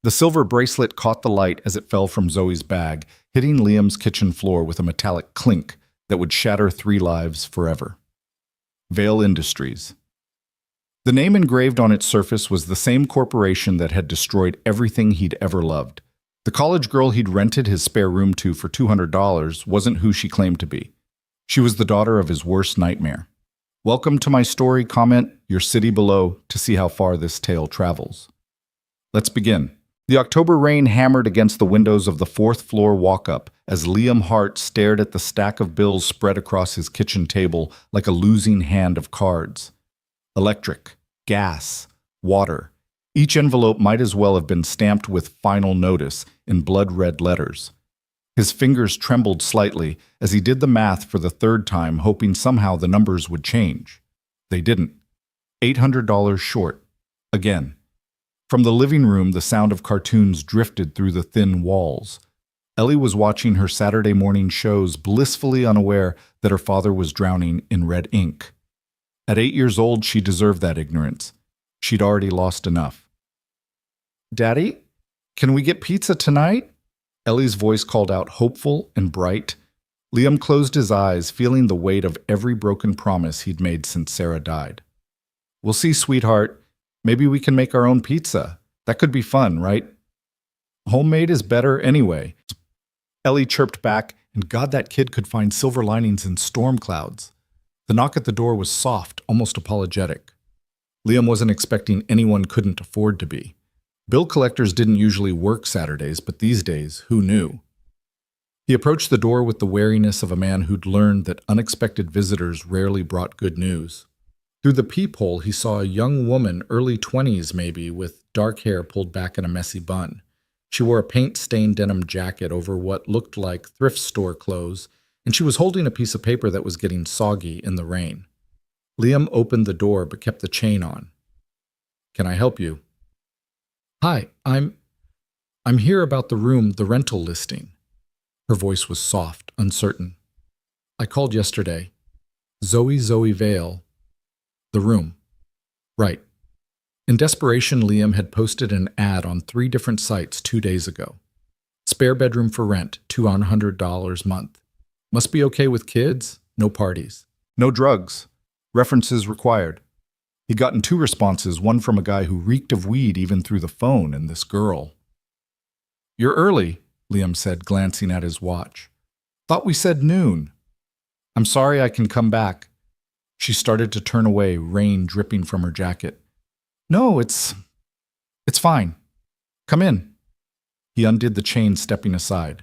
The silver bracelet caught the light as it fell from Zoe's bag, hitting Liam's kitchen floor with a metallic clink that would shatter 3 lives forever. Vale Industries. The name engraved on its surface was the same corporation that had destroyed everything he'd ever loved. The college girl he'd rented his spare room to for $200 wasn't who she claimed to be. She was the daughter of his worst nightmare. Welcome to my story. Comment your city below to see how far this tale travels. Let's begin. The October rain hammered against the windows of the 4th floor walk-up as Liam Hart stared at the stack of bills spread across his kitchen table like a losing hand of cards. Electric, gas, water. Each envelope might as well have been stamped with "Final Notice" in blood-red letters. His fingers trembled slightly as he did the math for the 3rd time, hoping somehow the numbers would change. They didn't. $800 short. Again. From the living room, the sound of cartoons drifted through the thin walls. Ellie was watching her Saturday morning shows, blissfully unaware that her father was drowning in red ink. At 8 years old, she deserved that ignorance. She'd already lost enough. "Daddy, can we get pizza tonight?" Ellie's voice called out, hopeful and bright. Liam closed his eyes, feeling the weight of every broken promise he'd made since Sarah died. "We'll see, sweetheart. Maybe we can make our own pizza. That could be fun, right? Homemade is better anyway." Ellie chirped back, and God, that kid could find silver linings in storm clouds. The knock at the door was soft, almost apologetic. Liam wasn't expecting anyone couldn't afford to be. Bill collectors didn't usually work Saturdays, but these days, who knew? He approached the door with the wariness of a man who'd learned that unexpected visitors rarely brought good news. Through the peephole, he saw a young woman, early 20s maybe, with dark hair pulled back in a messy bun. She wore a paint-stained denim jacket over what looked like thrift store clothes, and she was holding a piece of paper that was getting soggy in the rain. Liam opened the door but kept the chain on. "Can I help you?" "Hi, I'm here about the room, the rental listing." Her voice was soft, uncertain. "I called yesterday. Zoe Vale. The room." "Right." In desperation, Liam had posted an ad on 3 different sites 2 days ago. Spare bedroom for rent, $200 a month. Must be okay with kids, no parties. No drugs. References required. He'd gotten 2 responses, one from a guy who reeked of weed even through the phone, and this girl. "You're early," Liam said, glancing at his watch. "Thought we said noon." "I'm sorry, I can come back." She started to turn away, rain dripping from her jacket. "No, it's fine. Come in." He undid the chain, stepping aside.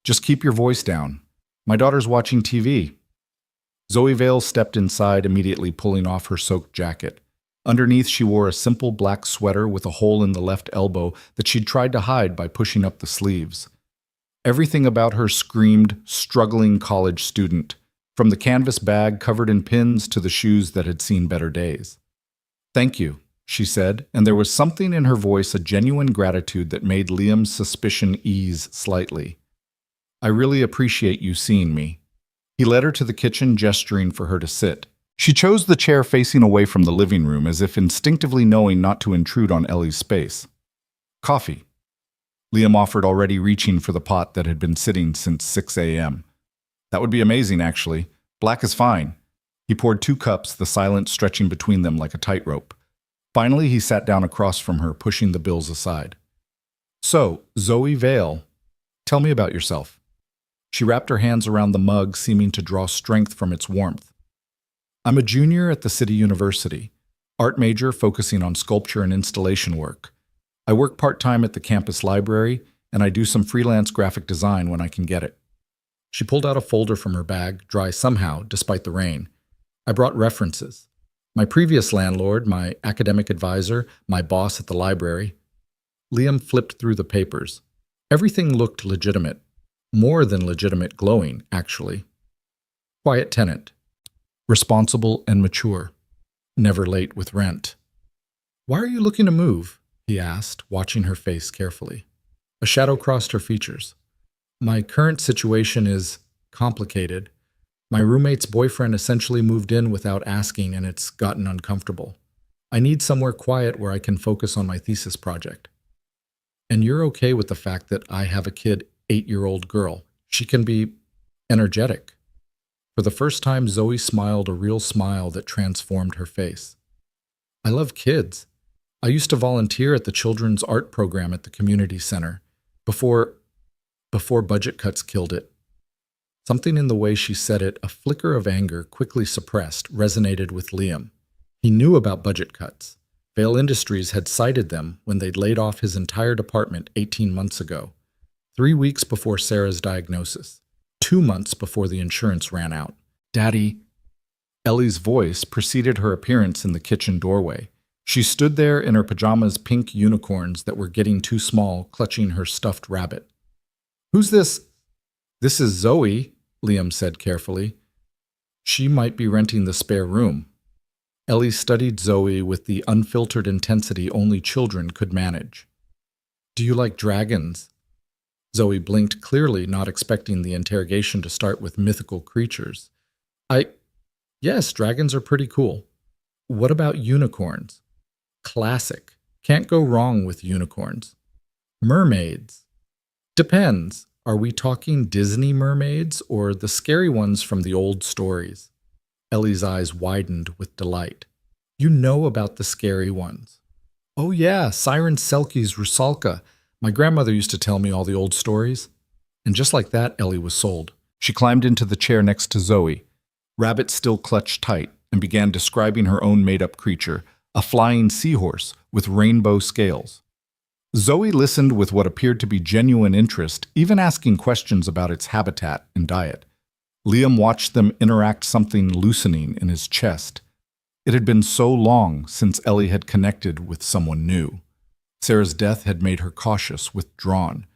"Just keep your voice down. My daughter's watching TV." Zoe Vale stepped inside, immediately pulling off her soaked jacket. Underneath, she wore a simple black sweater with a hole in the left elbow that she'd tried to hide by pushing up the sleeves. Everything about her screamed struggling college student, from the canvas bag covered in pins to the shoes that had seen better days. "Thank you," she said, and there was something in her voice, a genuine gratitude that made Liam's suspicion ease slightly. "I really appreciate you seeing me." He led her to the kitchen, gesturing for her to sit. She chose the chair facing away from the living room, as if instinctively knowing not to intrude on Ellie's space. "Coffee," Liam offered, already reaching for the pot that had been sitting since 6 a.m. "That would be amazing, actually. Black is fine." He poured 2 cups, the silence stretching between them like a tightrope. Finally, he sat down across from her, pushing the bills aside. "So, Zoe Vale, tell me about yourself." She wrapped her hands around the mug, seeming to draw strength from its warmth. "I'm a junior at the City University, art major focusing on sculpture and installation work. I work part-time at the campus library, and I do some freelance graphic design when I can get it." She pulled out a folder from her bag, dry somehow, despite the rain. "I brought references. My previous landlord, my academic advisor, my boss at the library." Liam flipped through the papers. Everything looked legitimate. More than legitimate, glowing, actually. Quiet tenant. Responsible and mature. Never late with rent. "Why are you looking to move?" he asked, watching her face carefully. A shadow crossed her features. "My current situation is complicated. My roommate's boyfriend essentially moved in without asking, and it's gotten uncomfortable. I need somewhere quiet where I can focus on my thesis project." you're okay with the fact that I have a kid, 8-year-old girl. She can be energetic. For the first time, Zoe smiled a real smile that transformed her face. I love kids. I used to volunteer at the children's art program at the community center before budget cuts killed it. Something in the way she said it, a flicker of anger quickly suppressed, resonated with Liam. He knew about budget cuts. Vale Industries had cited them when they'd laid off his entire department 18 months ago, 3 weeks before Sarah's diagnosis, 2 months before the insurance ran out. Daddy. Ellie's voice preceded her appearance in the kitchen doorway. She stood there in her pajamas, pink unicorns that were getting too small, clutching her stuffed rabbit. Who's this? This is Zoe, Liam said carefully. She might be renting the spare room. Ellie studied Zoe with the unfiltered intensity only children could manage. Do you like dragons? Zoe blinked clearly, not expecting the interrogation to start with mythical creatures. Yes, dragons are pretty cool. What about unicorns? Classic. Can't go wrong with unicorns. Mermaids. Depends. Are we talking Disney mermaids or the scary ones from the old stories? Ellie's eyes widened with delight. You know about the scary ones. Oh yeah, Siren Selkie's Rusalka. My grandmother used to tell me all the old stories. And just like that, Ellie was sold. She climbed into the chair next to Zoe. Rabbit still clutched tight and began describing her own made-up creature, a flying seahorse with rainbow scales. Zoe listened with what appeared to be genuine interest, even asking questions about its habitat and diet. Liam watched them interact, something loosening in his chest. It had been so long since Ellie had connected with someone new. Sarah's death had made her cautious, withdrawn,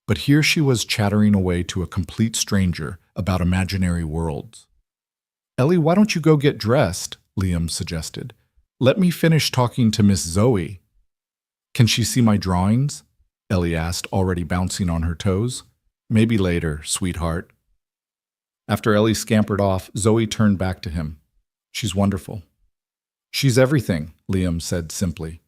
but here she was chattering away to a complete stranger about imaginary worlds. Ellie, why don't you go get dressed? Liam suggested. Let me finish talking to Miss Zoe. Can she see my drawings? Ellie asked, already bouncing on her toes. Maybe later, sweetheart. After Ellie scampered off, Zoe turned back to him. She's wonderful. She's everything, Liam said simply.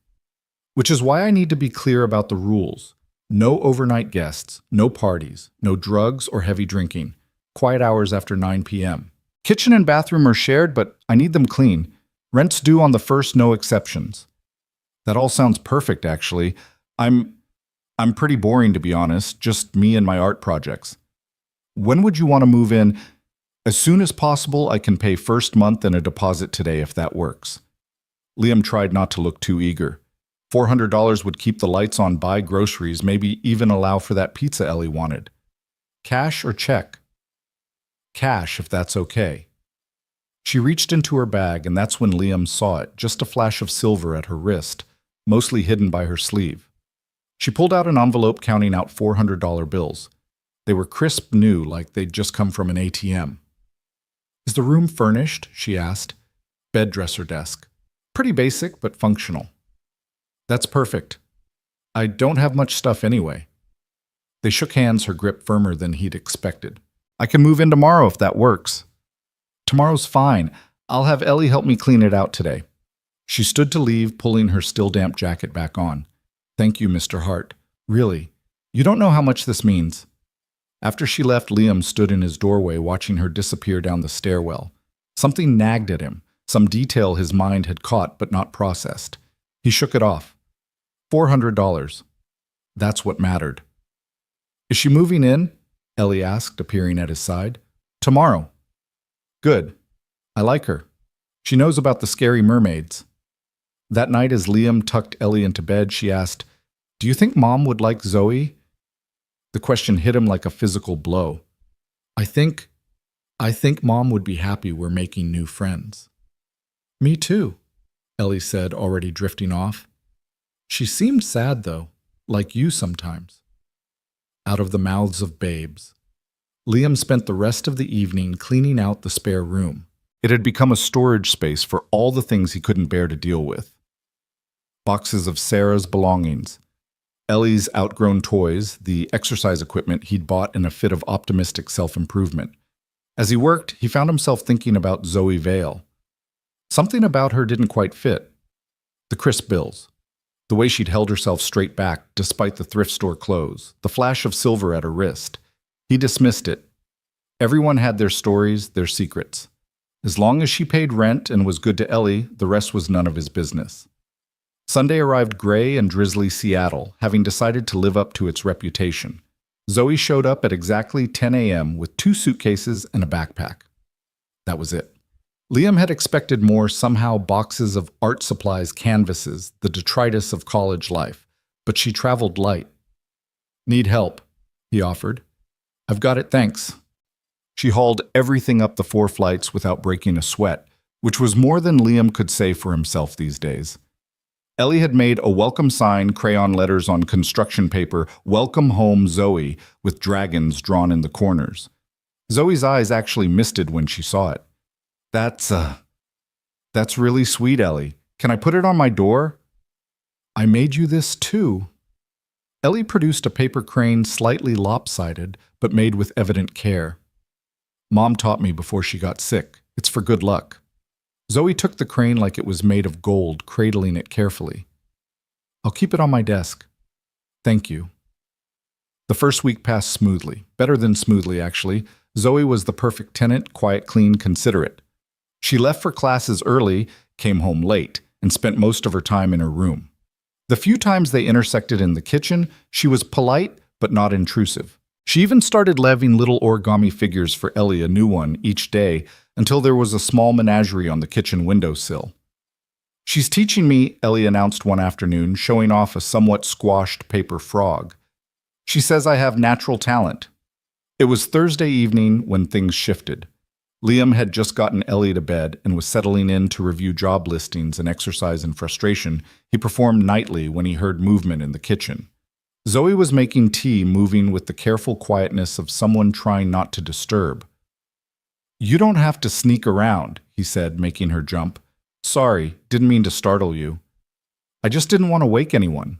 Which is why I need to be clear about the rules. No overnight guests, no parties, no drugs or heavy drinking. Quiet hours after 9 p.m. Kitchen and bathroom are shared, but I need them clean. Rent's due on the first, no exceptions. That all sounds perfect, actually. I'm pretty boring, to be honest, just me and my art projects. When would you want to move in? As soon as possible. I can pay first month and a deposit today if that works. Liam tried not to look too eager. $400 would keep the lights on, buy groceries, maybe even allow for that pizza Ellie wanted. Cash or check? Cash, if that's okay. She reached into her bag, and that's when Liam saw it, just a flash of silver at her wrist, mostly hidden by her sleeve. She pulled out an envelope counting out $400 bills. They were crisp new, like they'd just come from an ATM. Is the room furnished? She asked. Bed, dresser, desk. Pretty basic, but functional. That's perfect. I don't have much stuff anyway. They shook hands, her grip firmer than he'd expected. I can move in tomorrow if that works. Tomorrow's fine. I'll have Ellie help me clean it out today. She stood to leave, pulling her still damp jacket back on. Thank you, Mr. Hart. Really. You don't know how much this means. After she left, Liam stood in his doorway watching her disappear down the stairwell. Something nagged at him, some detail his mind had caught but not processed. He shook it off. $400. That's what mattered. Is she moving in? Ellie asked, appearing at his side. Tomorrow. Good. I like her. She knows about the scary mermaids. That night, as Liam tucked Ellie into bed, she asked, Do you think Mom would like Zoe? The question hit him like a physical blow. I think Mom would be happy we're making new friends. Me too, Ellie said, already drifting off. She seemed sad, though, like you sometimes. Out of the mouths of babes. Liam spent the rest of the evening cleaning out the spare room. It had become a storage space for all the things he couldn't bear to deal with. Boxes of Sarah's belongings, Ellie's outgrown toys, the exercise equipment he'd bought in a fit of optimistic self-improvement. As he worked, he found himself thinking about Zoe Vale. Something about her didn't quite fit. The crisp bills. The way she'd held herself straight back despite the thrift store close, the flash of silver at her wrist. He dismissed it. Everyone had their stories, their secrets. As long as she paid rent and was good to Ellie, the rest was none of his business. Sunday arrived gray and drizzly Seattle, having decided to live up to its reputation. Zoe showed up at exactly 10 a.m. with 2 suitcases and a backpack. That was it. Liam had expected more, somehow boxes of art supplies, canvases, the detritus of college life. But she traveled light. "Need help," he offered. "I've got it, thanks." She hauled everything up the 4 flights without breaking a sweat, which was more than Liam could say for himself these days. Ellie had made a welcome sign, crayon letters on construction paper, "Welcome home, Zoe," with dragons drawn in the corners. Zoe's eyes actually misted when she saw it. That's really sweet, Ellie. Can I put it on my door?" "I made you this too." Ellie produced a paper crane slightly lopsided, but made with evident care. "Mom taught me before she got sick. It's for good luck." Zoe took the crane like it was made of gold, cradling it carefully. "I'll keep it on my desk." "Thank you." The first week passed smoothly. Better than smoothly, actually. Zoe was the perfect tenant, quiet, clean, considerate. She left for classes early, came home late, and spent most of her time in her room. The few times they intersected in the kitchen, she was polite but not intrusive. She even started levying little origami figures for Ellie, a new one, each day, until there was a small menagerie on the kitchen windowsill. "She's teaching me," Ellie announced one afternoon, showing off a somewhat squashed paper frog. "She says I have natural talent." It was Thursday evening when things shifted. Liam had just gotten Ellie to bed and was settling in to review job listings and exercise in frustration he performed nightly when he heard movement in the kitchen. Zoe was making tea, moving with the careful quietness of someone trying not to disturb. "You don't have to sneak around," he said, making her jump. "Sorry, didn't mean to startle you." "I just didn't want to wake anyone."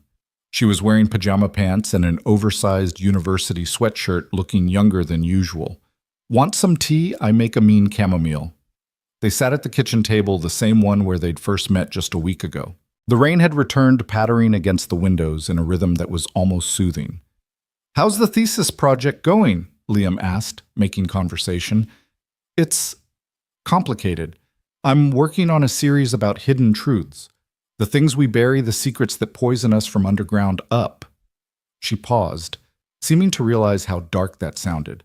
She was wearing pajama pants and an oversized university sweatshirt, looking younger than usual. "Want some tea? I make a mean chamomile." They sat at the kitchen table, the same one where they'd first met just a week ago. The rain had returned, pattering against the windows in a rhythm that was almost soothing. "How's the thesis project going?" Liam asked, making conversation. "It's complicated. I'm working on a series about hidden truths. The things we bury, the secrets that poison us from underground up." She paused, seeming to realize how dark that sounded.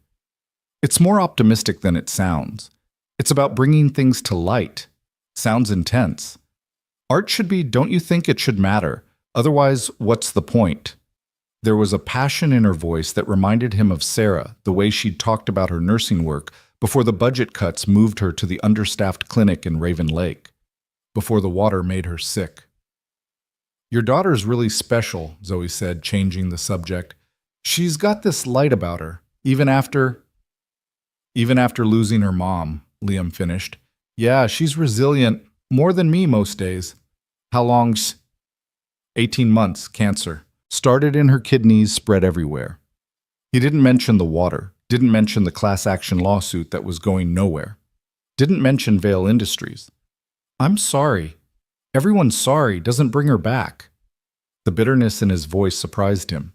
"It's more optimistic than it sounds. It's about bringing things to light. Sounds intense. Art should be, don't you think it should matter? Otherwise, what's the point?" There was a passion in her voice that reminded him of Sarah, the way she'd talked about her nursing work before the budget cuts moved her to the understaffed clinic in Raven Lake, before the water made her sick. "Your daughter's really special," Zoe said, changing the subject. "She's got this light about her, even after losing her mom," Liam finished. "Yeah, she's resilient, more than me most days." "How long's?" 18 months, cancer. Started in her kidneys, spread everywhere. He didn't mention the water, didn't mention the class action lawsuit that was going nowhere. Didn't mention Vale Industries. "I'm sorry." "Everyone's sorry doesn't bring her back." The bitterness in his voice surprised him.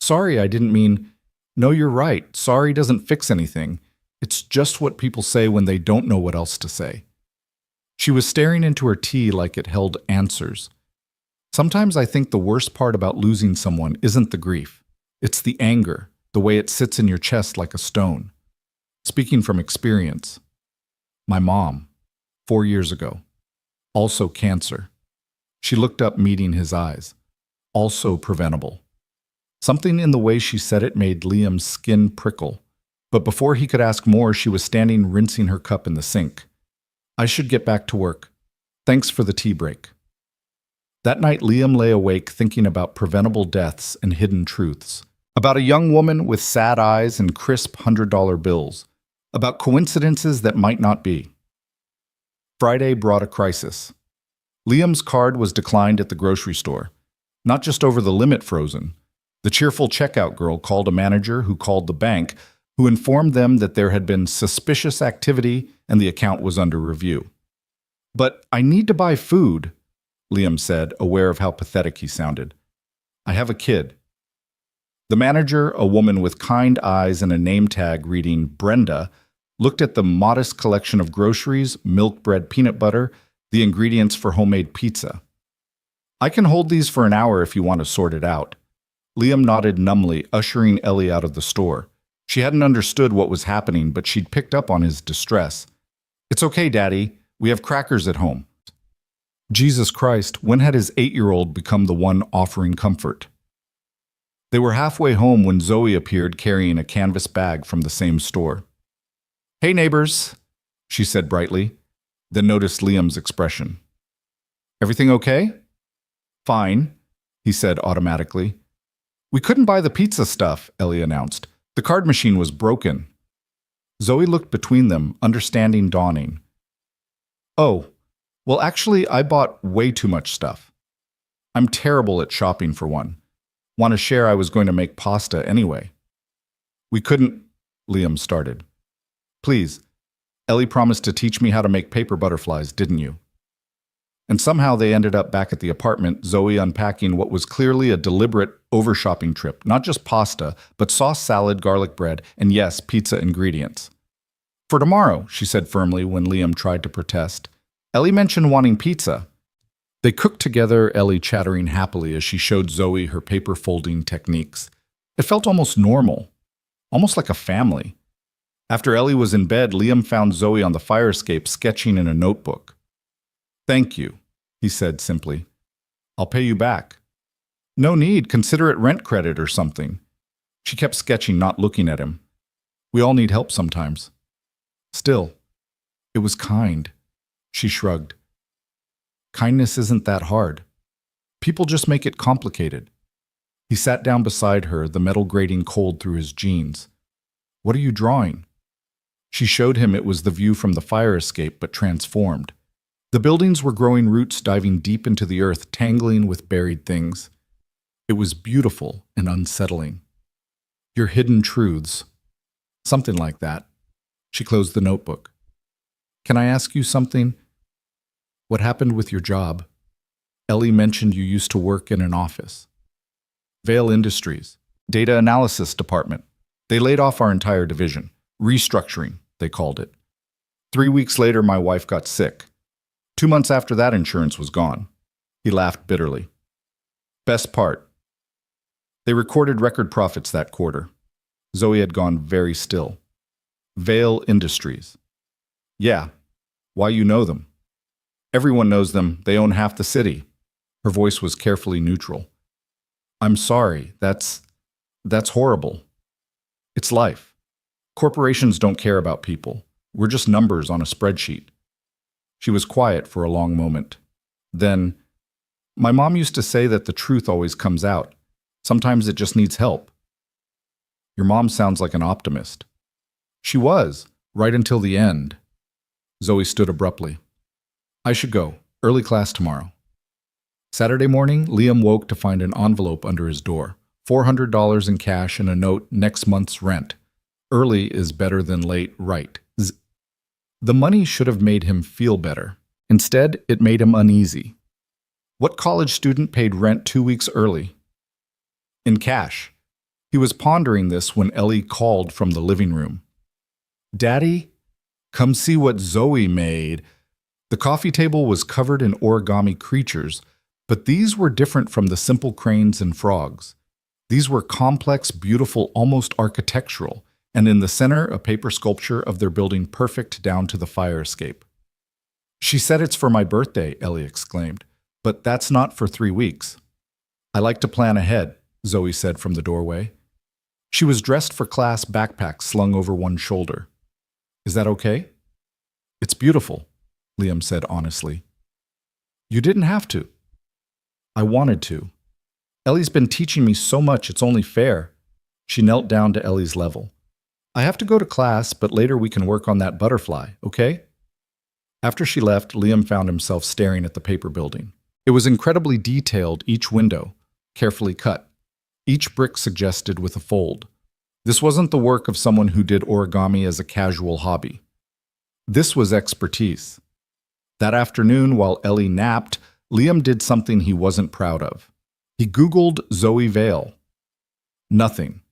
"Sorry, I didn't mean..." "No, you're right. Sorry doesn't fix anything. It's just what people say when they don't know what else to say." She was staring into her tea like it held answers. "Sometimes I think the worst part about losing someone isn't the grief. It's the anger, the way it sits in your chest like a stone." Speaking from experience. "My mom, 4 years ago. Also cancer." She looked up, meeting his eyes. "Also preventable." Something in the way she said it made Liam's skin prickle. But before he could ask more, she was standing rinsing her cup in the sink. "I should get back to work. Thanks for the tea break." That night, Liam lay awake thinking about preventable deaths and hidden truths. About a young woman with sad eyes and crisp $100 bills. About coincidences that might not be. Friday brought a crisis. Liam's card was declined at the grocery store. Not just over the limit frozen. The cheerful checkout girl called a manager who called the bank, who informed them that there had been suspicious activity and the account was under review. "But I need to buy food." Liam said, aware of how pathetic he sounded. I have a kid. The manager, a woman with kind eyes and a name tag reading Brenda, looked at the modest collection of groceries, milk, bread, peanut butter, the ingredients for homemade pizza. I can hold these for an hour if you want to sort it out. Liam nodded numbly, ushering Ellie out of the store. She hadn't understood what was happening, but she'd picked up on his distress. It's okay, Daddy. We have crackers at home. Jesus Christ, when had his 8-year-old become the one offering comfort? They were halfway home when Zoe appeared carrying a canvas bag from the same store. Hey, neighbors, she said brightly, then noticed Liam's expression. Everything okay? Fine, he said automatically. We couldn't buy the pizza stuff, Ellie announced. The card machine was broken. Zoe looked between them, understanding dawning. Oh, well, actually, I bought way too much stuff. I'm terrible at shopping, for one. Want to share I was going to make pasta anyway. We couldn't, Liam started. Please, Ellie promised to teach me how to make paper butterflies, didn't you? And somehow they ended up back at the apartment, Zoe unpacking what was clearly a deliberate over-shopping trip, not just pasta, but sauce salad, garlic bread, and yes, pizza ingredients. For tomorrow, she said firmly when Liam tried to protest. Ellie mentioned wanting pizza. They cooked together, Ellie chattering happily as she showed Zoe her paper folding techniques. It felt almost normal, almost like a family. After Ellie was in bed, Liam found Zoe on the fire escape sketching in a notebook. Thank you, he said simply. I'll pay you back. No need, consider it rent credit or something. She kept sketching, not looking at him. We all need help sometimes. Still, it was kind. She shrugged. Kindness isn't that hard. People just make it complicated. He sat down beside her, the metal grating cold through his jeans. What are you drawing? She showed him it was the view from the fire escape, but transformed. The buildings were growing roots diving deep into the earth, tangling with buried things. It was beautiful and unsettling. Your hidden truths. Something like that. She closed the notebook. Can I ask you something? What happened with your job? Ellie mentioned you used to work in an office. Vale Industries, data analysis department. They laid off our entire division. Restructuring, they called it. 3 weeks later, my wife got sick. 2 months after that, insurance was gone. He laughed bitterly. Best part. They recorded record profits that quarter. Zoe had gone very still. Vale Industries. Yeah. Why you know them? Everyone knows them. They own half the city. Her voice was carefully neutral. I'm sorry. That's horrible. It's life. Corporations don't care about people. We're just numbers on a spreadsheet. She was quiet for a long moment. Then, my mom used to say that the truth always comes out. Sometimes it just needs help. Your mom sounds like an optimist. She was, right until the end. Zoe stood abruptly. I should go. Early class tomorrow. Saturday morning, Liam woke to find an envelope under his door. $400 in cash and a note next month's rent. Early is better than late, right? The money should have made him feel better. Instead, it made him uneasy. What college student paid rent 2 weeks early? In cash. He was pondering this when Ellie called from the living room. Daddy, come see what Zoe made. The coffee table was covered in origami creatures, but these were different from the simple cranes and frogs. These were complex, beautiful, almost architectural, and in the center, a paper sculpture of their building perfect down to the fire escape. She said it's for my birthday, Ellie exclaimed, but that's not for 3 weeks. I like to plan ahead, Zoe said from the doorway. She was dressed for class, backpack slung over one shoulder. Is that okay? It's beautiful, Liam said honestly. You didn't have to. I wanted to. Ellie's been teaching me so much, it's only fair. She knelt down to Ellie's level. I have to go to class, but later we can work on that butterfly, okay? After she left, Liam found himself staring at the paper building. It was incredibly detailed, each window, carefully cut. Each brick suggested with a fold. This wasn't the work of someone who did origami as a casual hobby. This was expertise. That afternoon, while Ellie napped, Liam did something he wasn't proud of. He Googled Zoe Vale. Nothing.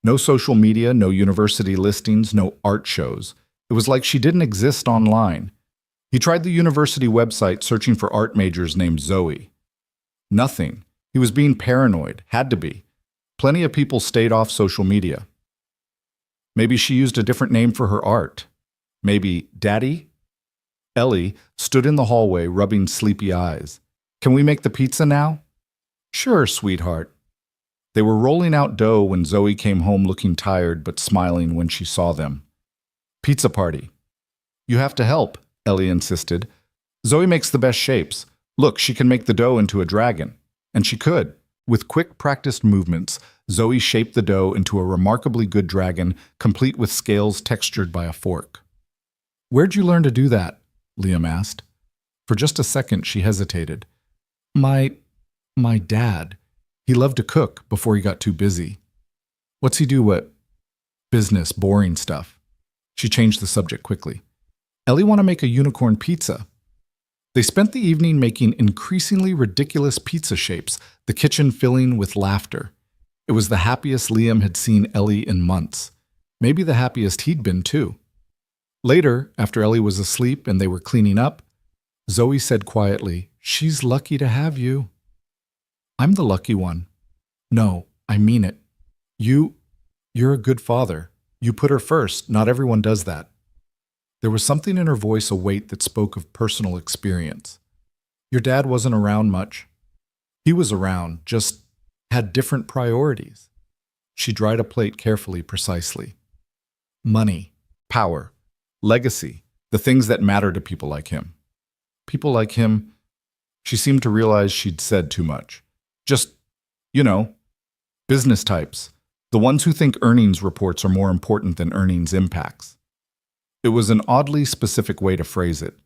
No social media, no university listings, no art shows. It was like she didn't exist online. He tried the university website searching for art majors named Zoe. Nothing. He was being paranoid. Had to be. Plenty of people stayed off social media. Maybe she used a different name for her art. Maybe Daddy? Ellie stood in the hallway, rubbing sleepy eyes. Can we make the pizza now? Sure, sweetheart. They were rolling out dough when Zoe came home looking tired but smiling when she saw them. Pizza party. You have to help, Ellie insisted. Zoe makes the best shapes. Look, she can make the dough into a dragon. And she could. With quick, practiced movements, Zoe shaped the dough into a remarkably good dragon, complete with scales textured by a fork. Where'd you learn to do that? Liam asked. For just a second, she hesitated. My dad. He loved to cook before he got too busy. What's he do? What? Business, boring stuff. She changed the subject quickly. Ellie want to make a unicorn pizza. They spent the evening making increasingly ridiculous pizza shapes, the kitchen filling with laughter. It was the happiest Liam had seen Ellie in months. Maybe the happiest he'd been too. Later, after Ellie was asleep and they were cleaning up, Zoe said quietly, "She's lucky to have you." I'm the lucky one. No, I mean it. You're a good father. You put her first. Not everyone does that. There was something in her voice, a weight that spoke of personal experience. Your dad wasn't around much. He was around, just had different priorities. She dried a plate carefully, precisely. Money, power, legacy, the things that matter to people like him. People like him, she seemed to realize she'd said too much. Just, business types. The ones who think earnings reports are more important than earnings impacts. It was an oddly specific way to phrase it.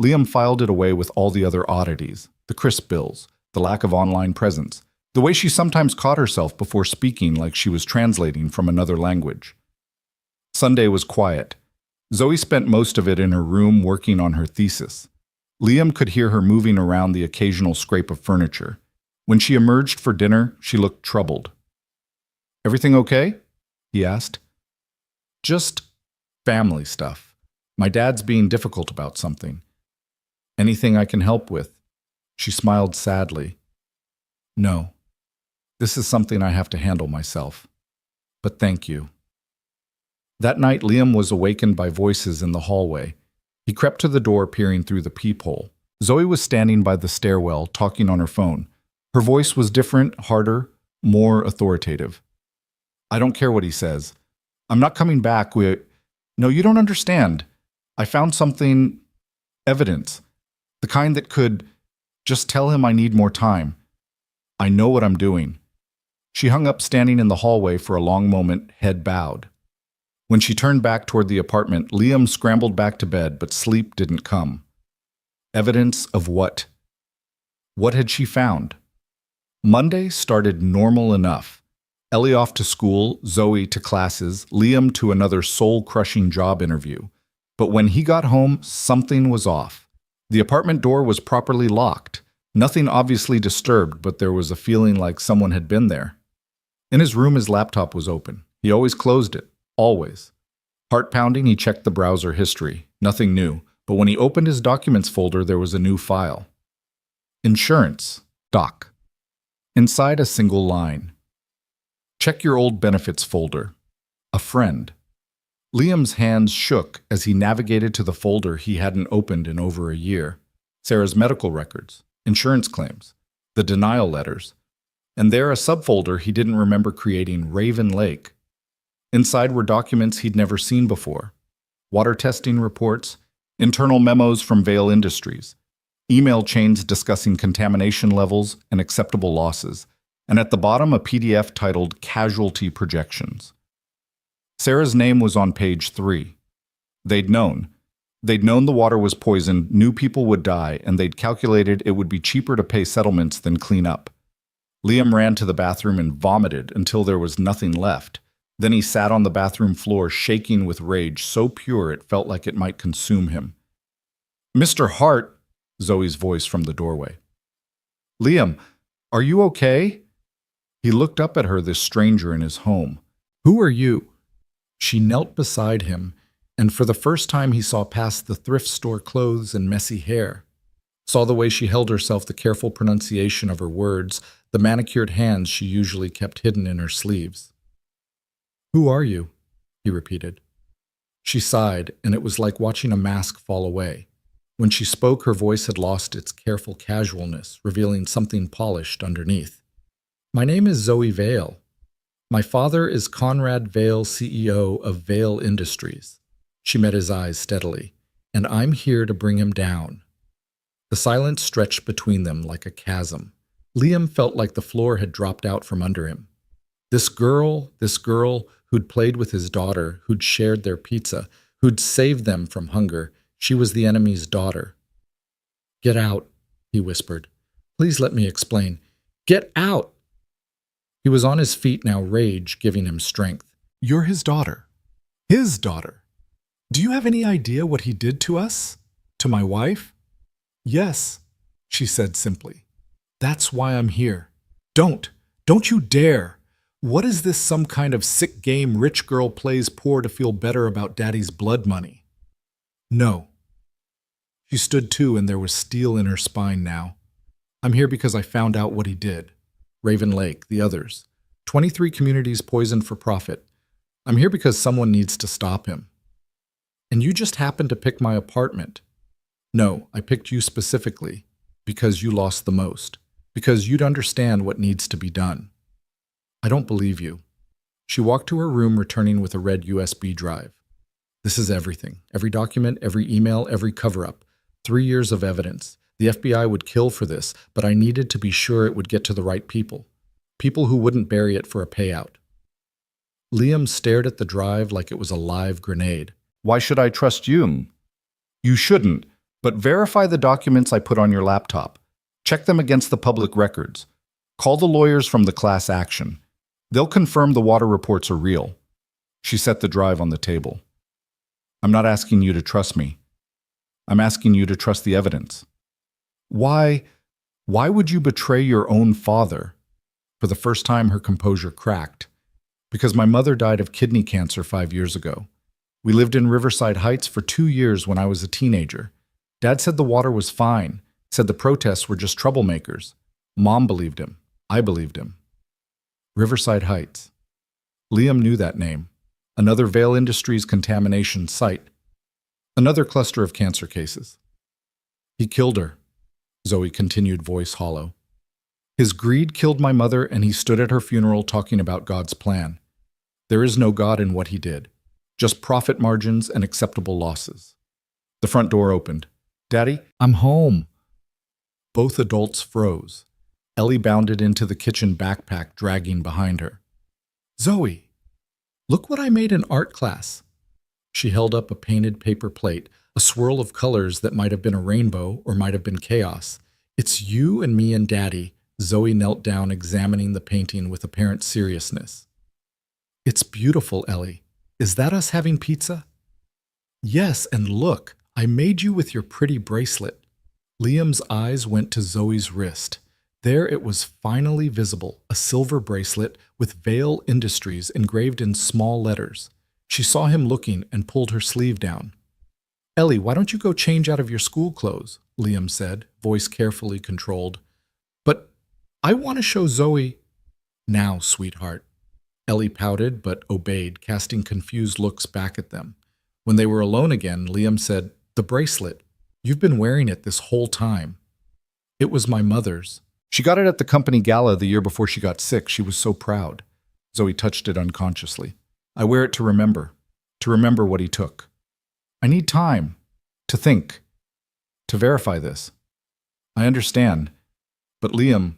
Liam filed it away with all the other oddities, the crisp bills, the lack of online presence, the way she sometimes caught herself before speaking like she was translating from another language. Sunday was quiet. Zoe spent most of it in her room working on her thesis. Liam could hear her moving around the occasional scrape of furniture. When she emerged for dinner, she looked troubled. Everything okay? He asked. Just family stuff. My dad's being difficult about something. Anything I can help with? She smiled sadly. No. This is something I have to handle myself. But thank you. That night, Liam was awakened by voices in the hallway. He crept to the door, peering through the peephole. Zoe was standing by the stairwell, talking on her phone. Her voice was different, harder, more authoritative. I don't care what he says. I'm not coming back. No, you don't understand. I found something, evidence, the kind that could just tell him I need more time. I know what I'm doing. She hung up, standing in the hallway for a long moment, head bowed. When she turned back toward the apartment, Liam scrambled back to bed, but sleep didn't come. Evidence of what? What had she found? Monday started normal enough. Ellie off to school, Zoe to classes, Liam to another soul-crushing job interview. But when he got home, something was off. The apartment door was properly locked. Nothing obviously disturbed, but there was a feeling like someone had been there. In his room, his laptop was open. He always closed it. Always. Heart-pounding, he checked the browser history. Nothing new. But when he opened his documents folder, there was a new file. Insurance. Doc. Inside, a single line. Check your old benefits folder. A friend. Liam's hands shook as he navigated to the folder he hadn't opened in over a year. Sarah's medical records, insurance claims, the denial letters, and there a subfolder he didn't remember creating, Raven Lake. Inside were documents he'd never seen before. Water testing reports, internal memos from Vale Industries, email chains discussing contamination levels and acceptable losses, and at the bottom a PDF titled Casualty Projections. Sarah's name was on page 3. They'd known. They'd known the water was poisoned, knew people would die, and they'd calculated it would be cheaper to pay settlements than clean up. Liam ran to the bathroom and vomited until there was nothing left. Then he sat on the bathroom floor, shaking with rage so pure it felt like it might consume him. Mr. Hart, Zoe's voice from the doorway. Liam, are you okay? He looked up at her, this stranger in his home. Who are you? She knelt beside him, and for the first time he saw past the thrift store clothes and messy hair. Saw the way she held herself, the careful pronunciation of her words, the manicured hands she usually kept hidden in her sleeves. Who are you? He repeated. She sighed, and it was like watching a mask fall away. When she spoke, her voice had lost its careful casualness, revealing something polished underneath. My name is Zoe Vale. My father is Conrad Vale, CEO of Vale Industries. She met his eyes steadily. And I'm here to bring him down. The silence stretched between them like a chasm. Liam felt like the floor had dropped out from under him. This girl who'd played with his daughter, who'd shared their pizza, who'd saved them from hunger, she was the enemy's daughter. Get out, he whispered. Please let me explain. Get out! He was on his feet now, rage giving him strength. You're his daughter. His daughter. Do you have any idea what he did to us? To my wife? Yes, she said simply. That's why I'm here. Don't you dare. What is this, some kind of sick game rich girl plays poor to feel better about daddy's blood money? No. She stood too, and there was steel in her spine now. I'm here because I found out what he did. Raven Lake, the others. 23 communities poisoned for profit. I'm here because someone needs to stop him. And you just happened to pick my apartment. No, I picked you specifically because you lost the most, because you'd understand what needs to be done. I don't believe you. She walked to her room, returning with a red USB drive. This is everything. Every document, every email, every cover-up. 3 years of evidence. The FBI would kill for this, but I needed to be sure it would get to the right people. People who wouldn't bury it for a payout. Liam stared at the drive like it was a live grenade. Why should I trust you? You shouldn't, but verify the documents I put on your laptop. Check them against the public records. Call the lawyers from the class action. They'll confirm the water reports are real. She set the drive on the table. I'm not asking you to trust me. I'm asking you to trust the evidence. Why would you betray your own father? For the first time, her composure cracked. Because my mother died of kidney cancer 5 years ago. We lived in Riverside Heights for 2 years when I was a teenager. Dad said the water was fine, said the protests were just troublemakers. Mom believed him. I believed him. Riverside Heights. Liam knew that name. Another Vale Industries contamination site. Another cluster of cancer cases. He killed her, Zoe continued, voice hollow. His greed killed my mother, and he stood at her funeral talking about God's plan. There is no God in what he did. Just profit margins and acceptable losses. The front door opened. Daddy, I'm home. Both adults froze. Ellie bounded into the kitchen, backpack dragging behind her. Zoe, look what I made in art class. She held up a painted paper plate, a swirl of colors that might have been a rainbow or might have been chaos. It's you and me and Daddy. Zoe knelt down, examining the painting with apparent seriousness. It's beautiful, Ellie. Is that us having pizza? Yes, and look, I made you with your pretty bracelet. Liam's eyes went to Zoe's wrist. There it was finally visible, a silver bracelet with Vale Industries engraved in small letters. She saw him looking and pulled her sleeve down. Ellie, why don't you go change out of your school clothes? Liam said, voice carefully controlled. But I want to show Zoe. Now, sweetheart. Ellie pouted but obeyed, casting confused looks back at them. When they were alone again, Liam said, The bracelet. You've been wearing it this whole time. It was my mother's. She got it at the company gala the year before she got sick. She was so proud. Zoe touched it unconsciously. I wear it to remember what he took. I need time to think, to verify this. I understand. But Liam,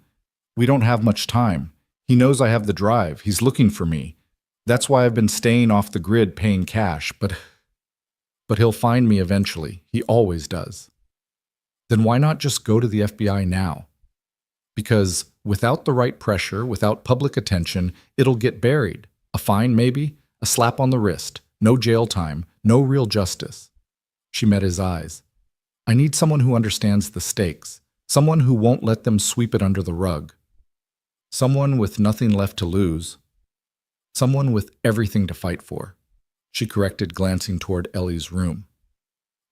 we don't have much time. He knows I have the drive. He's looking for me. That's why I've been staying off the grid paying cash, but he'll find me eventually. He always does. Then why not just go to the FBI now? Because without the right pressure, without public attention, it'll get buried. A fine maybe, a slap on the wrist, no jail time, no real justice. She met his eyes. I need someone who understands the stakes, Someone who won't let them sweep it under the rug. Someone with nothing left to lose. Someone with everything to fight for, she corrected, glancing toward Ellie's room.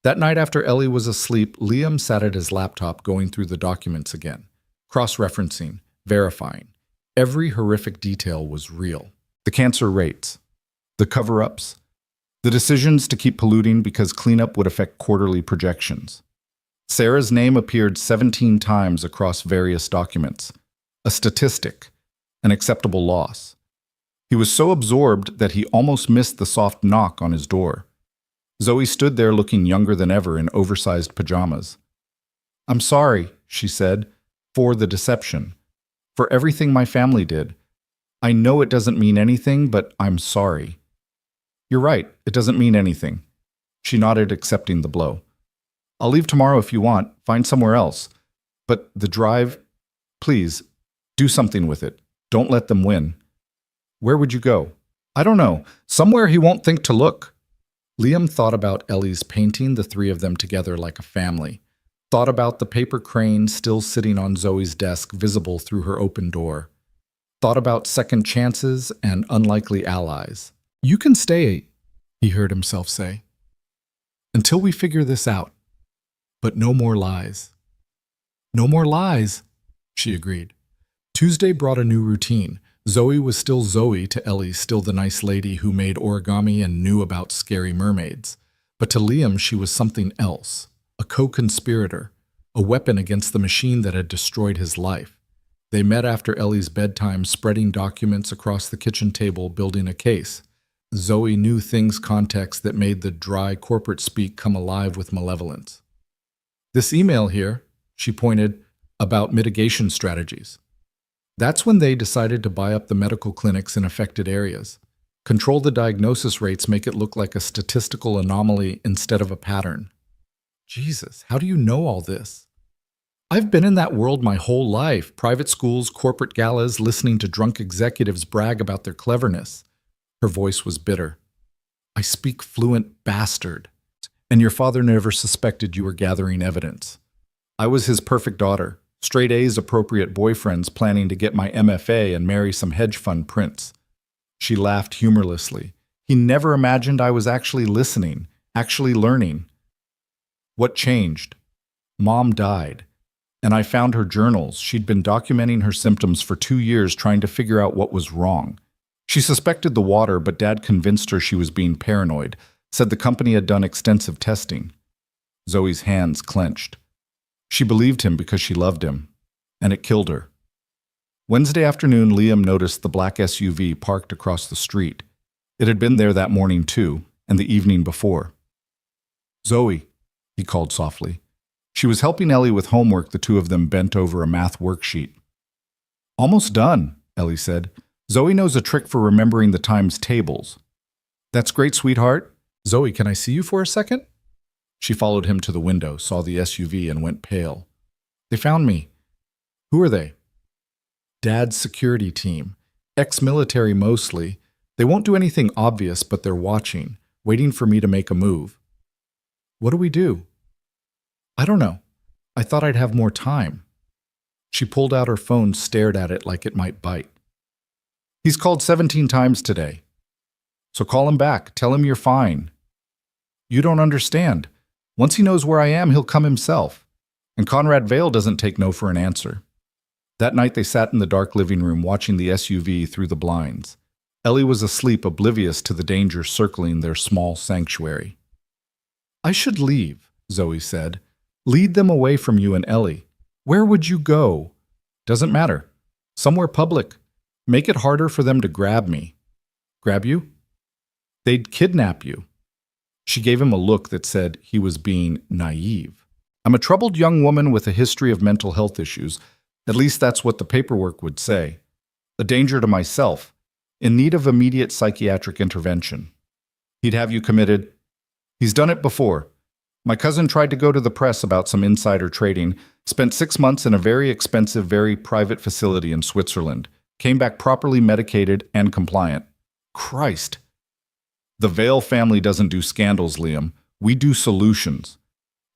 That night after Ellie was asleep, Liam sat at his laptop going through the documents again, cross-referencing, verifying. Every horrific detail was real. The cancer rates, the cover-ups, the decisions to keep polluting because cleanup would affect quarterly projections. Sarah's name appeared 17 times across various documents. A statistic, an acceptable loss. He was so absorbed that he almost missed the soft knock on his door. Zoe stood there looking younger than ever in oversized pajamas. "I'm sorry," she said, "for the deception, for everything my family did. I know it doesn't mean anything, but I'm sorry." "You're right, it doesn't mean anything." She nodded, accepting the blow. "I'll leave tomorrow if you want, find somewhere else. But the drive, please, do something with it. Don't let them win." "Where would you go?" "I don't know, somewhere he won't think to look." Liam thought about Ellie's painting the three of them together like a family, thought about the paper crane still sitting on Zoe's desk visible through her open door, thought about second chances and unlikely allies. "You can stay," he heard himself say, "until we figure this out. But no more lies." "No more lies," she agreed. Tuesday brought a new routine. Zoe was still Zoe to Ellie, still the nice lady who made origami and knew about scary mermaids. But to Liam, she was something else, a co-conspirator, a weapon against the machine that had destroyed his life. They met after Ellie's bedtime, spreading documents across the kitchen table, building a case. Zoe knew things context that made the dry corporate speak come alive with malevolence. "This email here," she pointed, "about mitigation strategies. That's when they decided to buy up the medical clinics in affected areas. Control the diagnosis rates, make it look like a statistical anomaly instead of a pattern." "Jesus, how do you know all this?" "I've been in that world my whole life. Private schools, corporate galas, listening to drunk executives brag about their cleverness." Her voice was bitter. "I speak fluent bastard. And your father never suspected you were gathering evidence. I was his perfect daughter. Straight A's appropriate boyfriends planning to get my MFA and marry some hedge fund prince." She laughed humorlessly. "He never imagined I was actually listening, actually learning." "What changed?" "Mom died. And I found her journals. She'd been documenting her symptoms for 2 years, trying to figure out what was wrong. She suspected the water, but Dad convinced her she was being paranoid, said the company had done extensive testing." Zoe's hands clenched. She believed him because she loved him, and it killed her. Wednesday afternoon, Liam noticed the black SUV parked across the street. It had been there that morning too, and the evening before. "Zoe," he called softly. She was helping Ellie with homework, the two of them bent over a math worksheet. "Almost done," Ellie said. "Zoe knows a trick for remembering the times tables." "That's great, sweetheart. Zoe, can I see you for a second?" She followed him to the window, saw the SUV, and went pale. "They found me." "Who are they?" "Dad's security team. Ex-military mostly. They won't do anything obvious, but they're watching, waiting for me to make a move." "What do we do?" "I don't know. I thought I'd have more time." She pulled out her phone, stared at it like it might bite. "He's called 17 times today. So call him back. Tell him you're fine." "You don't understand. Once he knows where I am, he'll come himself. And Conrad Vale doesn't take no for an answer." That night they sat in the dark living room watching the SUV through the blinds. Ellie was asleep, oblivious to the danger circling their small sanctuary. "I should leave," Zoe said. "Lead them away from you and Ellie. Where would you go?" "Doesn't matter. Somewhere public. Make it harder for them to grab me." "Grab you?" "They'd kidnap you." She gave him a look that said he was being naive. "I'm a troubled young woman with a history of mental health issues. At least that's what the paperwork would say. A danger to myself, in need of immediate psychiatric intervention." "He'd have you committed." "He's done it before. My cousin tried to go to the press about some insider trading, spent 6 months in a very expensive, very private facility in Switzerland, came back properly medicated and compliant." "Christ." "The Vale family doesn't do scandals, Liam. We do solutions."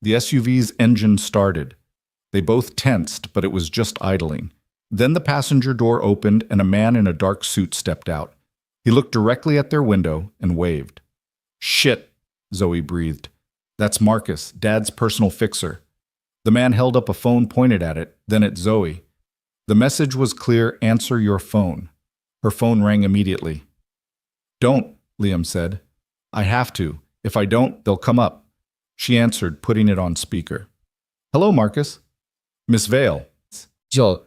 The SUV's engine started. They both tensed, but it was just idling. Then the passenger door opened and a man in a dark suit stepped out. He looked directly at their window and waved. "Shit," Zoe breathed. "That's Marcus, Dad's personal fixer." The man held up a phone, pointed at it, then at Zoe. The message was clear: "Answer your phone." Her phone rang immediately. "Don't," Liam said. "I have to. If I don't, they'll come up." She answered, putting it on speaker. "Hello, Marcus." "Miss Vale." Joe,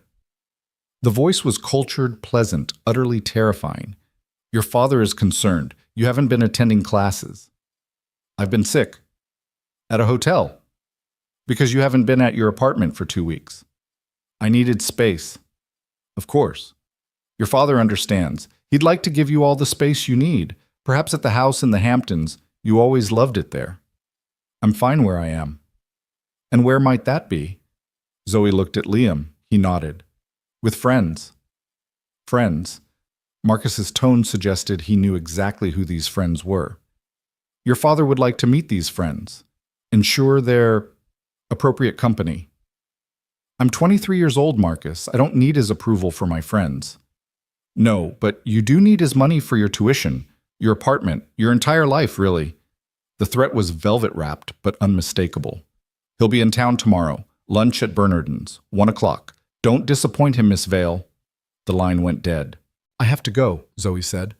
The voice was cultured, pleasant, utterly terrifying. "Your father is concerned. You haven't been attending classes." "I've been sick." "At a hotel?" "Because you haven't been at your apartment for 2 weeks." "I needed space." "Of course. Your father understands. He'd like to give you all the space you need. Perhaps at the house in the Hamptons. You always loved it there." "I'm fine where I am." "And where might that be?" Zoe looked at Liam. He nodded. "With friends." "Friends?" Marcus's tone suggested he knew exactly who these friends were. "Your father would like to meet these friends. Ensure they're appropriate company." "I'm 23 years old, Marcus. I don't need his approval for my friends." "No, but you do need his money for your tuition, your apartment, your entire life, really." The threat was velvet-wrapped, but unmistakable. "He'll be in town tomorrow. Lunch at Bernardin's, 1 o'clock. Don't disappoint him, Miss Vale." The line went dead. "I have to go," Zoe said.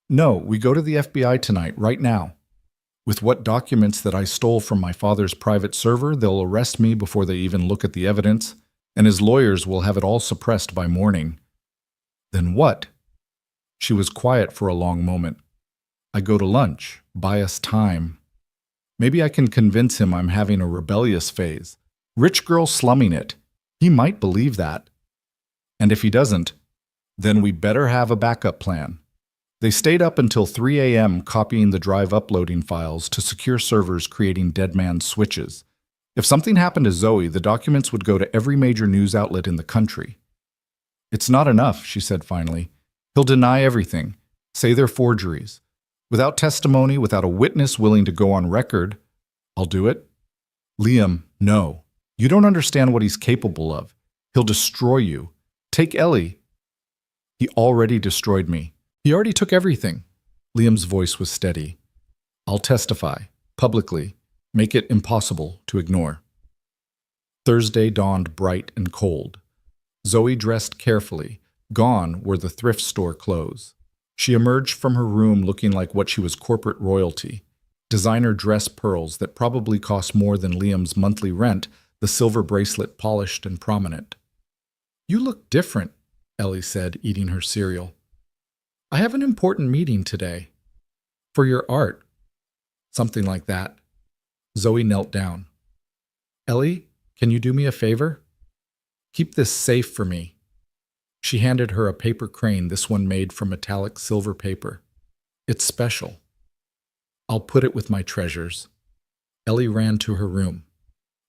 "No, we go to the FBI tonight, right now. With what documents that I stole from my father's private server, they'll arrest me before they even look at the evidence, and his lawyers will have it all suppressed by morning." "Then what?" She was quiet for a long moment. "I go to lunch, buy us time. Maybe I can convince him I'm having a rebellious phase. Rich girl slumming it. He might believe that. And if he doesn't, then we better have a backup plan." They stayed up until 3 a.m. copying the drive, uploading files to secure servers, creating dead man switches. If something happened to Zoe, the documents would go to every major news outlet in the country. "It's not enough," she said finally. "He'll deny everything, say they're forgeries. Without testimony, without a witness willing to go on record, I'll do it." "Liam, no. You don't understand what he's capable of. He'll destroy you. Take Ellie." "He already destroyed me. He already took everything." Liam's voice was steady. "I'll testify, publicly, make it impossible to ignore." Thursday dawned bright and cold. Zoe dressed carefully. Gone were the thrift store clothes. She emerged from her room looking like what she was, corporate royalty. Designer dress pearls that probably cost more than Liam's monthly rent, the silver bracelet polished and prominent. "You look different," Ellie said, eating her cereal. "I have an important meeting today." "For your art." "Something like that." Zoe knelt down. "Ellie, can you do me a favor? Keep this safe for me." She handed her a paper crane, this one made from metallic silver paper. "It's special. I'll put it with my treasures." Ellie ran to her room.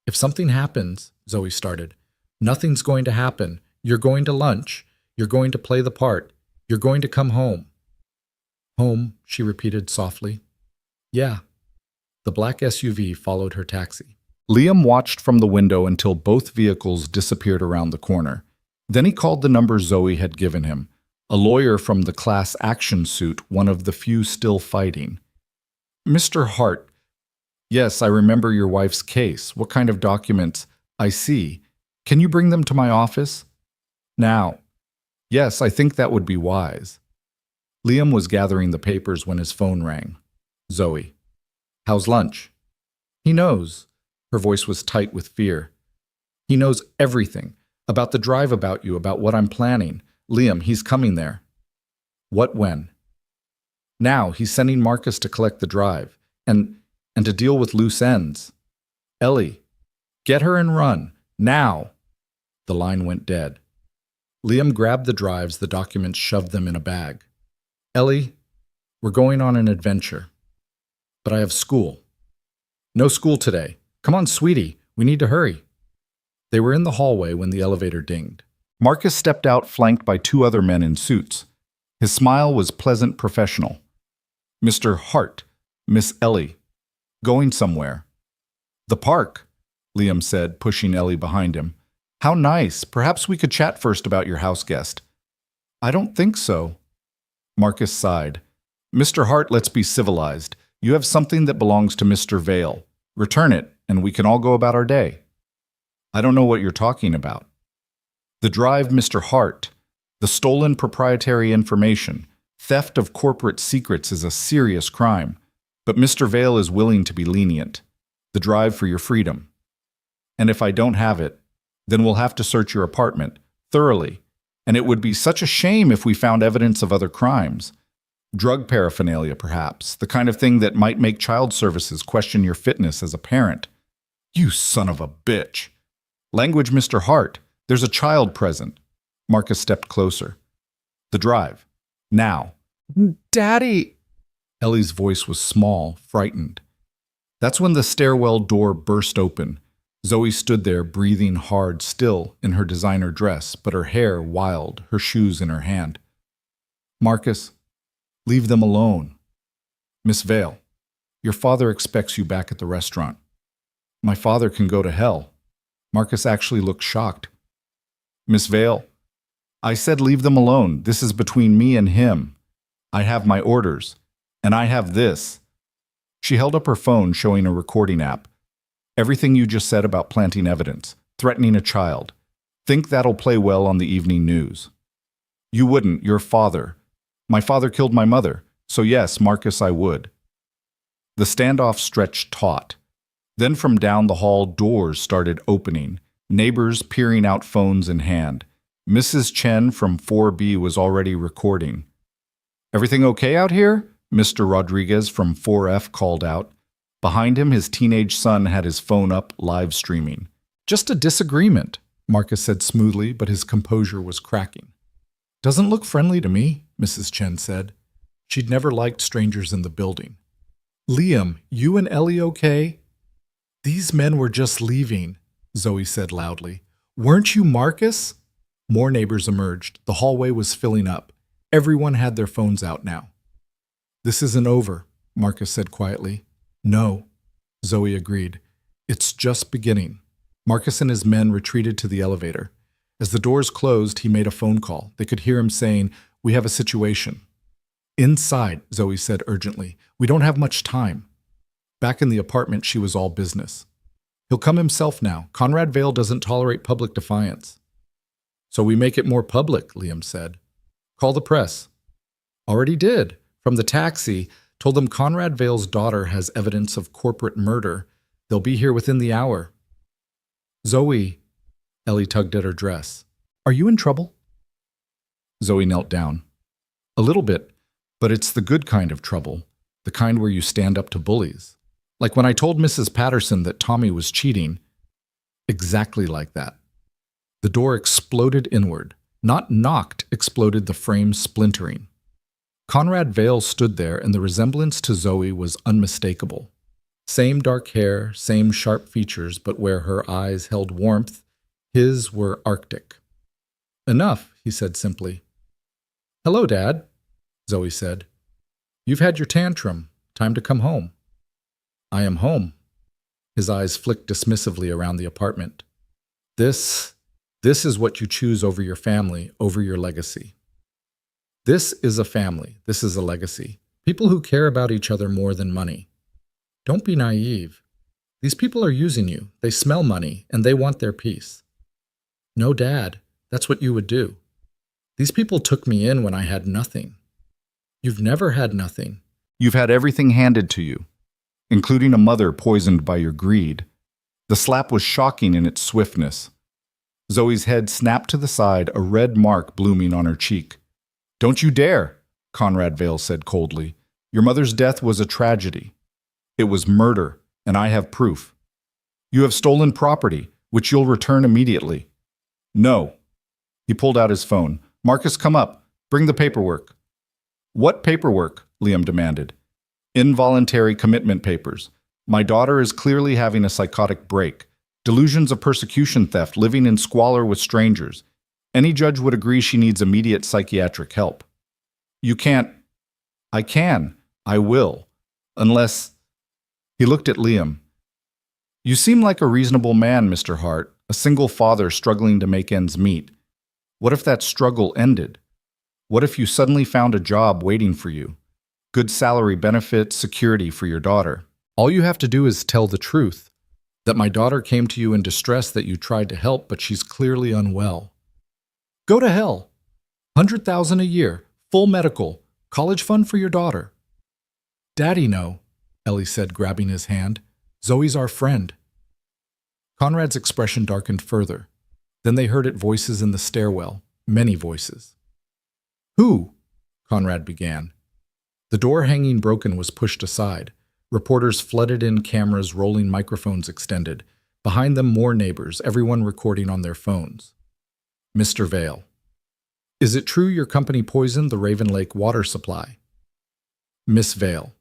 "If something happens," Zoe started. "Nothing's going to happen. You're going to lunch. You're going to play the part. You're going to come home." "Home," she repeated softly. "Yeah." The black SUV followed her taxi. Liam watched from the window until both vehicles disappeared around the corner. Then he called the number Zoe had given him, a lawyer from the class action suit, one of the few still fighting. "Mr. Hart." "Yes, I remember your wife's case. What kind of documents?" "I see. Can you bring them to my office?" "Now." "Yes, I think that would be wise." Liam was gathering the papers when his phone rang. Zoe. "How's lunch?" "He knows." Her voice was tight with fear. "He knows everything. About the drive, about you, about what I'm planning. Liam, he's coming there." "What, when?" "Now. He's sending Marcus to collect the drive. And to deal with loose ends." "Ellie, get her and run. Now." The line went dead. Liam grabbed the drives, the documents, shoved them in a bag. "Ellie, we're going on an adventure. But I have school." "No school today. Come on, sweetie. We need to hurry." They were in the hallway when the elevator dinged. Marcus stepped out, flanked by 2 other men in suits. His smile was pleasant, professional. "Mr. Hart, Miss Ellie. Going somewhere." "The park." Liam said, pushing Ellie behind him. How nice. Perhaps we could chat first about your house guest. I don't think so. Marcus sighed. Mr. Hart, let's be civilized. You have something that belongs to Mr. Vale. Return it, and we can all go about our day. I don't know what you're talking about. The drive, Mr. Hart. The stolen proprietary information. Theft of corporate secrets is a serious crime. But Mr. Vale is willing to be lenient. The drive for your freedom. And if I don't have it, then we'll have to search your apartment thoroughly. And it would be such a shame if we found evidence of other crimes. Drug paraphernalia, perhaps, the kind of thing that might make child services question your fitness as a parent. You son of a bitch. Language, Mr. Hart. There's a child present. Marcus stepped closer. The drive. Now. Daddy! Ellie's voice was small, frightened. That's when the stairwell door burst open. Zoe stood there, breathing hard, still in her designer dress, but her hair wild, her shoes in her hand. Marcus, leave them alone. Miss Vale, your father expects you back at the restaurant. My father can go to hell. Marcus actually looked shocked. Miss Vale, I said leave them alone. This is between me and him. I have my orders, and I have this. She held up her phone, showing a recording app. Everything you just said about planting evidence, threatening a child. Think that'll play well on the evening news. You wouldn't, your father. My father killed my mother, so yes, Marcus, I would. The standoff stretched taut. Then from down the hall, doors started opening, neighbors peering out, phones in hand. Mrs. Chen from 4B was already recording. Everything okay out here? Mr. Rodriguez from 4F called out. Behind him, his teenage son had his phone up, live streaming. Just a disagreement, Marcus said smoothly, but his composure was cracking. Doesn't look friendly to me, Mrs. Chen said. She'd never liked strangers in the building. Liam, you and Ellie okay? These men were just leaving, Zoe said loudly. Weren't you Marcus? More neighbors emerged. The hallway was filling up. Everyone had their phones out now. This isn't over, Marcus said quietly. No, Zoe agreed. It's just beginning. Marcus and his men retreated to the elevator. As the doors closed, he made a phone call. They could hear him saying, "We have a situation." Inside, Zoe said urgently. We don't have much time. Back in the apartment, she was all business. He'll come himself now. Conrad Vale doesn't tolerate public defiance. So we make it more public, Liam said. Call the press. Already did. From the taxi, told them Conrad Vale's daughter has evidence of corporate murder. They'll be here within the hour. Zoe, Ellie tugged at her dress. Are you in trouble? Zoe knelt down. A little bit, but it's the good kind of trouble, the kind where you stand up to bullies. Like when I told Mrs. Patterson that Tommy was cheating. Exactly like that. The door exploded inward. Not knocked, exploded, the frame splintering. Conrad Vale stood there, and the resemblance to Zoe was unmistakable. Same dark hair, same sharp features, but where her eyes held warmth, his were arctic. Enough, he said simply. Hello, Dad, Zoe said. You've had your tantrum. Time to come home. I am home. His eyes flicked dismissively around the apartment. This is what you choose over your family, over your legacy. This is a family. This is a legacy. People who care about each other more than money. Don't be naive. These people are using you. They smell money, and they want their piece. No, Dad, that's what you would do. These people took me in when I had nothing. You've never had nothing. You've had everything handed to you, including a mother poisoned by your greed. The slap was shocking in its swiftness. Zoe's head snapped to the side, a red mark blooming on her cheek. Don't you dare, Conrad Vale said coldly. Your mother's death was a tragedy. It was murder, and I have proof. You have stolen property, which you'll return immediately. No. He pulled out his phone. Marcus, come up. Bring the paperwork. What paperwork? Liam demanded. Involuntary commitment papers. My daughter is clearly having a psychotic break. Delusions of persecution theft, living in squalor with strangers. Any judge would agree she needs immediate psychiatric help. You can't. I can. I will. Unless. He looked at Liam. You seem like a reasonable man, Mr. Hart, a single father struggling to make ends meet. What if that struggle ended? What if you suddenly found a job waiting for you? Good salary, benefits, security for your daughter. All you have to do is tell the truth. That my daughter came to you in distress, that you tried to help, but she's clearly unwell. Go to hell. $100,000 a year, full medical, college fund for your daughter. Daddy, no, Ellie said, grabbing his hand. Zoe's our friend. Conrad's expression darkened further. Then they heard voices in the stairwell, many voices. Who? Conrad began. The door hanging broken was pushed aside. Reporters flooded in, cameras rolling, microphones extended. Behind them, more neighbors, everyone recording on their phones. Mr. Vale. Is it true your company poisoned the Raven Lake water supply? Miss Vale.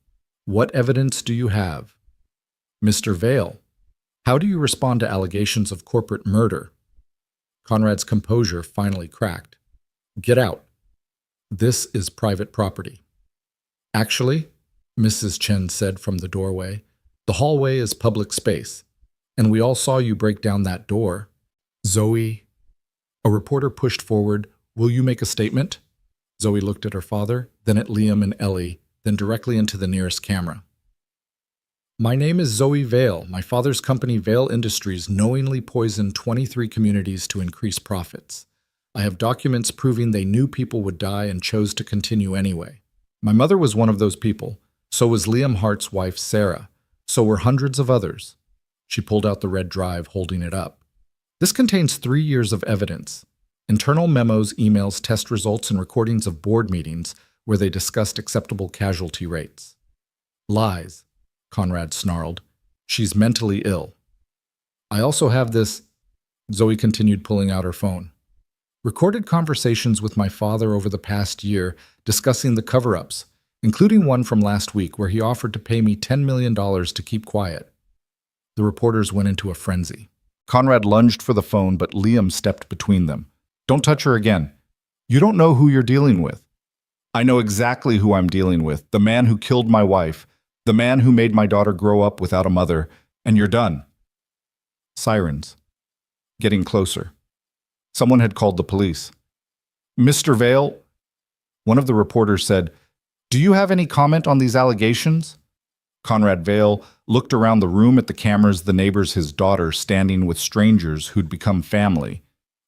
What evidence do you have? Mr. Vale. How do you respond to allegations of corporate murder? Conrad's composure finally cracked. Get out. This is private property. Actually, Mrs. Chen said from the doorway, the hallway is public space, and we all saw you break down that door. Zoe. A reporter pushed forward. Will you make a statement? Zoe looked at her father, then at Liam and Ellie, then directly into the nearest camera. My name is Zoe Vale. My father's company, Vale Industries, knowingly poisoned 23 communities to increase profits. I have documents proving they knew people would die and chose to continue anyway. My mother was one of those people. So was Liam Hart's wife, Sarah. So were hundreds of others. She pulled out the red drive, holding it up. This contains 3 years of evidence. Internal memos, emails, test results, and recordings of board meetings where they discussed acceptable casualty rates. Lies, Conrad snarled. She's mentally ill. I also have this, Zoe continued, pulling out her phone. Recorded conversations with my father over the past year discussing the cover-ups, including one from last week where he offered to pay me $10 million to keep quiet. The reporters went into a frenzy. Conrad lunged for the phone, but Liam stepped between them. Don't touch her again. You don't know who you're dealing with. I know exactly who I'm dealing with, the man who killed my wife, the man who made my daughter grow up without a mother, and you're done. Sirens. Getting closer. Someone had called the police. Mr. Vale, one of the reporters said, do you have any comment on these allegations? Conrad Vale looked around the room at the cameras, the neighbors, his daughter standing with strangers who'd become family.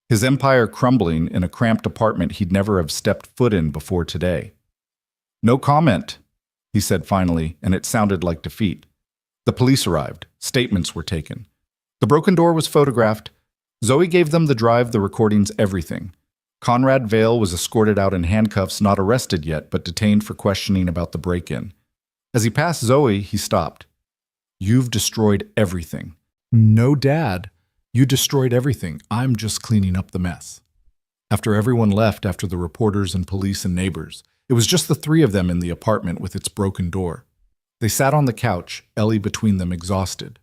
His empire crumbling in a cramped apartment he'd never have stepped foot in before today. No comment, he said finally, and it sounded like defeat. The police arrived. Statements were taken. The broken door was photographed. Zoe gave them the drive, the recordings, everything. Conrad Vale was escorted out in handcuffs, not arrested yet, but detained for questioning about the break-in. As he passed Zoe, he stopped. You've destroyed everything. No, Dad. You destroyed everything. I'm just cleaning up the mess. After everyone left, after the reporters and police and neighbors, it was just the 3 of them in the apartment with its broken door. They sat on the couch, Ellie between them, exhausted.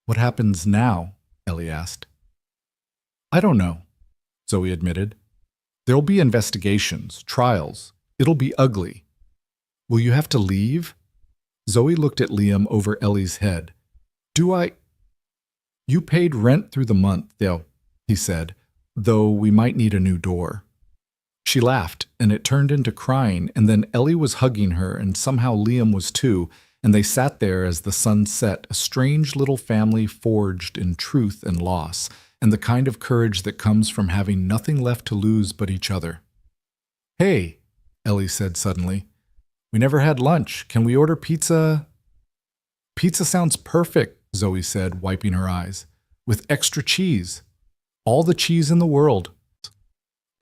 What happens now? Ellie asked. I don't know, Zoe admitted. There'll be investigations, trials. It'll be ugly. Will you have to leave? Zoe looked at Liam over Ellie's head. You paid rent through the month, though, he said, though we might need a new door. She laughed, and it turned into crying, and then Ellie was hugging her, and somehow Liam was too, and they sat there as the sun set, a strange little family forged in truth and loss, and the kind of courage that comes from having nothing left to lose but each other. Hey, Ellie said suddenly. We never had lunch. Can we order pizza? Pizza sounds perfect, Zoe said, wiping her eyes. With extra cheese. All the cheese in the world.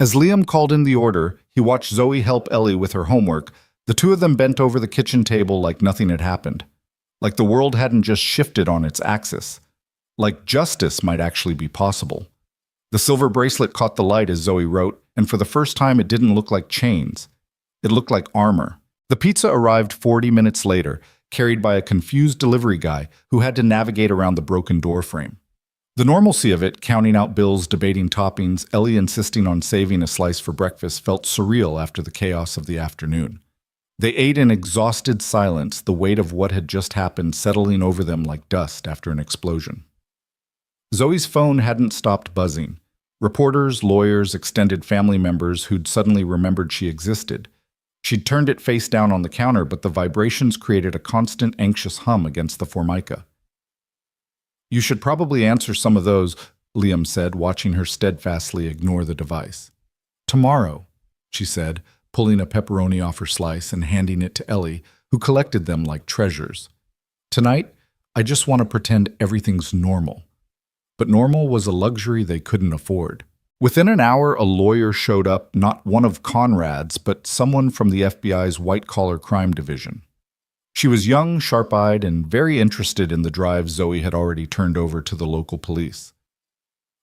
As Liam called in the order, he watched Zoe help Ellie with her homework. The 2 of them bent over the kitchen table like nothing had happened. Like the world hadn't just shifted on its axis. Like justice might actually be possible. The silver bracelet caught the light as Zoe wrote, and for the first time it didn't look like chains. It looked like armor. The pizza arrived 40 minutes later, carried by a confused delivery guy who had to navigate around the broken door frame. The normalcy of it, counting out bills, debating toppings, Ellie insisting on saving a slice for breakfast, felt surreal after the chaos of the afternoon. They ate in exhausted silence, the weight of what had just happened settling over them like dust after an explosion. Zoe's phone hadn't stopped buzzing. Reporters, lawyers, extended family members who'd suddenly remembered she existed. She'd turned it face down on the counter, but the vibrations created a constant, anxious hum against the formica. "You should probably answer some of those," Liam said, watching her steadfastly ignore the device. "Tomorrow," she said, pulling a pepperoni off her slice and handing it to Ellie, who collected them like treasures. "Tonight, I just want to pretend everything's normal." But normal was a luxury they couldn't afford. Within an hour, a lawyer showed up, not one of Conrad's, but someone from the FBI's white-collar crime division. She was young, sharp-eyed, and very interested in the drive Zoe had already turned over to the local police.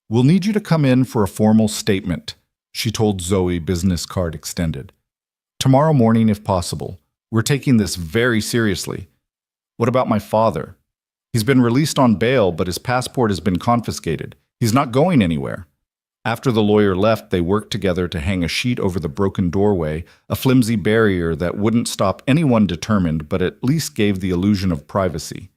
"We'll need you to come in for a formal statement," she told Zoe, business card extended. "Tomorrow morning, if possible. We're taking this very seriously." "What about my father?" "He's been released on bail, but his passport has been confiscated. He's not going anywhere." After the lawyer left, they worked together to hang a sheet over the broken doorway, a flimsy barrier that wouldn't stop anyone determined, but at least gave the illusion of privacy.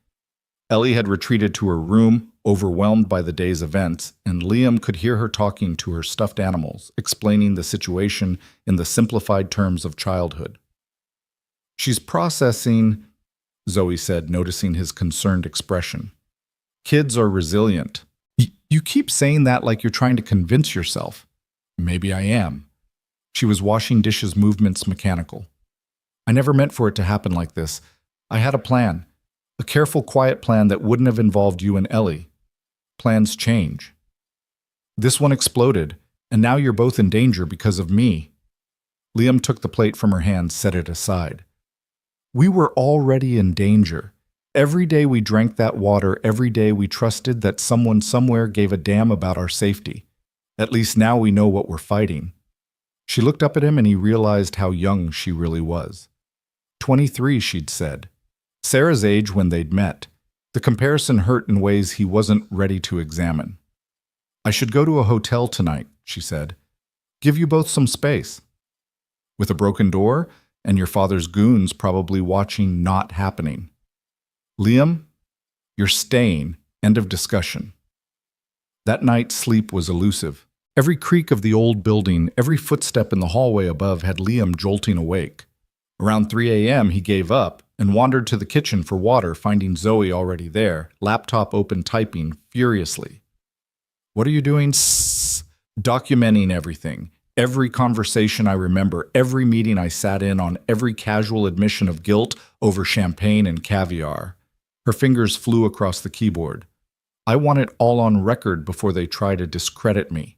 Ellie had retreated to her room, overwhelmed by the day's events, and Liam could hear her talking to her stuffed animals, explaining the situation in the simplified terms of childhood. "She's processing," Zoe said, noticing his concerned expression. "Kids are resilient." You keep saying that like you're trying to convince yourself." "Maybe I am." She was washing dishes, movements mechanical. "I never meant for it to happen like this. I had a plan. A careful, quiet plan that wouldn't have involved you and Ellie. Plans change. This one exploded, and now you're both in danger because of me." Liam took the plate from her hand, set it aside. "We were already in danger. Every day we drank that water, every day we trusted that someone somewhere gave a damn about our safety. At least now we know what we're fighting." She looked up at him and he realized how young she really was. 23, she'd said. Sarah's age when they'd met. The comparison hurt in ways he wasn't ready to examine. "I should go to a hotel tonight," she said. "Give you both some space." "With a broken door, and your father's goons probably watching not happening." "Liam, you're staying. End of discussion." That night, sleep was elusive. Every creak of the old building, every footstep in the hallway above had Liam jolting awake. Around 3 a.m., he gave up and wandered to the kitchen for water, finding Zoe already there, laptop open, typing furiously. "What are you doing?" "Documenting everything. Every conversation I remember, every meeting I sat in on, every casual admission of guilt over champagne and caviar." Her fingers flew across the keyboard. "I want it all on record before they try to discredit me."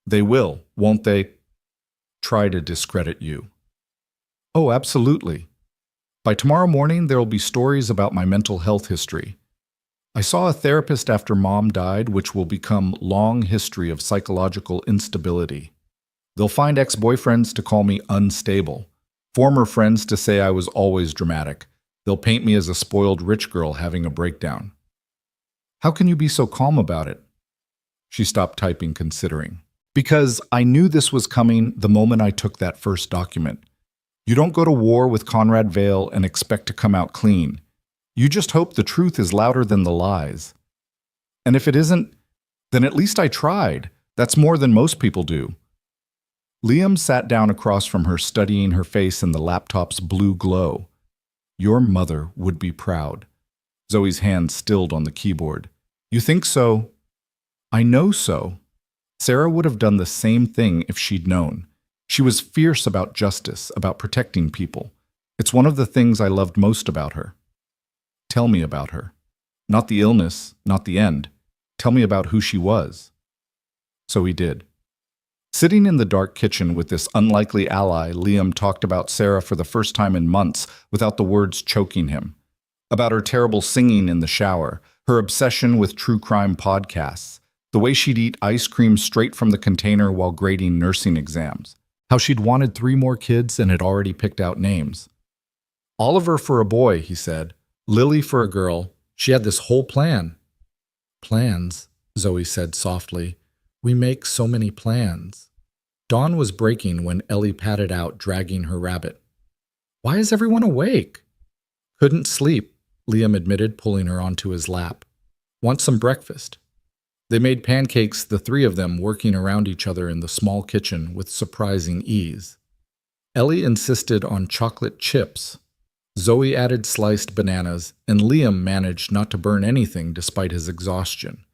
"They will, won't they?" "Try to discredit you." "Oh, absolutely. By tomorrow morning, there'll be stories about my mental health history. I saw a therapist after Mom died, which will become long history of psychological instability. They'll find ex-boyfriends to call me unstable, former friends to say I was always dramatic. They'll paint me as a spoiled rich girl having a breakdown." "How can you be so calm about it?" She stopped typing, considering. "Because I knew this was coming the moment I took that first document. You don't go to war with Conrad Vale and expect to come out clean. You just hope the truth is louder than the lies. And if it isn't, then at least I tried. That's more than most people do." Liam sat down across from her, studying her face in the laptop's blue glow. "Your mother would be proud." Zoe's hand stilled on the keyboard. "You think so?" "I know so. Sarah would have done the same thing if she'd known. She was fierce about justice, about protecting people. It's one of the things I loved most about her." "Tell me about her. Not the illness, not the end. Tell me about who she was." So he did. Sitting in the dark kitchen with this unlikely ally, Liam talked about Sarah for the first time in months without the words choking him. About her terrible singing in the shower, her obsession with true crime podcasts, the way she'd eat ice cream straight from the container while grading nursing exams, how she'd wanted 3 more kids and had already picked out names. "Oliver for a boy," he said. "Lily for a girl. She had this whole plan." "Plans," Zoe said softly. "We make so many plans." Dawn was breaking when Ellie padded out, dragging her rabbit. Why is everyone awake? Couldn't sleep, Liam admitted, pulling her onto his lap. Want some breakfast? They made pancakes, the three of them working around each other in the small kitchen with surprising ease. Ellie insisted on chocolate chips. Zoe added sliced bananas, and Liam managed not to burn anything despite his exhaustion.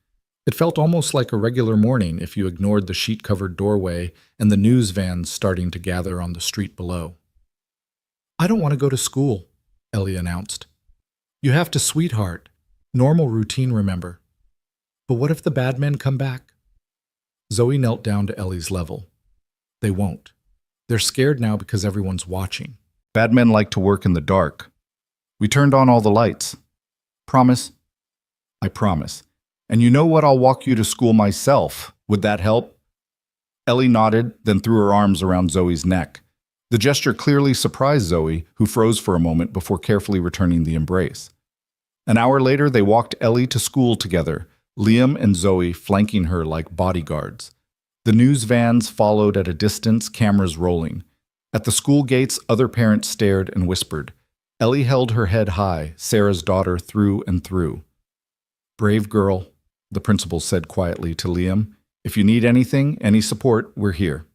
It felt almost like a regular morning if you ignored the sheet-covered doorway and the news vans starting to gather on the street below. I don't want to go to school, Ellie announced. You have to, sweetheart. Normal routine, remember. But what if the bad men come back? Zoe knelt down to Ellie's level. They won't. They're scared now because everyone's watching. Bad men like to work in the dark. We turned on all the lights. Promise? I promise. And you know what? I'll walk you to school myself. Would that help? Ellie nodded, then threw her arms around Zoe's neck. The gesture clearly surprised Zoe, who froze for a moment before carefully returning the embrace. An hour later, they walked Ellie to school together, Liam and Zoe flanking her like bodyguards. The news vans followed at a distance, cameras rolling. At the school gates, other parents stared and whispered. Ellie held her head high, Sarah's daughter through and through. Brave girl, the principal said quietly to Liam. If you need anything, any support, we're here.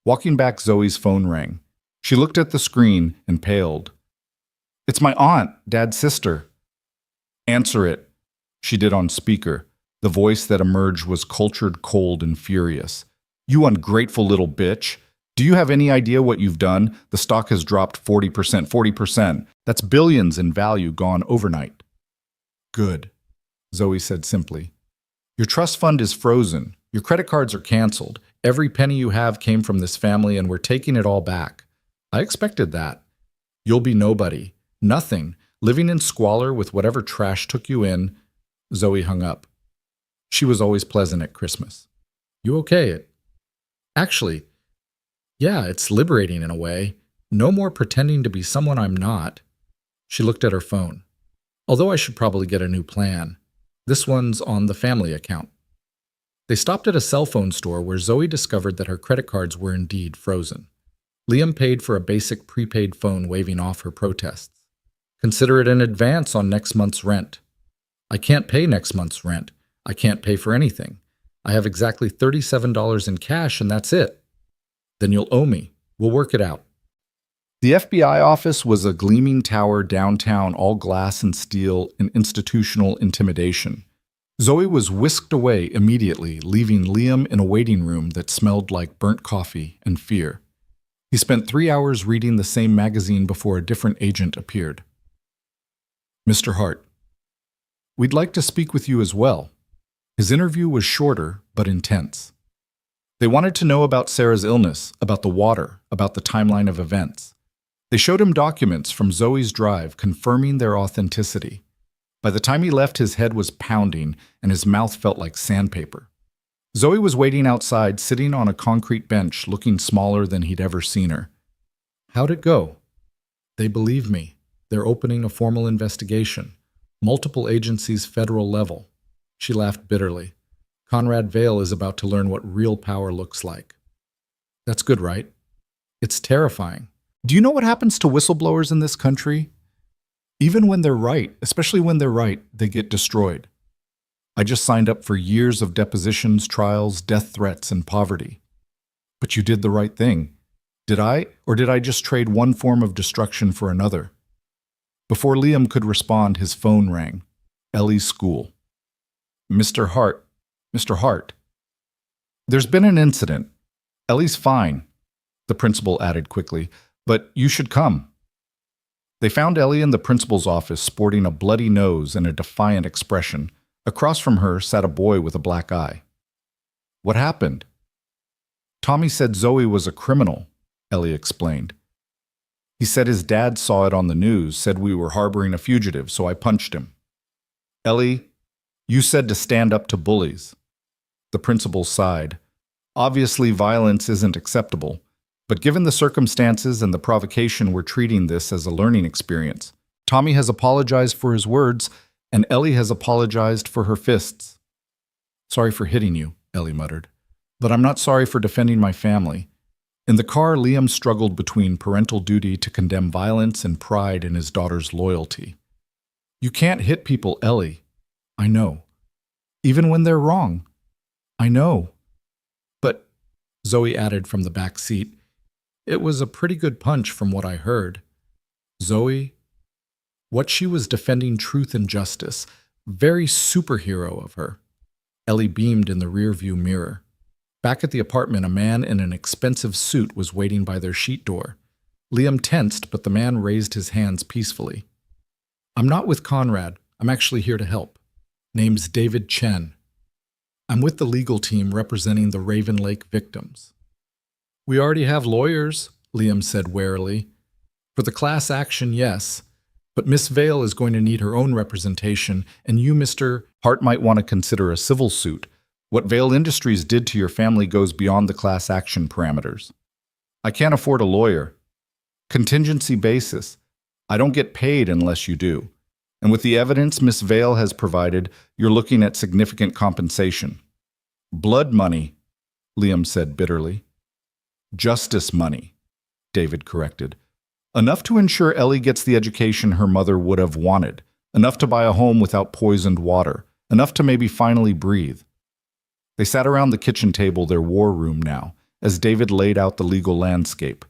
Walking back, Zoe's phone rang. She looked at the screen and paled. It's my aunt, Dad's sister. Answer it, she did on speaker. The voice that emerged was cultured, cold, and furious. You ungrateful little bitch. Do you have any idea what you've done? The stock has dropped 40%, 40%. That's billions in value gone overnight. Good, Zoe said simply. Your trust fund is frozen. Your credit cards are canceled. Every penny you have came from this family and we're taking it all back. I expected that. You'll be nobody. Nothing. Living in squalor with whatever trash took you in. Zoe hung up. She was always pleasant at Christmas. You okay? Actually, yeah, it's liberating in a way. No more pretending to be someone I'm not. She looked at her phone. Although I should probably get a new plan. This one's on the family account. They stopped at a cell phone store where Zoe discovered that her credit cards were indeed frozen. Liam paid for a basic prepaid phone, waving off her protests. Consider it an advance on next month's rent. I can't pay next month's rent. I can't pay for anything. I have exactly $37 in cash and that's it. Then you'll owe me. We'll work it out. The FBI office was a gleaming tower downtown, all glass and steel and institutional intimidation. Zoe was whisked away immediately, leaving Liam in a waiting room that smelled like burnt coffee and fear. He spent 3 hours reading the same magazine before a different agent appeared. Mr. Hart, we'd like to speak with you as well. His interview was shorter but intense. They wanted to know about Sarah's illness, about the water, about the timeline of events. They showed him documents from Zoe's drive confirming their authenticity. By the time he left, his head was pounding and his mouth felt like sandpaper. Zoe was waiting outside, sitting on a concrete bench, looking smaller than he'd ever seen her. How'd it go? They believe me. They're opening a formal investigation. Multiple agencies, federal level. She laughed bitterly. Conrad Vale is about to learn what real power looks like. That's good, right? It's terrifying. Do you know what happens to whistleblowers in this country? Even when they're right, especially when they're right, they get destroyed. I just signed up for years of depositions, trials, death threats, and poverty. But you did the right thing. Did I? Or did I just trade one form of destruction for another? Before Liam could respond, his phone rang. Ellie's school. Mr. Hart. Mr. Hart. There's been an incident. Ellie's fine, the principal added quickly, but you should come. They found Ellie in the principal's office sporting a bloody nose and a defiant expression. Across from her sat a boy with a black eye. What happened? Tommy said Zoe was a criminal, Ellie explained. He said his dad saw it on the news, said we were harboring a fugitive, so I punched him. Ellie, you said to stand up to bullies. The principal sighed. Obviously, violence isn't acceptable, but given the circumstances and the provocation, we're treating this as a learning experience. Tommy has apologized for his words, and Ellie has apologized for her fists. Sorry for hitting you, Ellie muttered, but I'm not sorry for defending my family. In the car, Liam struggled between parental duty to condemn violence and pride in his daughter's loyalty. You can't hit people, Ellie. I know. Even when they're wrong. I know. But, Zoe added from the back seat, it was a pretty good punch from what I heard. Zoe, what she was defending truth and justice, very superhero of her. Ellie beamed in the rearview mirror. Back at the apartment, a man in an expensive suit was waiting by their sheet door. Liam tensed, but the man raised his hands peacefully. I'm not with Conrad. I'm actually here to help. Name's David Chen. I'm with the legal team representing the Raven Lake victims. We already have lawyers, Liam said warily. For the class action, yes. But Miss Vale is going to need her own representation, and you, Mr. Hart, might want to consider a civil suit. What Vale Industries did to your family goes beyond the class action parameters. I can't afford a lawyer. Contingency basis. I don't get paid unless you do. And with the evidence Miss Vale has provided, you're looking at significant compensation. Blood money, Liam said bitterly. Justice money, David corrected. Enough to ensure Ellie gets the education her mother would have wanted. Enough to buy a home without poisoned water. Enough to maybe finally breathe. They sat around the kitchen table, their war room now, as David laid out the legal landscape.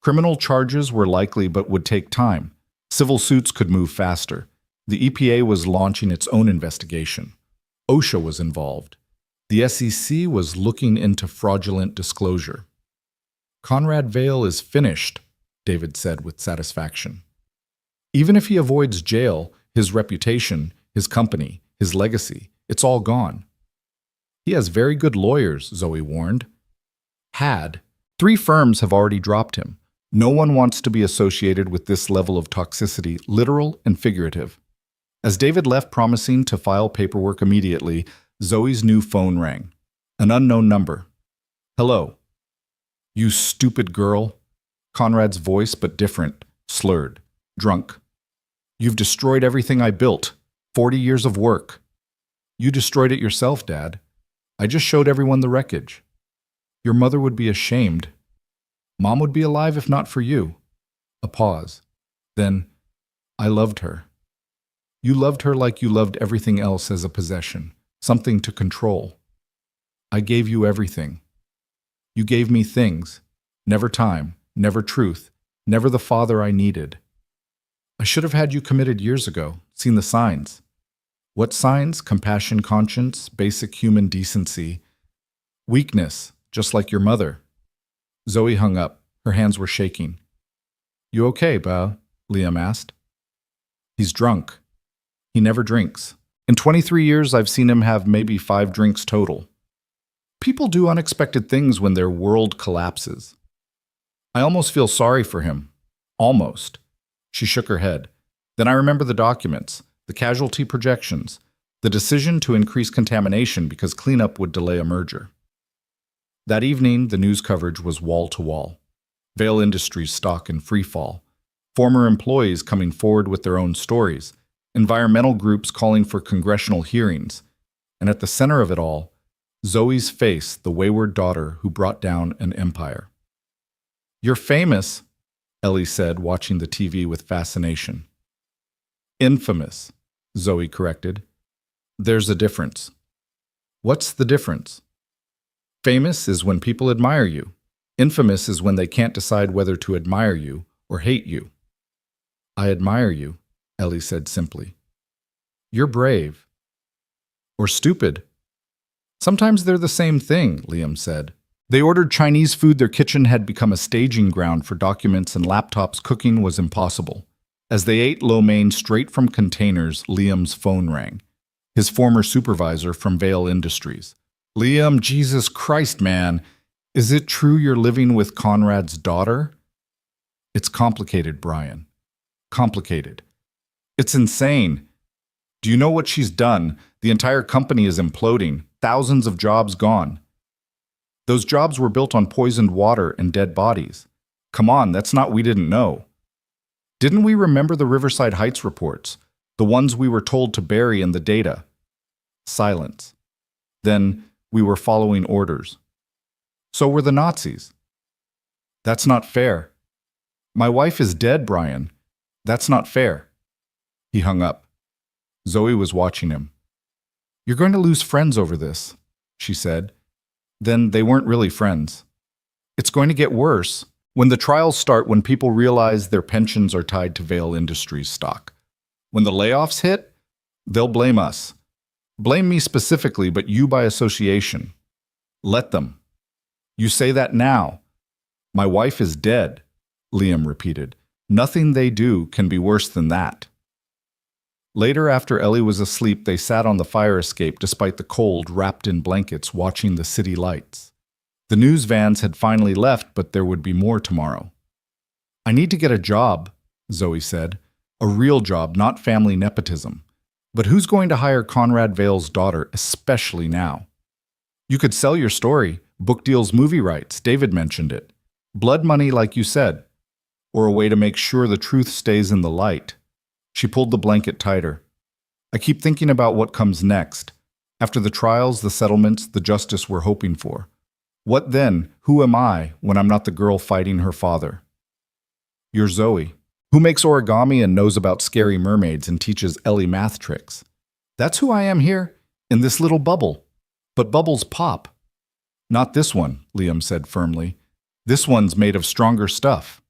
Criminal charges were likely but would take time. Civil suits could move faster. The EPA was launching its own investigation. OSHA was involved. The SEC was looking into fraudulent disclosure. Conrad Vale is finished, David said with satisfaction. Even if he avoids jail, his reputation, his company, his legacy, it's all gone. He has very good lawyers, Zoe warned. Had. 3 firms have already dropped him. No one wants to be associated with this level of toxicity, literal and figurative. As David left promising to file paperwork immediately, Zoe's new phone rang. An unknown number. Hello. You stupid girl. Conrad's voice, but different, slurred, drunk. You've destroyed everything I built. 40 years of work. You destroyed it yourself, Dad. I just showed everyone the wreckage. Your mother would be ashamed. Mom would be alive if not for you. A pause. Then, I loved her. You loved her like you loved everything else as a possession, something to control. I gave you everything. You gave me things. Never time, never truth, never the father I needed. I should have had you committed years ago, seen the signs. What signs? Compassion, conscience, basic human decency. Weakness, just like your mother. Zoe hung up. Her hands were shaking. You okay, Ba? Liam asked. He's drunk. He never drinks. In 23 years, I've seen him have maybe 5 drinks total. People do unexpected things when their world collapses. I almost feel sorry for him. Almost. She shook her head. Then I remember the documents, the casualty projections, the decision to increase contamination because cleanup would delay a merger. That evening, the news coverage was wall-to-wall. Vale Industries stock in free fall. Former employees coming forward with their own stories. Environmental groups calling for congressional hearings. And at the center of it all, Zoe's face, the wayward daughter who brought down an empire. You're famous, Ellie said, watching the TV with fascination. Infamous, Zoe corrected. There's a difference. What's the difference? Famous is when people admire you. Infamous is when they can't decide whether to admire you or hate you. I admire you, Ellie said simply. You're brave. Or stupid. Sometimes they're the same thing, Liam said. They ordered Chinese food. Their kitchen had become a staging ground for documents and laptops. Cooking was impossible. As they ate lo mein straight from containers, Liam's phone rang. His former supervisor from Vale Industries. Liam, Jesus Christ, man. Is it true you're living with Conrad's daughter? It's complicated, Brian. Complicated. It's insane. Do you know what she's done? The entire company is imploding. Thousands of jobs gone. Those jobs were built on poisoned water and dead bodies. Come on, that's not we didn't know. Didn't we remember the Riverside Heights reports? The ones we were told to bury in the data? Silence. Then we were following orders. So were the Nazis. That's not fair. My wife is dead, Brian. That's not fair. He hung up. Zoe was watching him. You're going to lose friends over this, she said. Then they weren't really friends. It's going to get worse when the trials start, when people realize their pensions are tied to Vail Industries stock. When the layoffs hit, they'll blame us. Blame me specifically, but you by association. Let them. You say that now. My wife is dead, Liam repeated. Nothing they do can be worse than that. Later, after Ellie was asleep, they sat on the fire escape despite the cold, wrapped in blankets, watching the city lights. The news vans had finally left, but there would be more tomorrow. I need to get a job, Zoe said. A real job, not family nepotism. But who's going to hire Conrad Vail's daughter, especially now? You could sell your story, book deals, movie rights, David mentioned it. Blood money, like you said. Or a way to make sure the truth stays in the light. She pulled the blanket tighter. I keep thinking about what comes next. After the trials, the settlements, the justice we're hoping for. What then? Who am I when I'm not the girl fighting her father? You're Zoe, who makes origami and knows about scary mermaids and teaches Ellie math tricks. That's who I am here, in this little bubble. But bubbles pop. Not this one, Liam said firmly. This one's made of stronger stuff.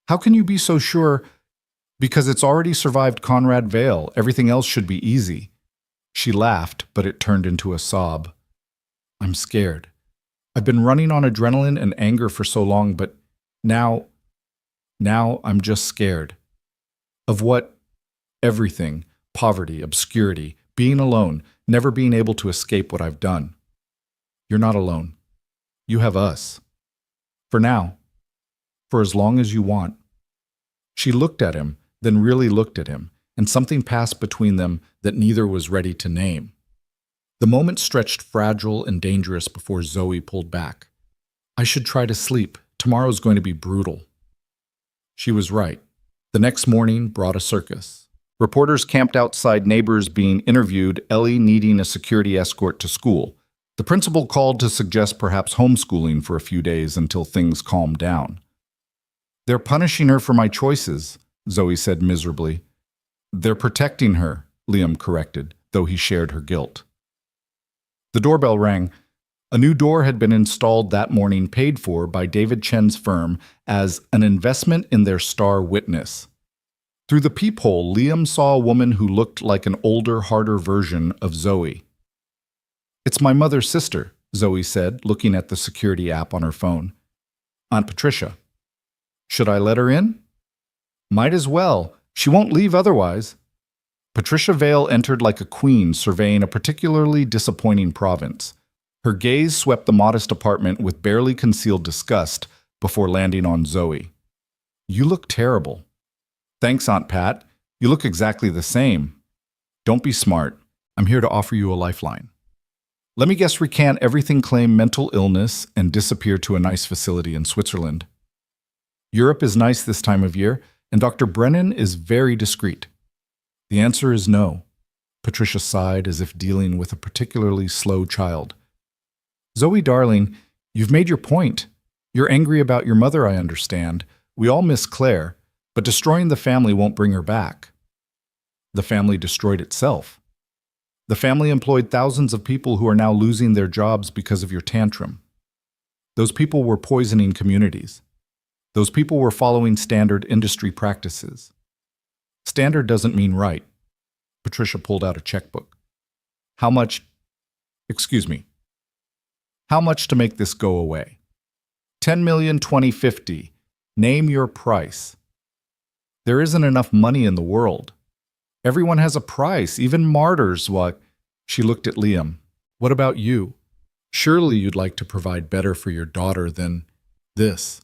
How can you be so sure? Because it's already survived Conrad Vail. Everything else should be easy. She laughed, but it turned into a sob. I'm scared. I've been running on adrenaline and anger for so long, but now I'm just scared. Of what? Everything. Poverty, obscurity, being alone, never being able to escape what I've done. You're not alone. You have us. For now. For as long as you want. She looked at him, then really looked at him, and something passed between them that neither was ready to name. The moment stretched fragile and dangerous before Zoe pulled back. I should try to sleep. Tomorrow's going to be brutal. She was right. The next morning brought a circus. Reporters camped outside, neighbors being interviewed, Ellie needing a security escort to school. The principal called to suggest perhaps homeschooling for a few days until things calmed down. They're punishing her for my choices, Zoe said miserably. They're protecting her, Liam corrected, though he shared her guilt. The doorbell rang. A new door had been installed that morning, paid for by David Chen's firm as an investment in their star witness. Through the peephole, Liam saw a woman who looked like an older, harder version of Zoe. It's my mother's sister, Zoe said, looking at the security app on her phone. Aunt Patricia. Should I let her in? Might as well. She won't leave otherwise. Patricia Vail entered like a queen surveying a particularly disappointing province. Her gaze swept the modest apartment with barely concealed disgust before landing on Zoe. You look terrible. Thanks, Aunt Pat. You look exactly the same. Don't be smart. I'm here to offer you a lifeline. Let me guess, recant everything, claim mental illness, and disappear to a nice facility in Switzerland. Europe is nice this time of year, and Dr. Brennan is very discreet. The answer is no. Patricia sighed as if dealing with a particularly slow child. Zoe, darling, you've made your point. You're angry about your mother, I understand. We all miss Claire, but destroying the family won't bring her back. The family destroyed itself. The family employed thousands of people who are now losing their jobs because of your tantrum. Those people were poisoning communities. Those people were following standard industry practices. Standard doesn't mean right. Patricia pulled out a checkbook. How much to make this go away? 10 million, 2050. Name your price. There isn't enough money in the world. Everyone has a price, even martyrs. What? She looked at Liam. What about you? Surely you'd like to provide better for your daughter than this.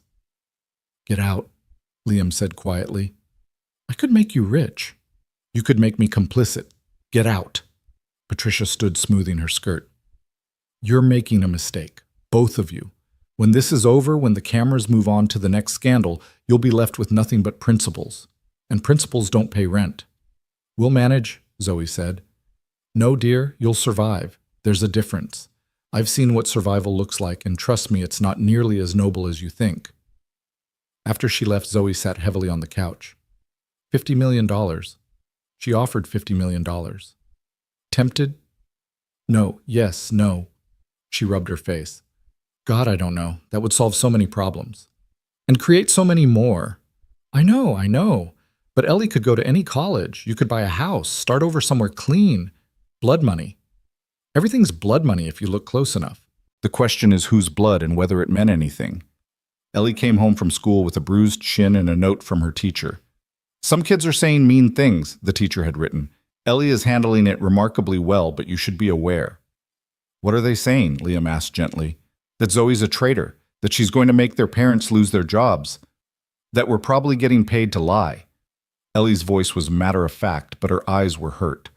Get out, Liam said quietly. I could make you rich. You could make me complicit. Get out. Patricia stood smoothing her skirt. You're making a mistake, both of you. When this is over, when the cameras move on to the next scandal, you'll be left with nothing but principals. And principals don't pay rent. We'll manage, Zoe said. No, dear, you'll survive. There's a difference. I've seen what survival looks like, and trust me, it's not nearly as noble as you think. After she left, Zoe sat heavily on the couch. $50 million. She offered $50 million. Tempted? No, yes, no. She rubbed her face. God, I don't know. That would solve so many problems. And create so many more. I know. But Ellie could go to any college. You could buy a house, start over somewhere clean. Blood money. Everything's blood money if you look close enough. The question is whose blood and whether it meant anything. Ellie came home from school with a bruised shin and a note from her teacher. Some kids are saying mean things, the teacher had written. Ellie is handling it remarkably well, but you should be aware. What are they saying? Liam asked gently. That Zoe's a traitor, that she's going to make their parents lose their jobs, that we're probably getting paid to lie. Ellie's voice was matter of fact, but her eyes were hurt.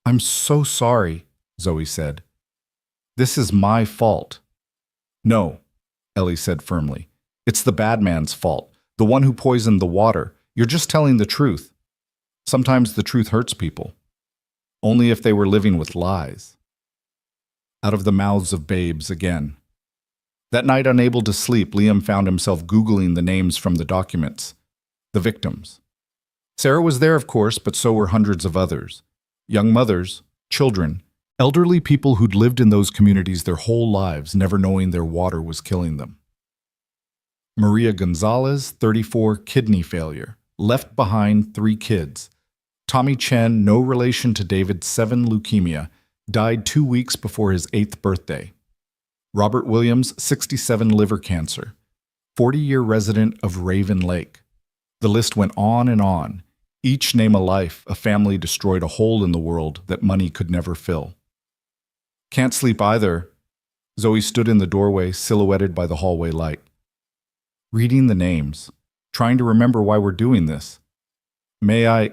I'm so sorry, Zoe said. This is my fault. No, Ellie said firmly. It's the bad man's fault, the one who poisoned the water. You're just telling the truth. Sometimes the truth hurts people. Only if they were living with lies. Out of the mouths of babes again. That night, unable to sleep, Liam found himself Googling the names from the documents. The victims. Sarah was there, of course, but so were hundreds of others. Young mothers, children, elderly people who'd lived in those communities their whole lives, never knowing their water was killing them. Maria Gonzalez, 34, kidney failure. Left behind 3 kids. Tommy Chen, no relation to David, 7, leukemia. Died 2 weeks before his 8th birthday. Robert Williams, 67, liver cancer. 40-year resident of Raven Lake. The list went on and on. Each name a life, a family destroyed, a hole in the world that money could never fill. Can't sleep either. Zoe stood in the doorway, silhouetted by the hallway light. Reading the names, trying to remember why we're doing this. May I?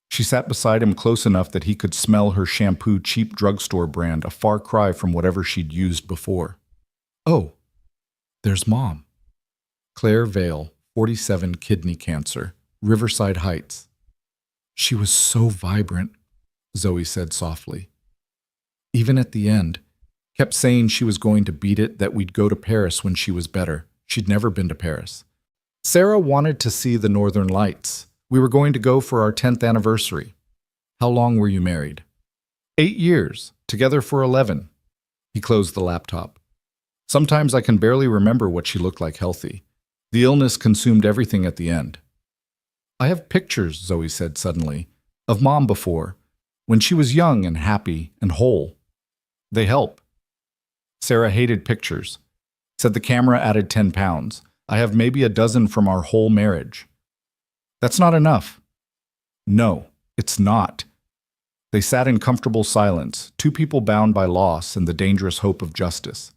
She sat beside him close enough that he could smell her shampoo, cheap drugstore brand, a far cry from whatever she'd used before. Oh, there's Mom. Claire Vale, 47, kidney cancer, Riverside Heights. She was so vibrant, Zoe said softly. Even at the end, kept saying she was going to beat it, that we'd go to Paris when she was better. She'd never been to Paris. Sarah wanted to see the Northern Lights. We were going to go for our 10th anniversary. How long were you married? 8 years, together for 11. He closed the laptop. Sometimes I can barely remember what she looked like healthy. The illness consumed everything at the end. I have pictures, Zoe said suddenly, of Mom before, when she was young and happy and whole. They help. Sarah hated pictures. Said the camera added 10 pounds. I have maybe a dozen from our whole marriage. That's not enough. No, it's not. They sat in comfortable silence, 2 people bound by loss and the dangerous hope of justice.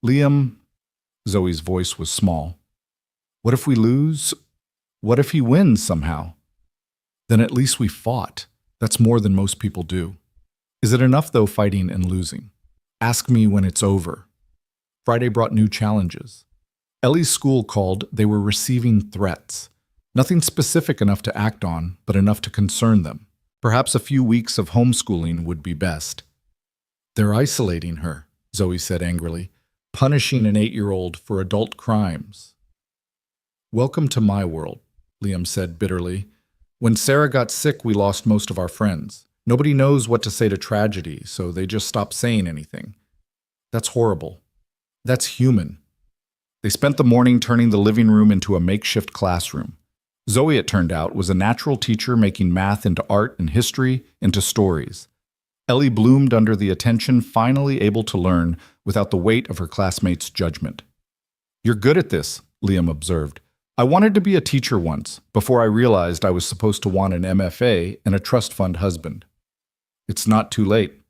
Liam, Zoe's voice was small. What if we lose? What if he wins somehow? Then at least we fought. That's more than most people do. Is it enough, though, fighting and losing? Ask me when it's over. Friday brought new challenges. Ellie's school called. They were receiving threats. Nothing specific enough to act on, but enough to concern them. Perhaps a few weeks of homeschooling would be best. They're isolating her, Zoe said angrily, punishing an 8-year-old for adult crimes. Welcome to my world, Liam said bitterly. When Sarah got sick, we lost most of our friends. Nobody knows what to say to tragedy, so they just stop saying anything. That's horrible. That's human. They spent the morning turning the living room into a makeshift classroom. Zoe, it turned out, was a natural teacher making math into art and history into stories. Ellie bloomed under the attention, finally able to learn without the weight of her classmates' judgment. You're good at this, Liam observed. I wanted to be a teacher once, before I realized I was supposed to want an MFA and a trust fund husband. It's not too late.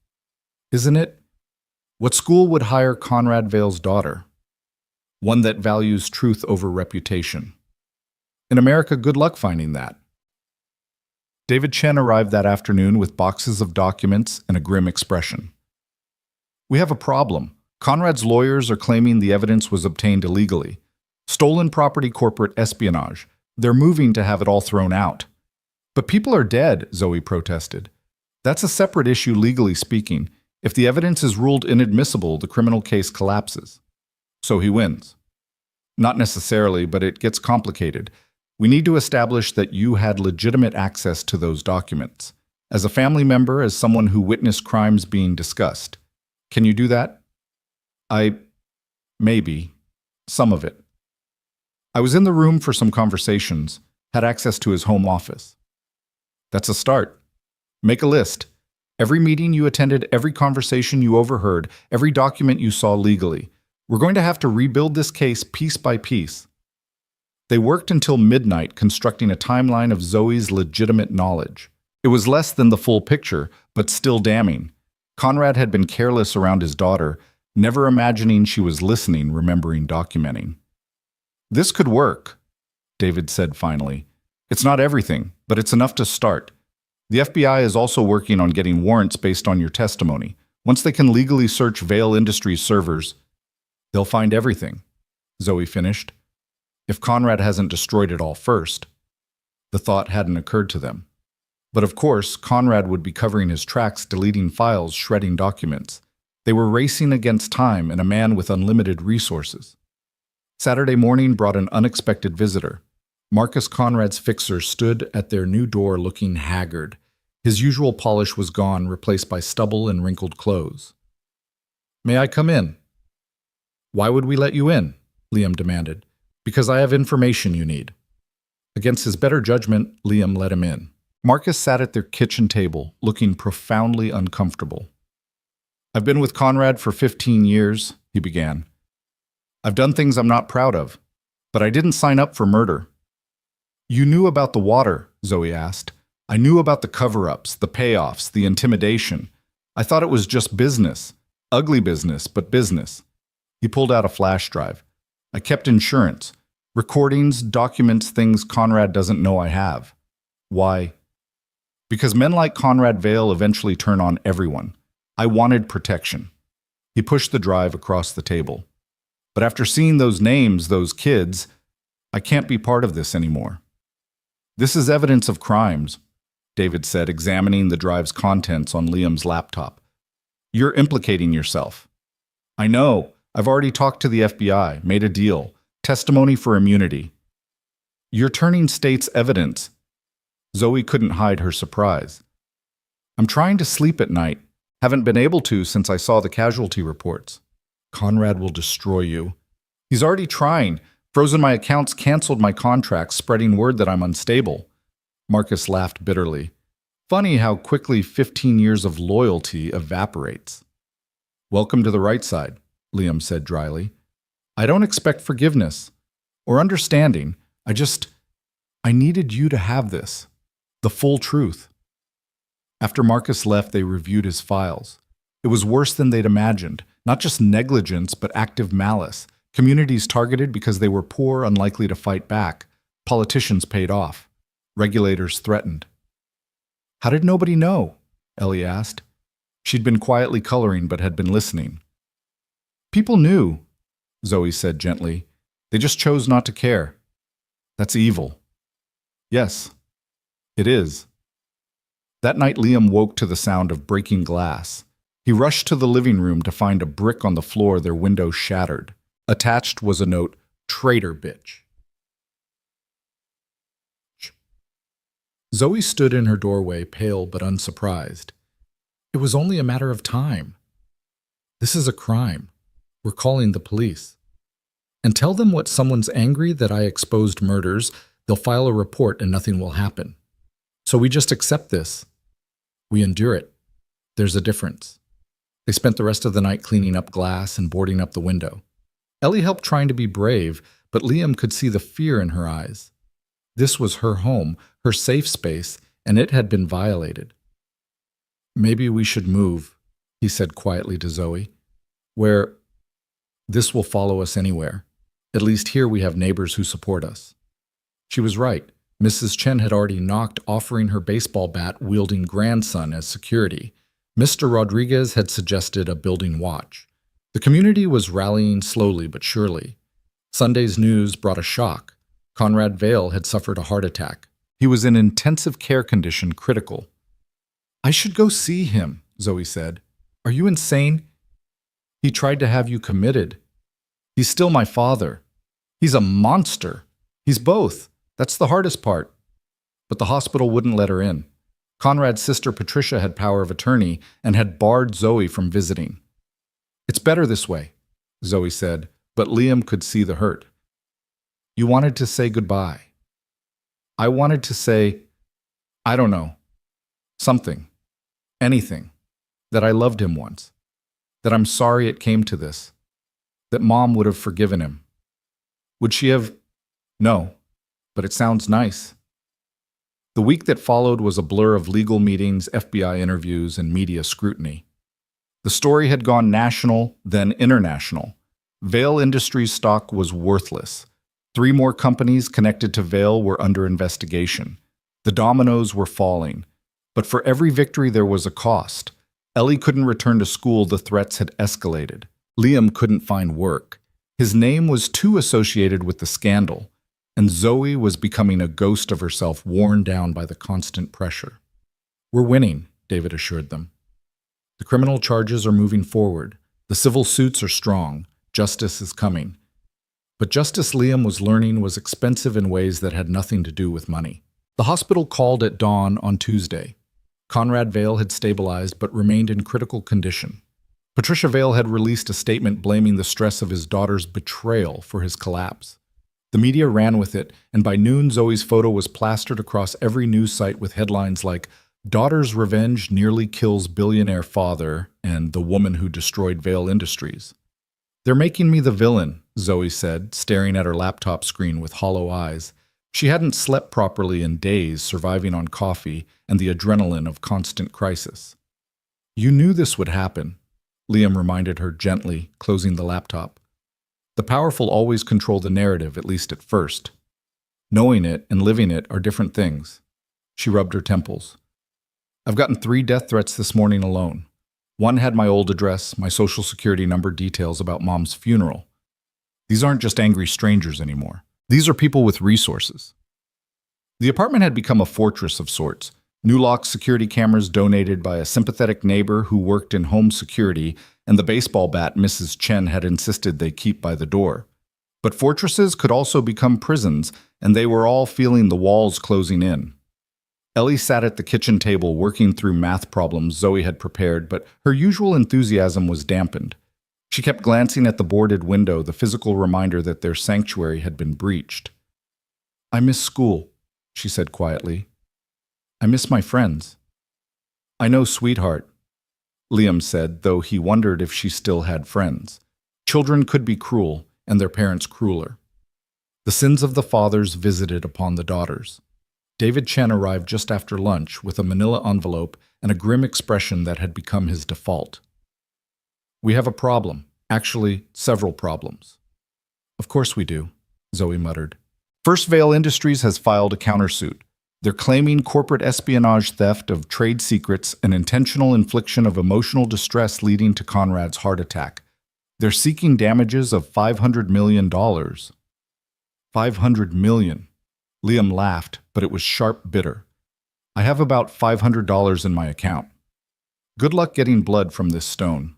Isn't it? What school would hire Conrad Vale's daughter? One that values truth over reputation. In America, good luck finding that. David Chen arrived that afternoon with boxes of documents and a grim expression. We have a problem. Conrad's lawyers are claiming the evidence was obtained illegally. Stolen property, corporate espionage. They're moving to have it all thrown out. But people are dead, Zoe protested. That's a separate issue legally speaking. If the evidence is ruled inadmissible, the criminal case collapses. So he wins. Not necessarily, but it gets complicated. We need to establish that you had legitimate access to those documents. As a family member, as someone who witnessed crimes being discussed. Can you do that? Maybe. Some of it. I was in the room for some conversations, had access to his home office. That's a start. Make a list. Every meeting you attended, every conversation you overheard, every document you saw legally. We're going to have to rebuild this case piece by piece. They worked until midnight constructing a timeline of Zoe's legitimate knowledge. It was less than the full picture, but still damning. Conrad had been careless around his daughter, never imagining she was listening, remembering, documenting. This could work, David said finally. It's not everything, but it's enough to start. The FBI is also working on getting warrants based on your testimony. Once they can legally search Vail Industries servers, they'll find everything, Zoe finished. If Conrad hasn't destroyed it all first. The thought hadn't occurred to them. But of course, Conrad would be covering his tracks, deleting files, shredding documents. They were racing against time and a man with unlimited resources. Saturday morning brought an unexpected visitor. Marcus Conrad's fixer stood at their new door looking haggard. His usual polish was gone, replaced by stubble and wrinkled clothes. "May I come in?" "Why would we let you in?" Liam demanded. "Because I have information you need." Against his better judgment, Liam let him in. Marcus sat at their kitchen table, looking profoundly uncomfortable. "I've been with Conrad for 15 years, he began. "I've done things I'm not proud of, but I didn't sign up for murder." "You knew about the water," Zoe asked. "I knew about the cover-ups, the payoffs, the intimidation. I thought it was just business. Ugly business, but business." He pulled out a flash drive. "I kept insurance. Recordings, documents, things Conrad doesn't know I have." "Why?" "Because men like Conrad Vail eventually turn on everyone. I wanted protection." He pushed the drive across the table. "But after seeing those names, those kids, I can't be part of this anymore." "This is evidence of crimes," David said, examining the drive's contents on Liam's laptop. "You're implicating yourself." "I know. I've already talked to the FBI, made a deal. Testimony for immunity." "You're turning state's evidence." Zoe couldn't hide her surprise. "I'm trying to sleep at night. Haven't been able to since I saw the casualty reports." "Conrad will destroy you." "He's already trying. Frozen my accounts, canceled my contracts, spreading word that I'm unstable." Marcus laughed bitterly. "Funny how quickly 15 years of loyalty evaporates." "Welcome to the right side," Liam said dryly. "I don't expect forgiveness or understanding. I needed you to have this. The full truth." After Marcus left, they reviewed his files. It was worse than they'd imagined. Not just negligence, but active malice. Communities targeted because they were poor, unlikely to fight back. Politicians paid off. Regulators threatened. "How did nobody know?" Ellie asked. She'd been quietly coloring but had been listening. "People knew," Zoe said gently. "They just chose not to care." "That's evil." "Yes, it is." That night Liam woke to the sound of breaking glass. He rushed to the living room to find a brick on the floor, their window shattered. Attached was a note, "Traitor bitch." Zoe stood in her doorway, pale but unsurprised. It was only a matter of time. "This is a crime. We're calling the police. And tell them what someone's angry that I exposed murders, they'll file a report and nothing will happen. So we just accept this. We endure it. There's a difference." They spent the rest of the night cleaning up glass and boarding up the window. Ellie helped trying to be brave, but Liam could see the fear in her eyes. This was her home, her safe space, and it had been violated. "Maybe we should move," he said quietly to Zoe. "Where this will follow us anywhere. At least here we have neighbors who support us." She was right. Mrs. Chen had already knocked, offering her baseball bat-wielding grandson as security. Mr. Rodriguez had suggested a building watch. The community was rallying slowly but surely. Sunday's news brought a shock. Conrad Vail had suffered a heart attack. He was in intensive care condition, critical. "I should go see him," Zoe said. "Are you insane?" "He tried to have you committed." "He's still my father." He's a monster. He's both. That's the hardest part. But the hospital wouldn't let her in. Conrad's sister Patricia had power of attorney and had barred Zoe from visiting. It's better this way, Zoe said, but Liam could see the hurt. You wanted to say goodbye. I wanted to say, I don't know, something, anything, that I loved him once, that I'm sorry it came to this, that Mom would have forgiven him. Would she have? No, but it sounds nice. The week that followed was a blur of legal meetings, FBI interviews, and media scrutiny. The story had gone national, then international. Vail Industries stock was worthless. 3 more companies connected to Vail were under investigation. The dominoes were falling. But for every victory there was a cost. Ellie couldn't return to school, the threats had escalated. Liam couldn't find work. His name was too associated with the scandal, and Zoe was becoming a ghost of herself, worn down by the constant pressure. We're winning, David assured them. The criminal charges are moving forward. The civil suits are strong. Justice is coming. But justice, Liam was learning, was expensive in ways that had nothing to do with money. The hospital called at dawn on Tuesday. Conrad Vail had stabilized but remained in critical condition. Patricia Vail had released a statement blaming the stress of his daughter's betrayal for his collapse. The media ran with it, and by noon Zoe's photo was plastered across every news site with headlines like, "Daughter's revenge nearly kills billionaire father," and "The woman who destroyed Vail Industries." "They're making me the villain," Zoe said, staring at her laptop screen with hollow eyes. She hadn't slept properly in days, surviving on coffee and the adrenaline of constant crisis. "You knew this would happen," Liam reminded her gently, closing the laptop. The powerful always control the narrative, at least at first. Knowing it and living it are different things. She rubbed her temples. "I've gotten 3 death threats this morning alone. One had my old address, my social security number, details about Mom's funeral. These aren't just angry strangers anymore. These are people with resources." The apartment had become a fortress of sorts. New lock security cameras donated by a sympathetic neighbor who worked in home security, and the baseball bat Mrs. Chen had insisted they keep by the door. But fortresses could also become prisons, and they were all feeling the walls closing in. Ellie sat at the kitchen table working through math problems Zoe had prepared, but her usual enthusiasm was dampened. She kept glancing at the boarded window, the physical reminder that their sanctuary had been breached. "I miss school," she said quietly. "I miss my friends." "I know, sweetheart," Liam said, though he wondered if she still had friends. Children could be cruel, and their parents crueler. The sins of the fathers visited upon the daughters. David Chen arrived just after lunch with a manila envelope and a grim expression that had become his default. "We have a problem. Actually, several problems." "Of course we do," Zoe muttered. First Vail Industries has filed a countersuit. They're claiming corporate espionage, theft of trade secrets, and intentional infliction of emotional distress leading to Conrad's heart attack. They're seeking damages of $500 million. $500 million. Liam laughed, but it was sharp bitter. "I have about $500 in my account. Good luck getting blood from this stone."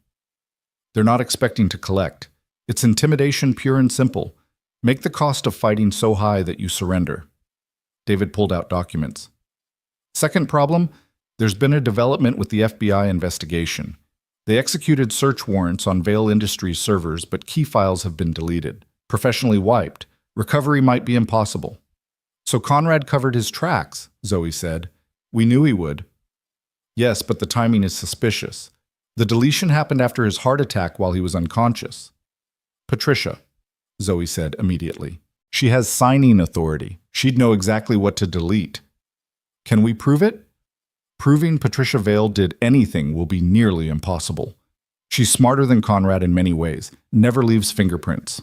"They're not expecting to collect. It's intimidation, pure and simple. Make the cost of fighting so high that you surrender." David pulled out documents. "Second problem, there's been a development with the FBI investigation. They executed search warrants on Vail Industries servers, but key files have been deleted, professionally wiped. Recovery might be impossible." "So Conrad covered his tracks," Zoe said. "We knew he would." "Yes, but the timing is suspicious. The deletion happened after his heart attack while he was unconscious." "Patricia," Zoe said immediately. "She has signing authority. She'd know exactly what to delete." "Can we prove it?" "Proving Patricia Vail did anything will be nearly impossible. She's smarter than Conrad in many ways, never leaves fingerprints."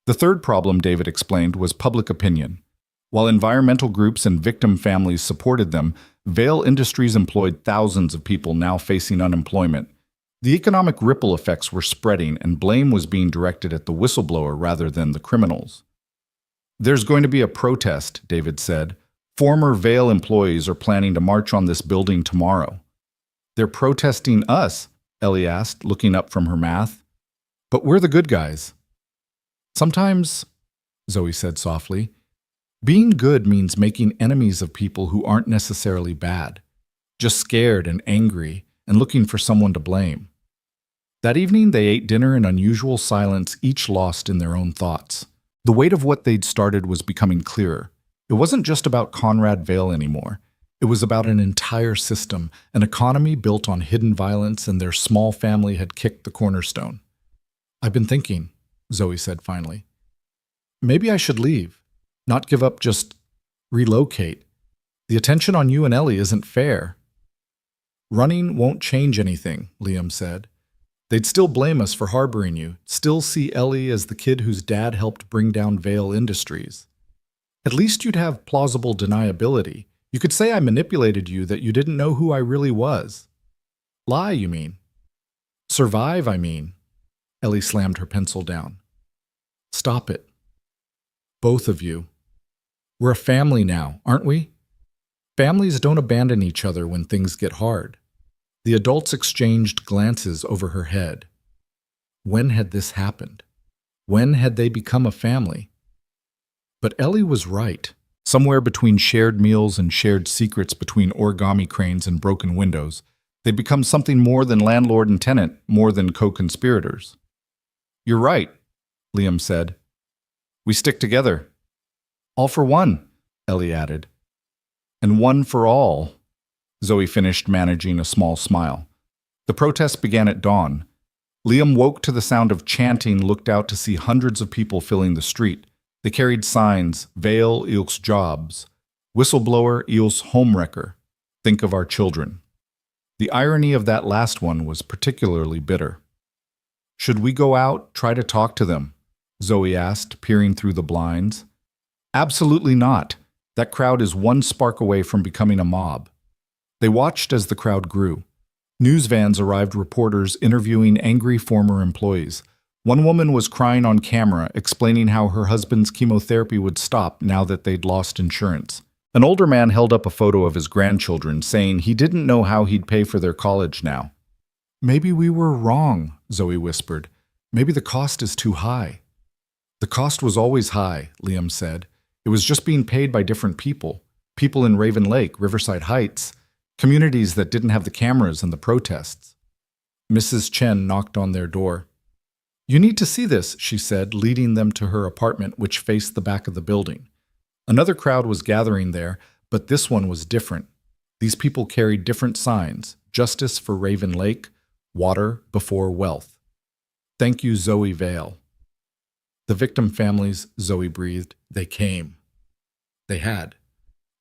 The third problem, David explained, was public opinion. While environmental groups and victim families supported them, Vail Industries employed thousands of people now facing unemployment. The economic ripple effects were spreading, and blame was being directed at the whistleblower rather than the criminals. "There's going to be a protest," David said. "Former Vail employees are planning to march on this building tomorrow." "They're protesting us?" Ellie asked, looking up from her math. "But we're the good guys." "Sometimes Zoe said softly. Being good means making enemies of people who aren't necessarily bad, just scared and angry and looking for someone to blame. That evening, they ate dinner in unusual silence, each lost in their own thoughts. The weight of what they'd started was becoming clearer. It wasn't just about Conrad Vale anymore. It was about an entire system, an economy built on hidden violence, and their small family had kicked the cornerstone. I've been thinking, Zoe said finally. Maybe I should leave. Not give up, just relocate. The attention on you and Ellie isn't fair. Running won't change anything, Liam said. They'd still blame us for harboring you, still see Ellie as the kid whose dad helped bring down Vale Industries. At least you'd have plausible deniability. You could say I manipulated you, that you didn't know who I really was. Lie, you mean? Survive, I mean. Ellie slammed her pencil down. Stop it. Both of you. We're a family now, aren't we? Families don't abandon each other when things get hard. The adults exchanged glances over her head. When had this happened? When had they become a family? But Ellie was right. Somewhere between shared meals and shared secrets, between origami cranes and broken windows, they'd become something more than landlord and tenant, more than co-conspirators. You're right, Liam said. We stick together. All for one, Ellie added. And one for all. Zoe finished, managing a small smile. The protest began at dawn. Liam woke to the sound of chanting, looked out to see hundreds of people filling the street. They carried signs, Vale eals jobs, Whistleblower eals homewrecker, think of our children. The irony of that last one was particularly bitter. Should we go out, try to talk to them? Zoe asked, peering through the blinds. Absolutely not. That crowd is one spark away from becoming a mob. They watched as the crowd grew. News vans arrived, reporters interviewing angry former employees. One woman was crying on camera, explaining how her husband's chemotherapy would stop now that they'd lost insurance. An older man held up a photo of his grandchildren, saying he didn't know how he'd pay for their college now. Maybe we were wrong, Zoe whispered. Maybe the cost is too high. The cost was always high, Liam said. It was just being paid by different people. People in Raven Lake, Riverside Heights, communities that didn't have the cameras and the protests. Mrs. Chen knocked on their door. You need to see this, she said, leading them to her apartment, which faced the back of the building. Another crowd was gathering there, but this one was different. These people carried different signs: justice for Raven Lake, water before wealth. Thank you, Zoe Vale. The victim families, Zoe breathed, they came. They had.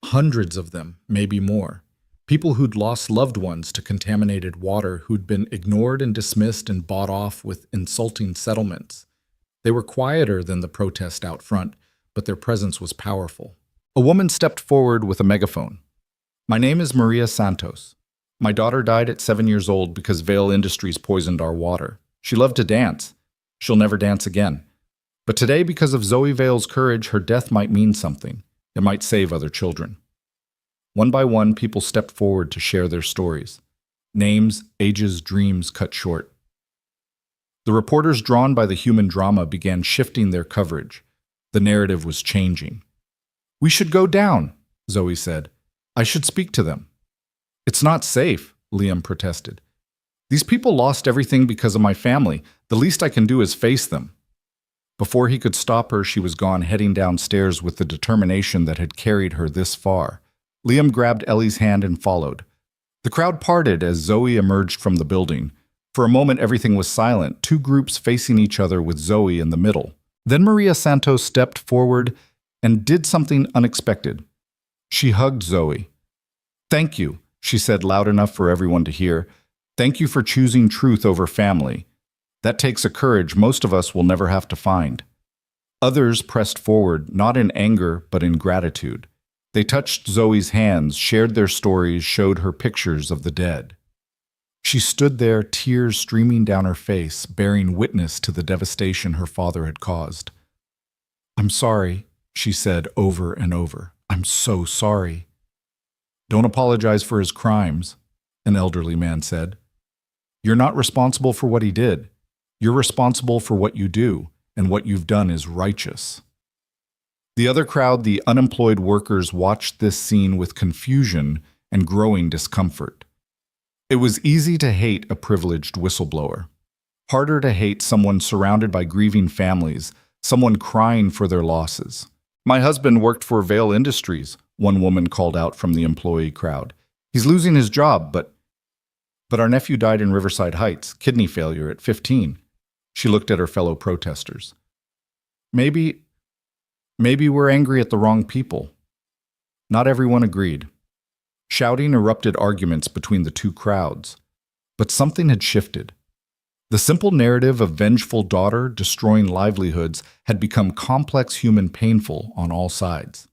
Hundreds of them, maybe more. People who'd lost loved ones to contaminated water, who'd been ignored and dismissed and bought off with insulting settlements. They were quieter than the protest out front, but their presence was powerful. A woman stepped forward with a megaphone. My name is Maria Santos. My daughter died at 7 years old because Vale Industries poisoned our water. She loved to dance. She'll never dance again. But today, because of Zoe Vale's courage, her death might mean something. It might save other children. One by one, people stepped forward to share their stories. Names, ages, dreams cut short. The reporters, drawn by the human drama, began shifting their coverage. The narrative was changing. We should go down, Zoe said. I should speak to them. It's not safe, Liam protested. These people lost everything because of my family. The least I can do is face them. Before he could stop her, she was gone, heading downstairs with the determination that had carried her this far. Liam grabbed Ellie's hand and followed. The crowd parted as Zoe emerged from the building. For a moment, everything was silent, two groups facing each other with Zoe in the middle. Then Maria Santos stepped forward and did something unexpected. She hugged Zoe. Thank you, she said loud enough for everyone to hear. Thank you for choosing truth over family. That takes a courage most of us will never have to find. Others pressed forward, not in anger, but in gratitude. They touched Zoe's hands, shared their stories, showed her pictures of the dead. She stood there, tears streaming down her face, bearing witness to the devastation her father had caused. I'm sorry, she said over and over. I'm so sorry. Don't apologize for his crimes, an elderly man said. You're not responsible for what he did. You're responsible for what you do, and what you've done is righteous. The other crowd, the unemployed workers, watched this scene with confusion and growing discomfort. It was easy to hate a privileged whistleblower. Harder to hate someone surrounded by grieving families, someone crying for their losses. "My husband worked for Vail Industries," one woman called out from the employee crowd. "He's losing his job, but our nephew died in Riverside Heights, kidney failure at 15. She looked at her fellow protesters. Maybe we're angry at the wrong people." Not everyone agreed. Shouting erupted arguments between the two crowds. But something had shifted. The simple narrative of vengeful daughter destroying livelihoods had become complex human painful on all sides.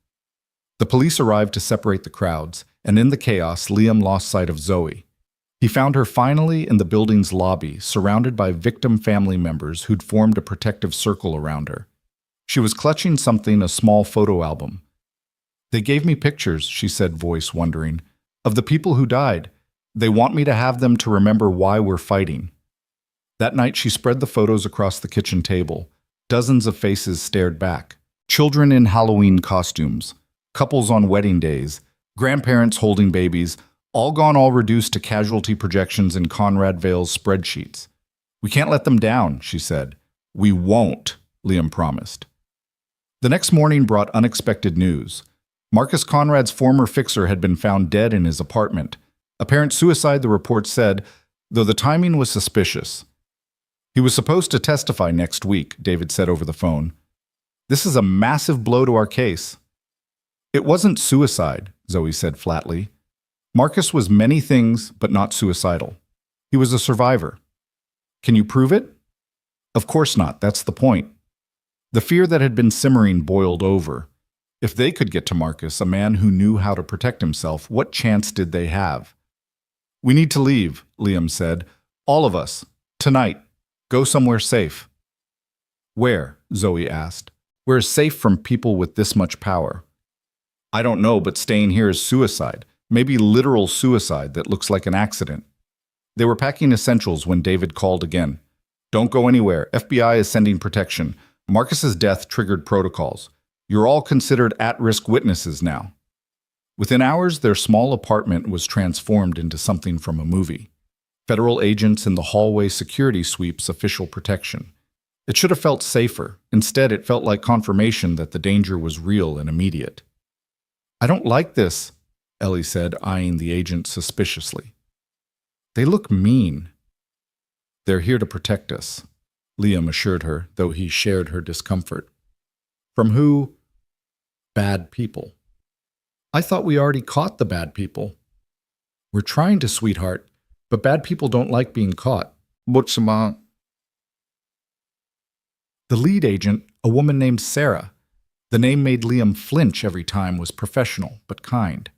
The police arrived to separate the crowds, and in the chaos, Liam lost sight of Zoe. He found her finally in the building's lobby, surrounded by victim family members who'd formed a protective circle around her. She was clutching something, a small photo album. "They gave me pictures," she said, voice wondering, "of the people who died. They want me to have them to remember why we're fighting." That night, she spread the photos across the kitchen table. Dozens of faces stared back. Children in Halloween costumes, couples on wedding days, grandparents holding babies, all gone, all reduced to casualty projections in Conrad Vail's spreadsheets. "We can't let them down," she said. "We won't," Liam promised. The next morning brought unexpected news. Marcus Conrad's former fixer had been found dead in his apartment. Apparent suicide, the report said, though the timing was suspicious. "He was supposed to testify next week," David said over the phone. "This is a massive blow to our case." "It wasn't suicide," Zoe said flatly. "Marcus was many things, but not suicidal. He was a survivor." "Can you prove it?" "Of course not. That's the point." The fear that had been simmering boiled over. If they could get to Marcus, a man who knew how to protect himself, what chance did they have? "We need to leave," Liam said. "All of us. Tonight. Go somewhere safe." "Where?" Zoe asked. "Where is safe from people with this much power?" "I don't know, but staying here is suicide. Maybe literal suicide that looks like an accident." They were packing essentials when David called again. "Don't go anywhere. FBI is sending protection. Marcus's death triggered protocols. You're all considered at-risk witnesses now." Within hours, their small apartment was transformed into something from a movie. Federal agents in the hallway security sweeps official protection. It should have felt safer. Instead, it felt like confirmation that the danger was real and immediate. "I don't like this," Ellie said, eyeing the agent suspiciously. "They look mean." "They're here to protect us," Liam assured her, though he shared her discomfort. "From who?" "Bad people." "I thought we already caught the bad people." "We're trying to, sweetheart, but bad people don't like being caught." The lead agent, a woman named Sarah. The name made Liam flinch every time, was professional but kind.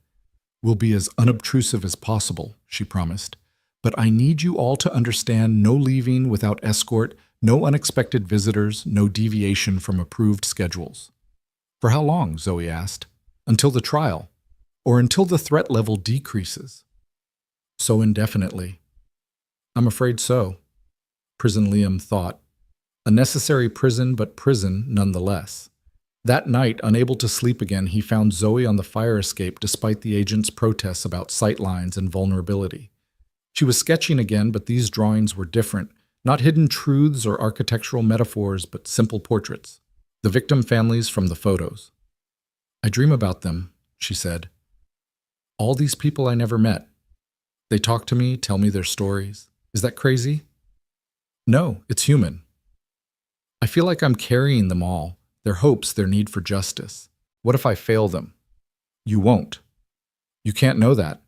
"We'll be as unobtrusive as possible," she promised. "But I need you all to understand no leaving without escort, no unexpected visitors, no deviation from approved schedules." "For how long?" Zoe asked. "Until the trial, or until the threat level decreases." "So indefinitely." "I'm afraid so." Prison, Liam thought. A necessary prison, but prison nonetheless. That night, unable to sleep again, he found Zoe on the fire escape despite the agent's protests about sightlines and vulnerability. She was sketching again, but these drawings were different. Not hidden truths or architectural metaphors, but simple portraits. The victim families from the photos. "I dream about them," she said. "All these people I never met. They talk to me, tell me their stories. Is that crazy?" "No, it's human. I feel like I'm carrying them all, their hopes, their need for justice. What if I fail them?" "You won't. You can't know that."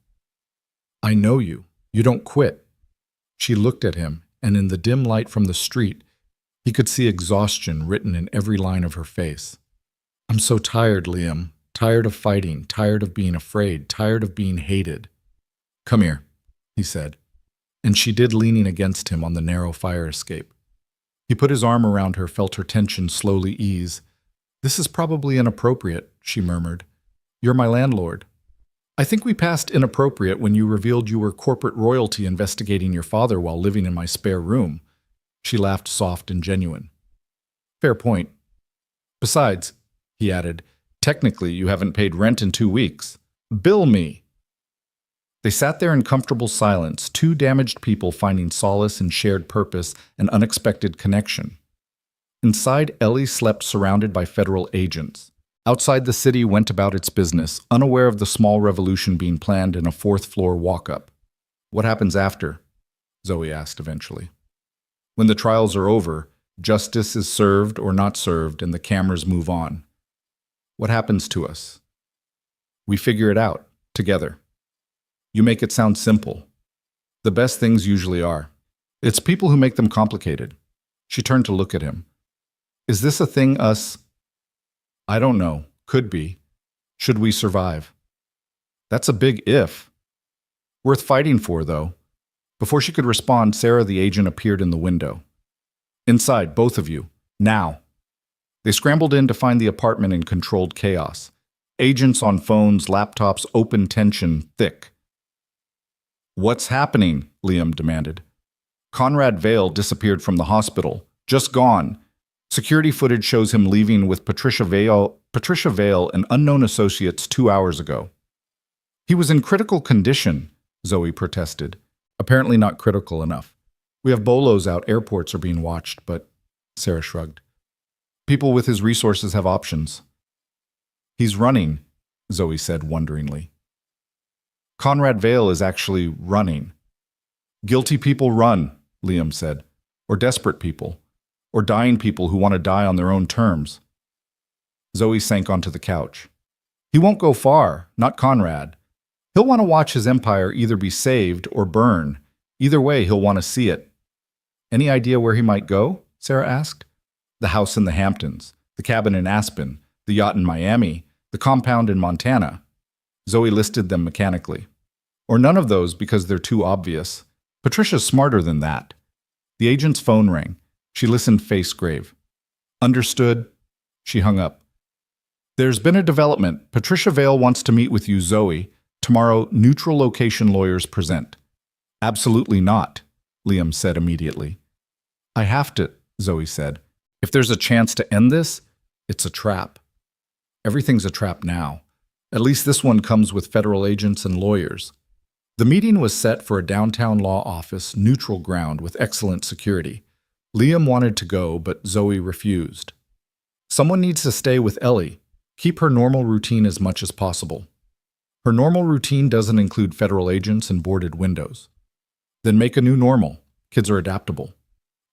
"I know you. You don't quit." She looked at him, and in the dim light from the street, he could see exhaustion written in every line of her face. "I'm so tired, Liam. Tired of fighting, tired of being afraid, tired of being hated." "Come here," he said. And she did, leaning against him on the narrow fire escape. He put his arm around her, felt her tension slowly ease. "This is probably inappropriate," she murmured. "You're my landlord." "I think we passed inappropriate when you revealed you were corporate royalty investigating your father while living in my spare room." She laughed, soft and genuine. "Fair point. Besides, He added, "Technically, you haven't paid rent in 2 weeks. Bill me." They sat there in comfortable silence, two damaged people finding solace in shared purpose and unexpected connection. Inside, Ellie slept surrounded by federal agents. Outside, the city went about its business, unaware of the small revolution being planned in a fourth-floor walk-up. "What happens after?" Zoe asked eventually. "When the trials are over, justice is served or not served, and the cameras move on. What happens to us? We figure it out, together. You make it sound simple. The best things usually are. It's people who make them complicated." She turned to look at him. "Is this a thing us?" "I don't know. Could be. Should we survive?" "That's a big if. Worth fighting for, though." Before she could respond, Sarah the agent appeared in the window. "Inside, both of you. Now." They scrambled in to find the apartment in controlled chaos. Agents on phones, laptops, open tension, thick. "What's happening?" Liam demanded. "Conrad Vale disappeared from the hospital. Just gone. Security footage shows him leaving with Patricia Vale and unknown associates 2 hours ago." "He was in critical condition," Zoe protested. "Apparently not critical enough. We have bolos out, airports are being watched, but..." Sarah shrugged. "People with his resources have options." "He's running," Zoe said wonderingly. "Conrad Vale is actually running." "Guilty people run," Liam said. "Or desperate people. Or dying people who want to die on their own terms." Zoe sank onto the couch. "He won't go far, not Conrad. He'll want to watch his empire either be saved or burn. Either way, he'll want to see it." "Any idea where he might go?" Sarah asked. "The house in the Hamptons, the cabin in Aspen, the yacht in Miami, the compound in Montana." Zoe listed them mechanically. "Or none of those because they're too obvious. Patricia's smarter than that." The agent's phone rang. She listened face grave. "Understood." She hung up. "There's been a development. Patricia Vale wants to meet with you, Zoe. Tomorrow, neutral location lawyers present." "Absolutely not," Liam said immediately. "I have to," Zoe said. "If there's a chance to end this, it's a trap. Everything's a trap now. At least this one comes with federal agents and lawyers." The meeting was set for a downtown law office, neutral ground with excellent security. Liam wanted to go, but Zoe refused. "Someone needs to stay with Ellie. Keep her normal routine as much as possible." "Her normal routine doesn't include federal agents and boarded windows." "Then make a new normal. Kids are adaptable."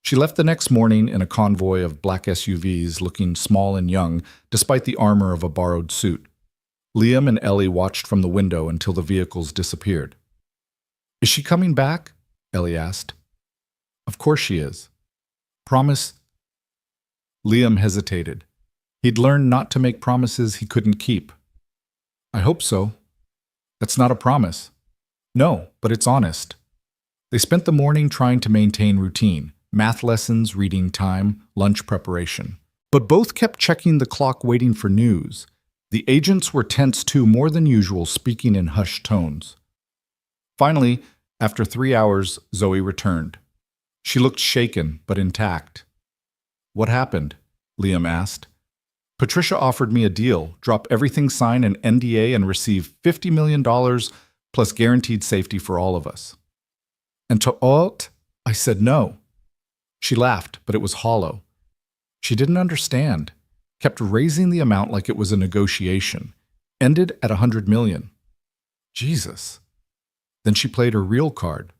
She left the next morning in a convoy of black SUVs, looking small and young, despite the armor of a borrowed suit. Liam and Ellie watched from the window until the vehicles disappeared. "Is she coming back?" Ellie asked. "Of course she is." "Promise?" Liam hesitated. He'd learned not to make promises he couldn't keep. "I hope so." "That's not a promise." "No, but it's honest." They spent the morning trying to maintain routine, math lessons, reading time, lunch preparation. But both kept checking the clock waiting for news. The agents were tense too, more than usual, speaking in hushed tones. Finally, after 3 hours, Zoe returned. She looked shaken, but intact. "What happened?" Liam asked. "Patricia offered me a deal, drop everything, sign an NDA, and receive $50 million plus guaranteed safety for all of us." "And to alt?" I said no. She laughed, but it was hollow. She didn't understand. Kept raising the amount like it was a negotiation. Ended at $100 million. Jesus. Then she played her real card.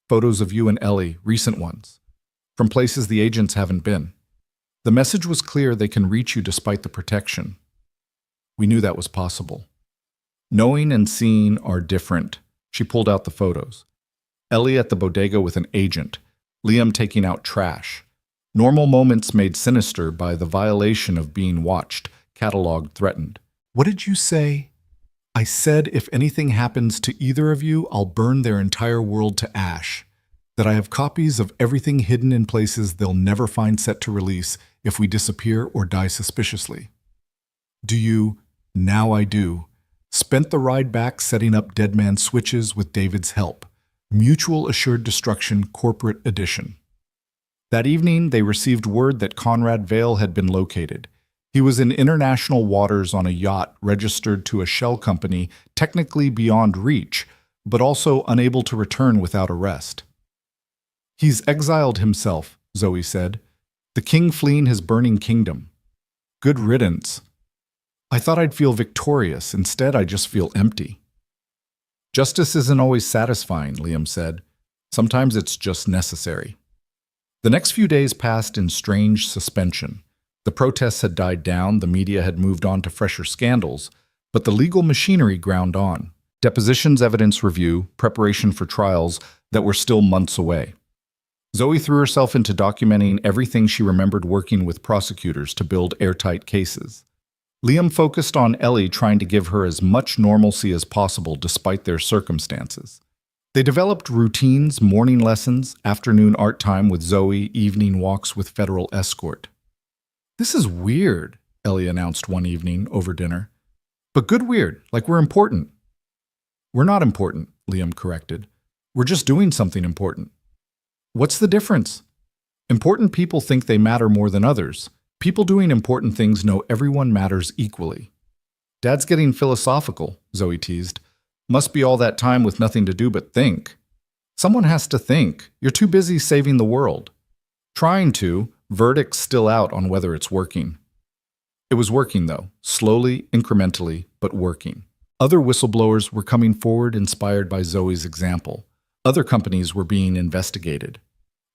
Photos of you and Ellie, recent ones. From places the agents haven't been. The message was clear: they can reach you despite the protection. We knew that was possible. Knowing and seeing are different. She pulled out the photos. Ellie at the bodega with an agent. Liam taking out trash. Normal moments made sinister by the violation of being watched, cataloged, threatened. "What did you say?" "I said if anything happens to either of you, I'll burn their entire world to ash. That I have copies of everything hidden in places they'll never find set to release if we disappear or die suspiciously." "Do you?" "Now I do. Spent the ride back setting up dead man switches with David's help. Mutual Assured Destruction Corporate Edition." That evening, they received word that Conrad Vale had been located. He was in international waters on a yacht registered to a shell company technically beyond reach, but also unable to return without arrest. He's exiled himself, Zoe said. The king fleeing his burning kingdom. Good riddance. I thought I'd feel victorious. Instead, I just feel empty. Justice isn't always satisfying, Liam said. Sometimes it's just necessary. The next few days passed in strange suspension. The protests had died down, the media had moved on to fresher scandals, but the legal machinery ground on. Depositions, evidence review, preparation for trials that were still months away. Zoe threw herself into documenting everything she remembered working with prosecutors to build airtight cases. Liam focused on Ellie, trying to give her as much normalcy as possible despite their circumstances. They developed routines, morning lessons, afternoon art time with Zoe, evening walks with federal escort. This is weird, Ellie announced one evening over dinner. But good weird, like we're important. We're not important, Liam corrected. We're just doing something important. What's the difference? Important people think they matter more than others. People doing important things know everyone matters equally. Dad's getting philosophical, Zoe teased. Must be all that time with nothing to do but think. Someone has to think. You're too busy saving the world. Trying to, verdict's still out on whether it's working. It was working, though, slowly, incrementally, but working. Other whistleblowers were coming forward inspired by Zoe's example. Other companies were being investigated.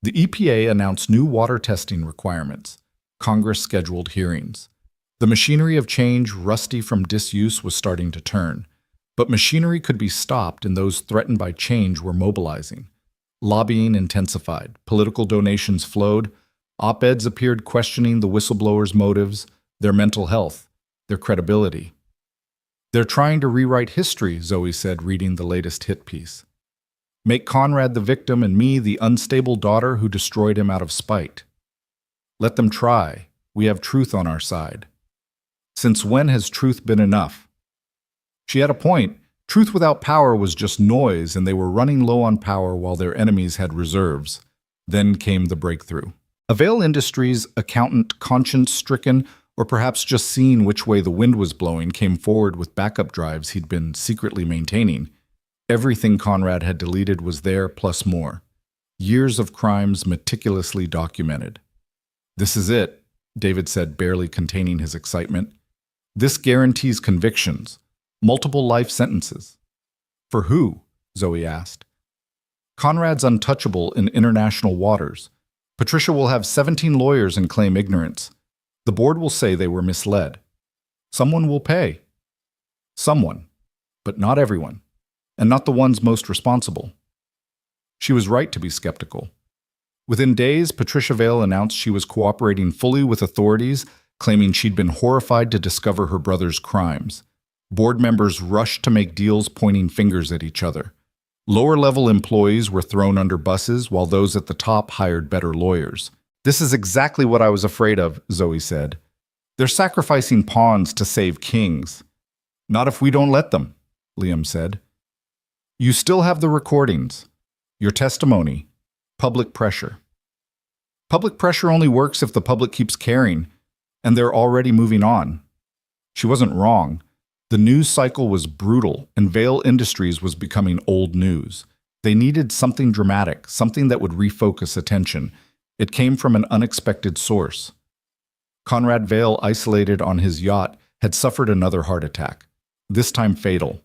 The EPA announced new water testing requirements. Congress scheduled hearings. The machinery of change, rusty from disuse, was starting to turn. But machinery could be stopped, and those threatened by change were mobilizing. Lobbying intensified. Political donations flowed. Op-eds appeared questioning the whistleblowers' motives, their mental health, their credibility. They're trying to rewrite history, Zoe said, reading the latest hit piece. Make Conrad the victim and me the unstable daughter who destroyed him out of spite. Let them try. We have truth on our side. Since when has truth been enough? She had a point. Truth without power was just noise, and they were running low on power while their enemies had reserves. Then came the breakthrough. Avail Industries' accountant, conscience-stricken, or perhaps just seeing which way the wind was blowing, came forward with backup drives he'd been secretly maintaining. Everything Conrad had deleted was there, plus more. Years of crimes meticulously documented. This is it, David said, barely containing his excitement. This guarantees convictions. Multiple life sentences. For who? Zoe asked. Conrad's untouchable in international waters. Patricia will have 17 lawyers and claim ignorance. The board will say they were misled. Someone will pay. Someone, but not everyone, and not the ones most responsible. She was right to be skeptical. Within days, Patricia Vale announced she was cooperating fully with authorities, claiming she'd been horrified to discover her brother's crimes. Board members rushed to make deals, pointing fingers at each other. Lower-level employees were thrown under buses, while those at the top hired better lawyers. This is exactly what I was afraid of, Zoe said. They're sacrificing pawns to save kings. Not if we don't let them, Liam said. You still have the recordings, your testimony, public pressure. Public pressure only works if the public keeps caring, and they're already moving on. She wasn't wrong. The news cycle was brutal, and Vail Industries was becoming old news. They needed something dramatic, something that would refocus attention. It came from an unexpected source. Conrad Vail, isolated on his yacht, had suffered another heart attack, this time fatal.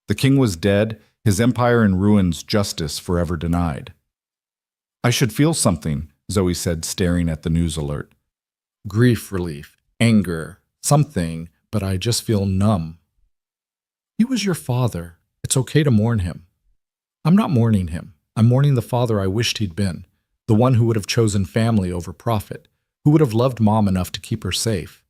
The king was dead, his empire in ruins, justice forever denied. I should feel something, Zoe said, staring at the news alert. Grief, relief, anger, something, but I just feel numb. He was your father. It's okay to mourn him. I'm not mourning him. I'm mourning the father I wished he'd been, the one who would have chosen family over profit, who would have loved Mom enough to keep her safe.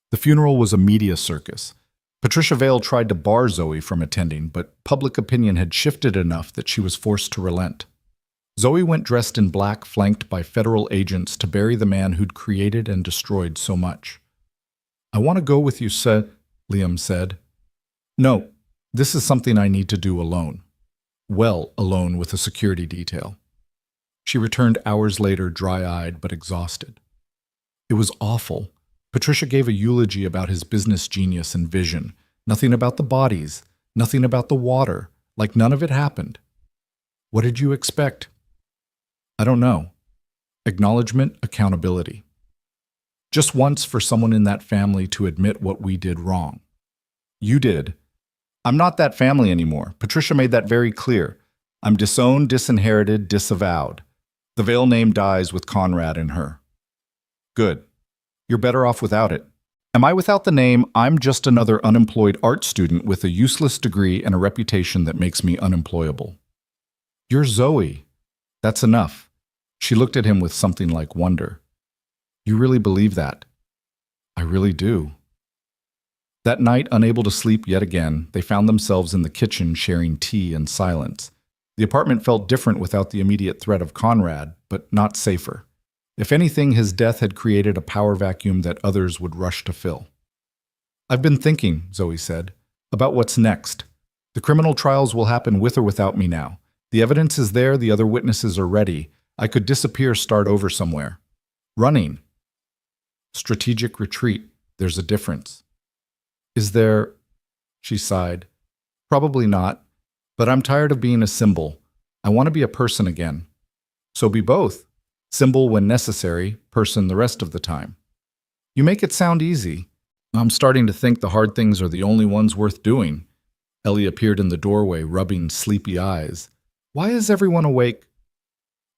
The funeral was a media circus. Patricia Vale tried to bar Zoe from attending, but public opinion had shifted enough that she was forced to relent. Zoe went dressed in black, flanked by federal agents to bury the man who'd created and destroyed so much. I want to go with you, Liam said. No, this is something I need to do alone. Well, alone with a security detail. She returned hours later, dry-eyed but exhausted. It was awful. Patricia gave a eulogy about his business genius and vision. Nothing about the bodies, nothing about the water, like none of it happened. What did you expect? I don't know. Acknowledgement, accountability. Just once for someone in that family to admit what we did wrong. You did. I'm not that family anymore. Patricia made that very clear. I'm disowned, disinherited, disavowed. The Vale name dies with Conrad in her. Good. You're better off without it. Am I without the name? I'm just another unemployed art student with a useless degree and a reputation that makes me unemployable. You're Zoe. That's enough. She looked at him with something like wonder. You really believe that? I really do. That night, unable to sleep yet again, they found themselves in the kitchen sharing tea in silence. The apartment felt different without the immediate threat of Conrad, but not safer. If anything, his death had created a power vacuum that others would rush to fill. I've been thinking, Zoe said, about what's next. The criminal trials will happen with or without me now. The evidence is there, the other witnesses are ready. I could disappear, start over somewhere. Running. Strategic retreat. There's a difference. Is there? She sighed. Probably not, but I'm tired of being a symbol. I want to be a person again. So be both. Symbol when necessary, person the rest of the time. You make it sound easy. I'm starting to think the hard things are the only ones worth doing. Ellie appeared in the doorway, rubbing sleepy eyes. Why is everyone awake?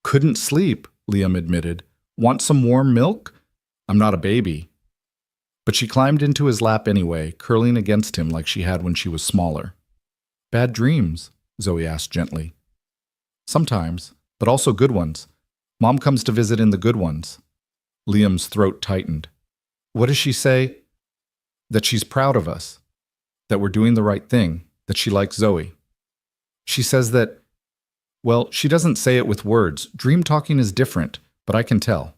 Couldn't sleep, Liam admitted. Want some warm milk? I'm not a baby. But she climbed into his lap anyway, curling against him like she had when she was smaller. Bad dreams? Zoe asked gently. Sometimes, but also good ones. Mom comes to visit in the good ones. Liam's throat tightened. What does she say? That she's proud of us. That we're doing the right thing. That she likes Zoe. She says that, well, she doesn't say it with words. Dream talking is different, but I can tell.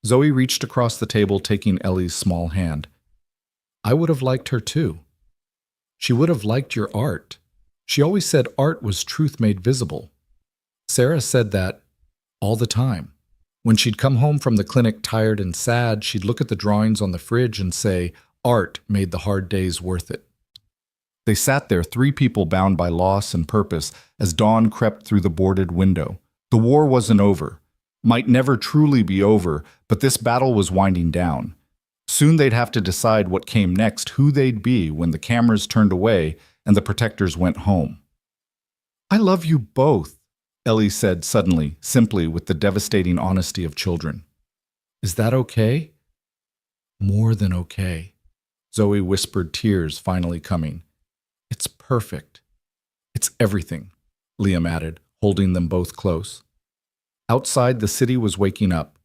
Zoe reached across the table, taking Ellie's small hand. I would have liked her too. She would have liked your art. She always said art was truth made visible. Sarah said that all the time. When she'd come home from the clinic tired and sad, she'd look at the drawings on the fridge and say, art made the hard days worth it. They sat there, three people bound by loss and purpose, as dawn crept through the boarded window. The war wasn't over. Might never truly be over, but this battle was winding down. Soon they'd have to decide what came next, who they'd be when the cameras turned away and the protectors went home. I love you both, Ellie said suddenly, simply, with the devastating honesty of children. Is that okay? More than okay. Zoe whispered, tears finally coming. It's perfect. It's everything, Liam added, holding them both close. Outside, the city was waking up.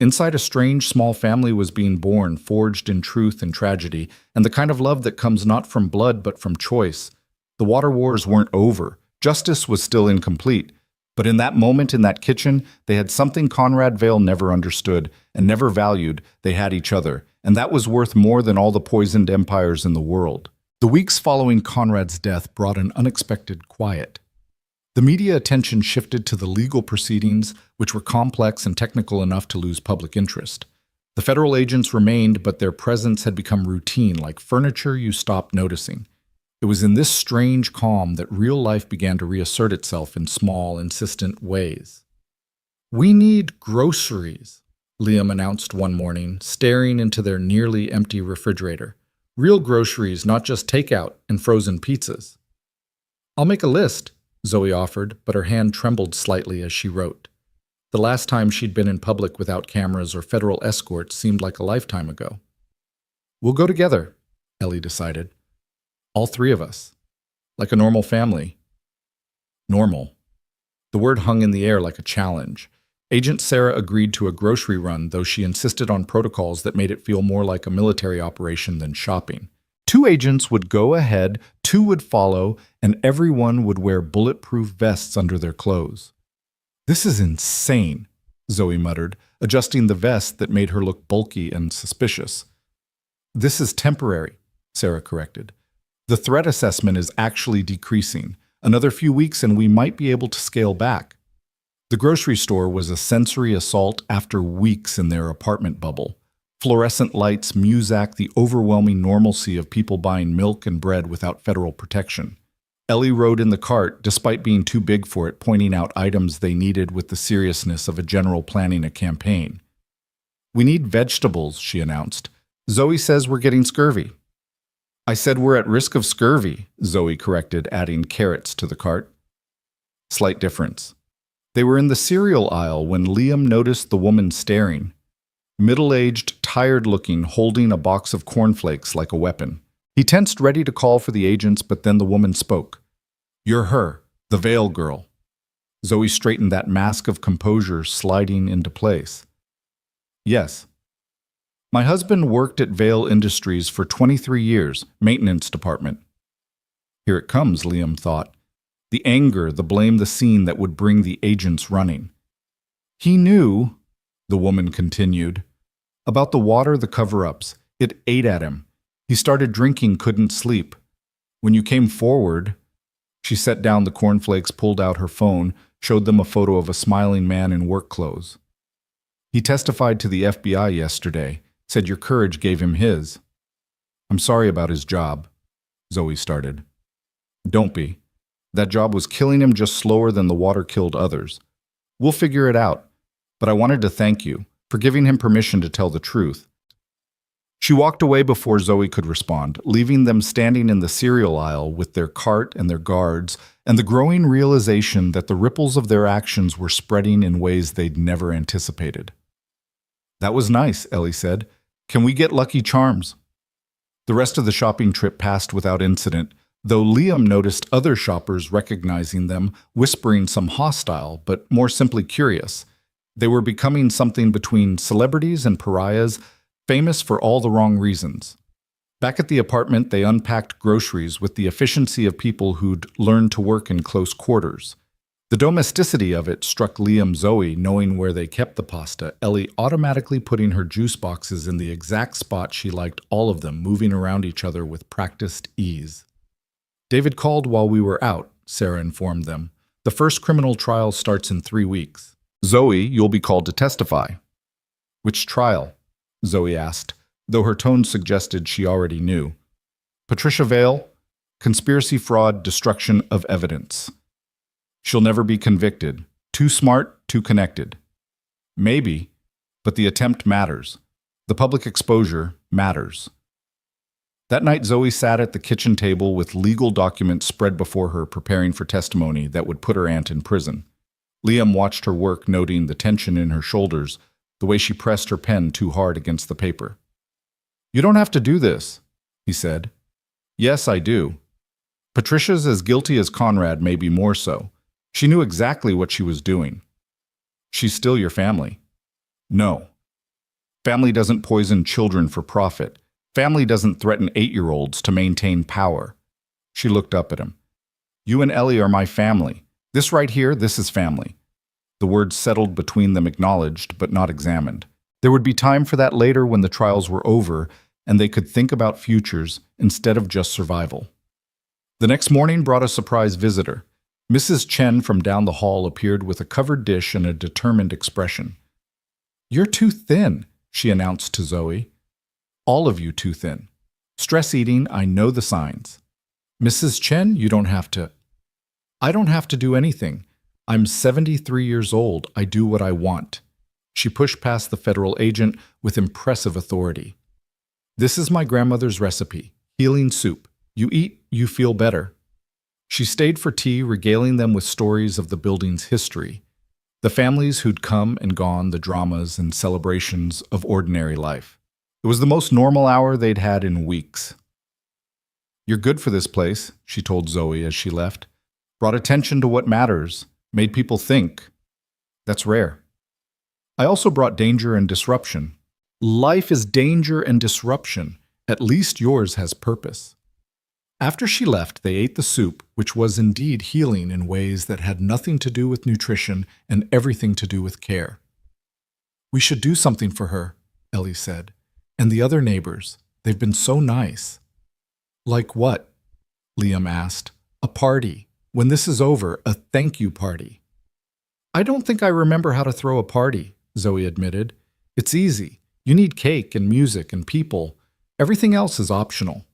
Inside, a strange small family was being born, forged in truth and tragedy, and the kind of love that comes not from blood but from choice. The water wars weren't over. Justice was still incomplete. But in that moment in that kitchen, they had something Conrad Vale never understood and never valued. They had each other, and that was worth more than all the poisoned empires in the world. The weeks following Conrad's death brought an unexpected quiet. The media attention shifted to the legal proceedings, which were complex and technical enough to lose public interest. The federal agents remained, but their presence had become routine, like furniture you stopped noticing. It was in this strange calm that real life began to reassert itself in small, insistent ways. We need groceries, Liam announced one morning, staring into their nearly empty refrigerator. Real groceries, not just takeout and frozen pizzas. I'll make a list, Zoe offered, but her hand trembled slightly as she wrote. The last time she'd been in public without cameras or federal escorts seemed like a lifetime ago. We'll go together, Ellie decided. All three of us. Like a normal family. Normal. The word hung in the air like a challenge. Agent Sarah agreed to a grocery run, though she insisted on protocols that made it feel more like a military operation than shopping. 2 agents would go ahead, 2 would follow, and everyone would wear bulletproof vests under their clothes. This is insane, Zoe muttered, adjusting the vest that made her look bulky and suspicious. This is temporary, Sarah corrected. The threat assessment is actually decreasing. Another few weeks and we might be able to scale back. The grocery store was a sensory assault after weeks in their apartment bubble. Fluorescent lights muzak the overwhelming normalcy of people buying milk and bread without federal protection. Ellie rode in the cart, despite being too big for it, pointing out items they needed with the seriousness of a general planning a campaign. "We need vegetables," she announced. "Zoe says we're getting scurvy." "I said we're at risk of scurvy," Zoe corrected, adding carrots to the cart. Slight difference. They were in the cereal aisle when Liam noticed the woman staring. Middle-aged, tired-looking, holding a box of cornflakes like a weapon. He tensed, ready to call for the agents, but then the woman spoke. "You're her, the Veil girl." Zoe straightened that mask of composure sliding into place. "Yes. My husband worked at Veil Industries for 23 years, maintenance department." Here it comes, Liam thought. The anger, the blame, the scene that would bring the agents running. "He knew," the woman continued, "about the water, the cover-ups. It ate at him. He started drinking, couldn't sleep. When you came forward," she set down the cornflakes, pulled out her phone, showed them a photo of a smiling man in work clothes. "He testified to the FBI yesterday, said your courage gave him his." "I'm sorry about his job," Zoe started. "Don't be. That job was killing him just slower than the water killed others. We'll figure it out. But I wanted to thank you for giving him permission to tell the truth." She walked away before Zoe could respond, leaving them standing in the cereal aisle with their cart and their guards, and the growing realization that the ripples of their actions were spreading in ways they'd never anticipated. "That was nice," Ellie said. "Can we get Lucky Charms?" The rest of the shopping trip passed without incident, though Liam noticed other shoppers recognizing them, whispering some hostile, but more simply curious. They were becoming something between celebrities and pariahs, famous for all the wrong reasons. Back at the apartment, they unpacked groceries with the efficiency of people who'd learned to work in close quarters. The domesticity of it struck Liam Zoe, knowing where they kept the pasta, Ellie automatically putting her juice boxes in the exact spot she liked, all of them moving around each other with practiced ease. "David called while we were out," Sarah informed them. "The first criminal trial starts in 3 weeks. Zoe, you'll be called to testify." "Which trial?" Zoe asked, though her tone suggested she already knew. "Patricia Veil, conspiracy, fraud, destruction of evidence. She'll never be convicted. Too smart, too connected." "Maybe, but the attempt matters. The public exposure matters." That night, Zoe sat at the kitchen table with legal documents spread before her, preparing for testimony that would put her aunt in prison. Liam watched her work, noting the tension in her shoulders, the way she pressed her pen too hard against the paper. "You don't have to do this," he said. "Yes, I do. Patricia's as guilty as Conrad, maybe more so. She knew exactly what she was doing." "She's still your family." "No. Family doesn't poison children for profit. Family doesn't threaten 8-year-olds to maintain power." She looked up at him. "You and Ellie are my family. This right here, this is family." The words settled between them, acknowledged but not examined. There would be time for that later when the trials were over and they could think about futures instead of just survival. The next morning brought a surprise visitor. Mrs. Chen from down the hall appeared with a covered dish and a determined expression. "You're too thin," she announced to Zoe. "All of you too thin. Stress eating, I know the signs." "Mrs. Chen, you don't have to." "I don't have to do anything. I'm 73 years old. I do what I want." She pushed past the federal agent with impressive authority. "This is my grandmother's recipe, healing soup. You eat, you feel better." She stayed for tea, regaling them with stories of the building's history, the families who'd come and gone, the dramas and celebrations of ordinary life. It was the most normal hour they'd had in weeks. "You're good for this place," she told Zoe as she left. "Brought attention to what matters, made people think. That's rare." "I also brought danger and disruption." "Life is danger and disruption. At least yours has purpose." After she left, they ate the soup, which was indeed healing in ways that had nothing to do with nutrition and everything to do with care. "We should do something for her," Ellie said. "And the other neighbors. They've been so nice." "Like what?" Liam asked. "A party. When this is over, a thank you party." "I don't think I remember how to throw a party," Zoe admitted. "It's easy. You need cake and music and people. Everything else is optional.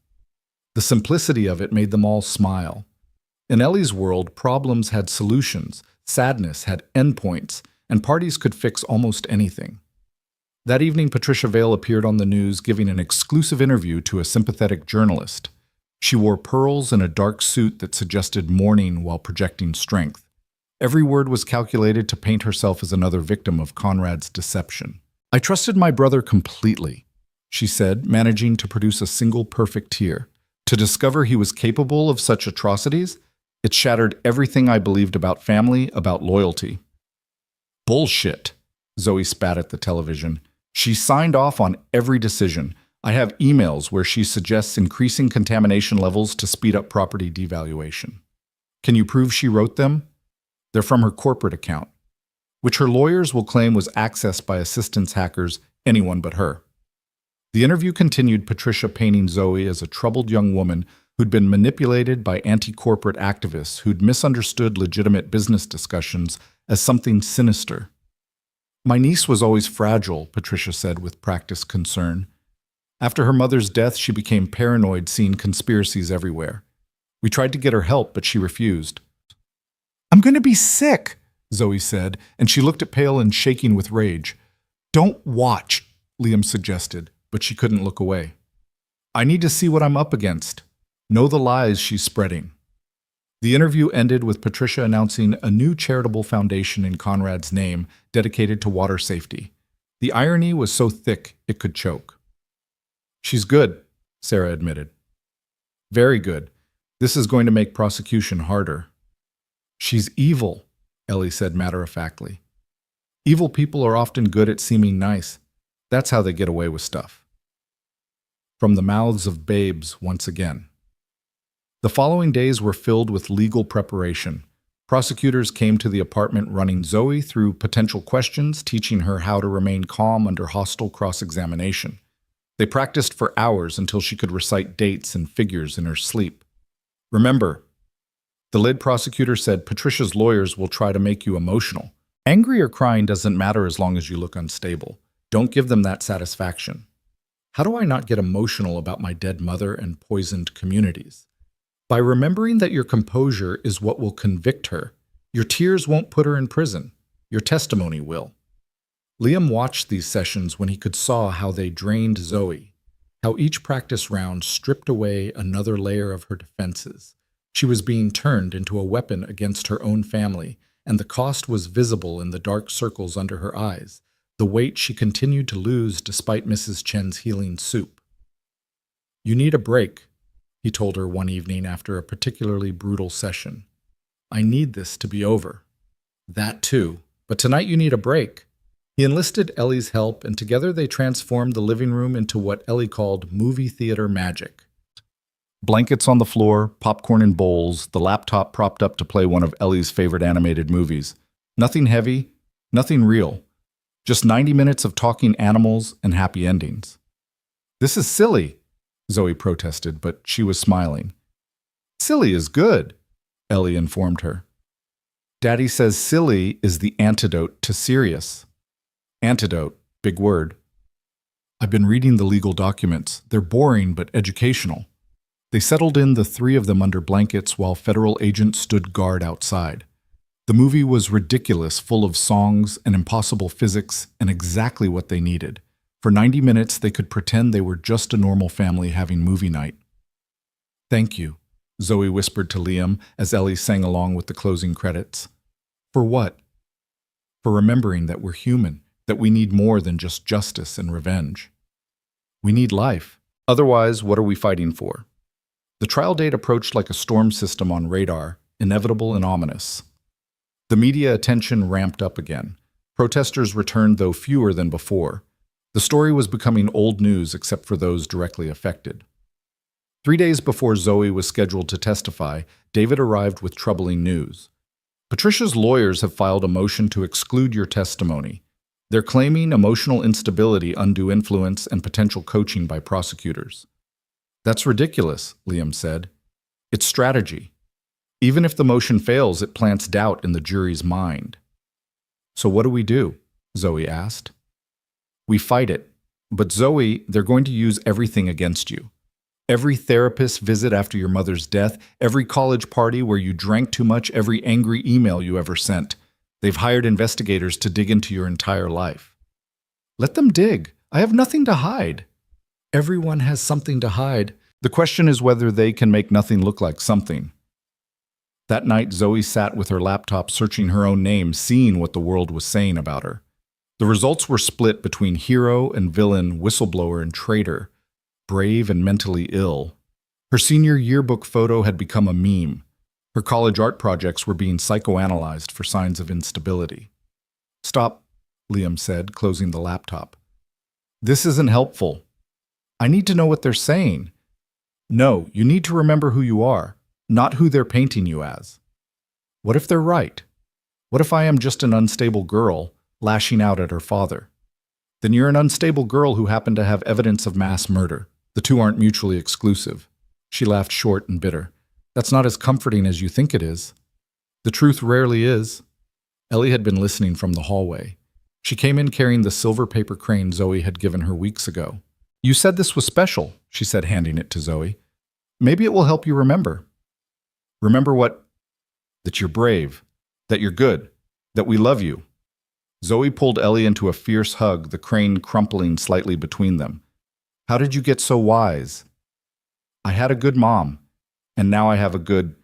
The simplicity of it made them all smile. In Ellie's world, problems had solutions, sadness had endpoints, and parties could fix almost anything. That evening, Patricia Vale appeared on the news giving an exclusive interview to a sympathetic journalist. She wore pearls and a dark suit that suggested mourning while projecting strength. Every word was calculated to paint herself as another victim of Conrad's deception. "I trusted my brother completely," she said, managing to produce a single perfect tear. "To discover he was capable of such atrocities, it shattered everything I believed about family, about loyalty." "Bullshit," Zoe spat at the television. "She signed off on every decision. I have emails where she suggests increasing contamination levels to speed up property devaluation. Can you prove she wrote them? They're from her corporate account, which her lawyers will claim was accessed by assistance hackers, anyone but her." The interview continued, Patricia painting Zoe as a troubled young woman who'd been manipulated by anti-corporate activists who'd misunderstood legitimate business discussions as something sinister. "My niece was always fragile," Patricia said with practiced concern. "After her mother's death, she became paranoid, seeing conspiracies everywhere. We tried to get her help, but she refused." "I'm going to be sick," Zoe said, and she looked at Pale and shaking with rage. "Don't watch," Liam suggested, but she couldn't look away. "I need to see what I'm up against. Know the lies she's spreading." The interview ended with Patricia announcing a new charitable foundation in Conrad's name dedicated to water safety. The irony was so thick it could choke. "She's good," Sarah admitted. "Very good. This is going to make prosecution harder." "She's evil," Ellie said matter-of-factly. "Evil people are often good at seeming nice. That's how they get away with stuff." From the mouths of babes once again. The following days were filled with legal preparation. Prosecutors came to the apartment running Zoe through potential questions, teaching her how to remain calm under hostile cross-examination. They practiced for hours until she could recite dates and figures in her sleep. "Remember," the lead prosecutor said, "Patricia's lawyers will try to make you emotional. Angry or crying doesn't matter as long as you look unstable. Don't give them that satisfaction." How do I not get emotional about my dead mother and poisoned communities? By remembering that your composure is what will convict her. Your tears won't put her in prison. Your testimony will. Liam watched these sessions when he could saw how they drained Zoe, how each practice round stripped away another layer of her defenses. She was being turned into a weapon against her own family, and the cost was visible in the dark circles under her eyes, the weight she continued to lose despite Mrs. Chen's healing soup. "You need a break," he told her one evening after a particularly brutal session. "I need this to be over." "That too. But tonight you need a break." He enlisted Ellie's help, and together they transformed the living room into what Ellie called movie theater magic. Blankets on the floor, popcorn in bowls, the laptop propped up to play one of Ellie's favorite animated movies. Nothing heavy, nothing real. Just 90 minutes of talking animals and happy endings. "This is silly," Zoe protested, but she was smiling. "Silly is good," Ellie informed her. "Daddy says silly is the antidote to serious." Antidote, big word. "I've been reading the legal documents. They're boring but educational." They settled in, the three of them under blankets, while federal agents stood guard outside. The movie was ridiculous, full of songs and impossible physics, and exactly what they needed. For 90 minutes, they could pretend they were just a normal family having movie night. "Thank you," Zoe whispered to Liam as Ellie sang along with the closing credits. "For what?" "For remembering that we're human, that we need more than just justice and revenge. We need life. Otherwise, what are we fighting for?" The trial date approached like a storm system on radar, inevitable and ominous. The media attention ramped up again. Protesters returned, though fewer than before. The story was becoming old news except for those directly affected. 3 days before Zoe was scheduled to testify, David arrived with troubling news. "Patricia's lawyers have filed a motion to exclude your testimony. They're claiming emotional instability, undue influence, and potential coaching by prosecutors." "That's ridiculous," Liam said. "It's strategy. Even if the motion fails, it plants doubt in the jury's mind." "So what do we do?" Zoe asked. "We fight it. But Zoe, they're going to use everything against you. Every therapist visit after your mother's death, every college party where you drank too much, every angry email you ever sent. They've hired investigators to dig into your entire life. Let them dig. I have nothing to hide. Everyone has something to hide. The question is whether they can make nothing look like something. That night, Zoe sat with her laptop searching her own name, seeing what the world was saying about her. The results were split between hero and villain, whistleblower and traitor, brave and mentally ill. Her senior yearbook photo had become a meme. Her college art projects were being psychoanalyzed for signs of instability. "Stop," Liam said, closing the laptop. "This isn't helpful. I need to know what they're saying." "No, you need to remember who you are, not who they're painting you as." "What if they're right? What if I am just an unstable girl lashing out at her father?" "Then you're an unstable girl who happened to have evidence of mass murder. The two aren't mutually exclusive." She laughed short and bitter. "That's not as comforting as you think it is." "The truth rarely is." Ellie had been listening from the hallway. She came in carrying the silver paper crane Zoe had given her weeks ago. "You said this was special," she said, handing it to Zoe. "Maybe it will help you remember." "Remember what?" "That you're brave, that you're good, that we love you." Zoe pulled Ellie into a fierce hug, the crane crumpling slightly between them. "How did you get so wise?" "I had a good mom, and now I have a good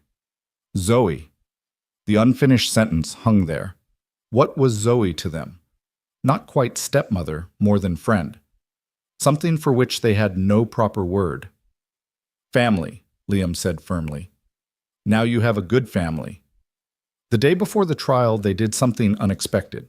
Zoe." The unfinished sentence hung there. What was Zoe to them? Not quite stepmother, more than friend. Something for which they had no proper word. "Family," Liam said firmly. "Now you have a good family." The day before the trial, they did something unexpected.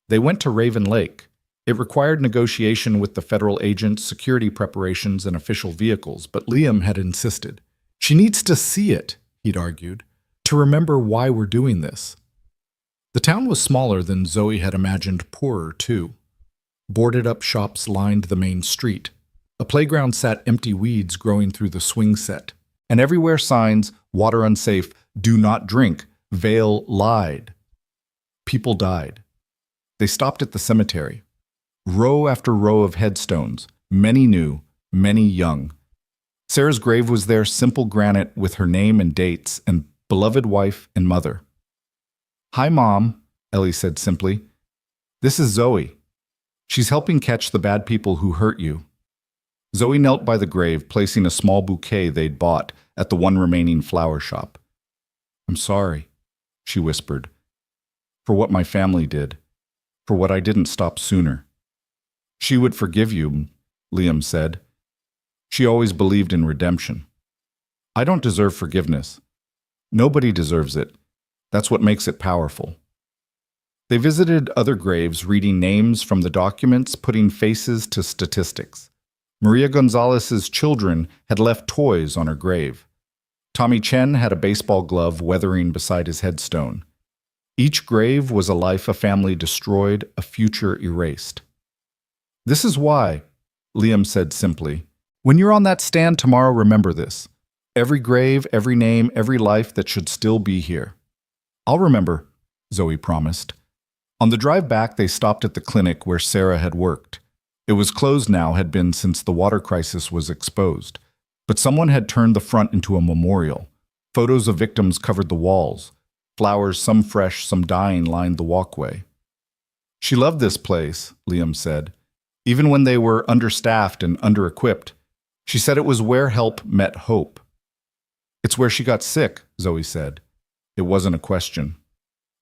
They went to Raven Lake. It required negotiation with the federal agents, security preparations, and official vehicles, but Liam had insisted. "She needs to see it," he'd argued, "to remember why we're doing this." The town was smaller than Zoe had imagined, poorer too. Boarded-up shops lined the main street. A playground sat empty weeds growing through the swing set. And everywhere signs, "Water unsafe," "Do not drink," "Vale lied." People died. They stopped at the cemetery. Row after row of headstones, many new, many young. Sarah's grave was there, simple granite with her name and dates, and beloved wife and mother. "Hi, Mom," Ellie said simply. "This is Zoe. She's helping catch the bad people who hurt you." Zoe knelt by the grave, placing a small bouquet they'd bought at the one remaining flower shop. "I'm sorry," she whispered, "for what my family did, for what I didn't stop sooner." "She would forgive you," Liam said. "She always believed in redemption." "I don't deserve forgiveness. Nobody deserves it. That's what makes it powerful." They visited other graves, reading names from the documents, putting faces to statistics. Maria Gonzalez's children had left toys on her grave. Tommy Chen had a baseball glove weathering beside his headstone. Each grave was a life a family destroyed, a future erased. "This is why," Liam said simply. "When you're on that stand tomorrow, remember this. Every grave, every name, every life that should still be here." "I'll remember," Zoe promised. On the drive back, they stopped at the clinic where Sarah had worked. It was closed now, had been since the water crisis was exposed. But someone had turned the front into a memorial. Photos of victims covered the walls. Flowers, some fresh, some dying, lined the walkway. "She loved this place," Liam said. "Even when they were understaffed and under-equipped. She said it was where help met hope." "It's where she got sick," Zoe said. It wasn't a question.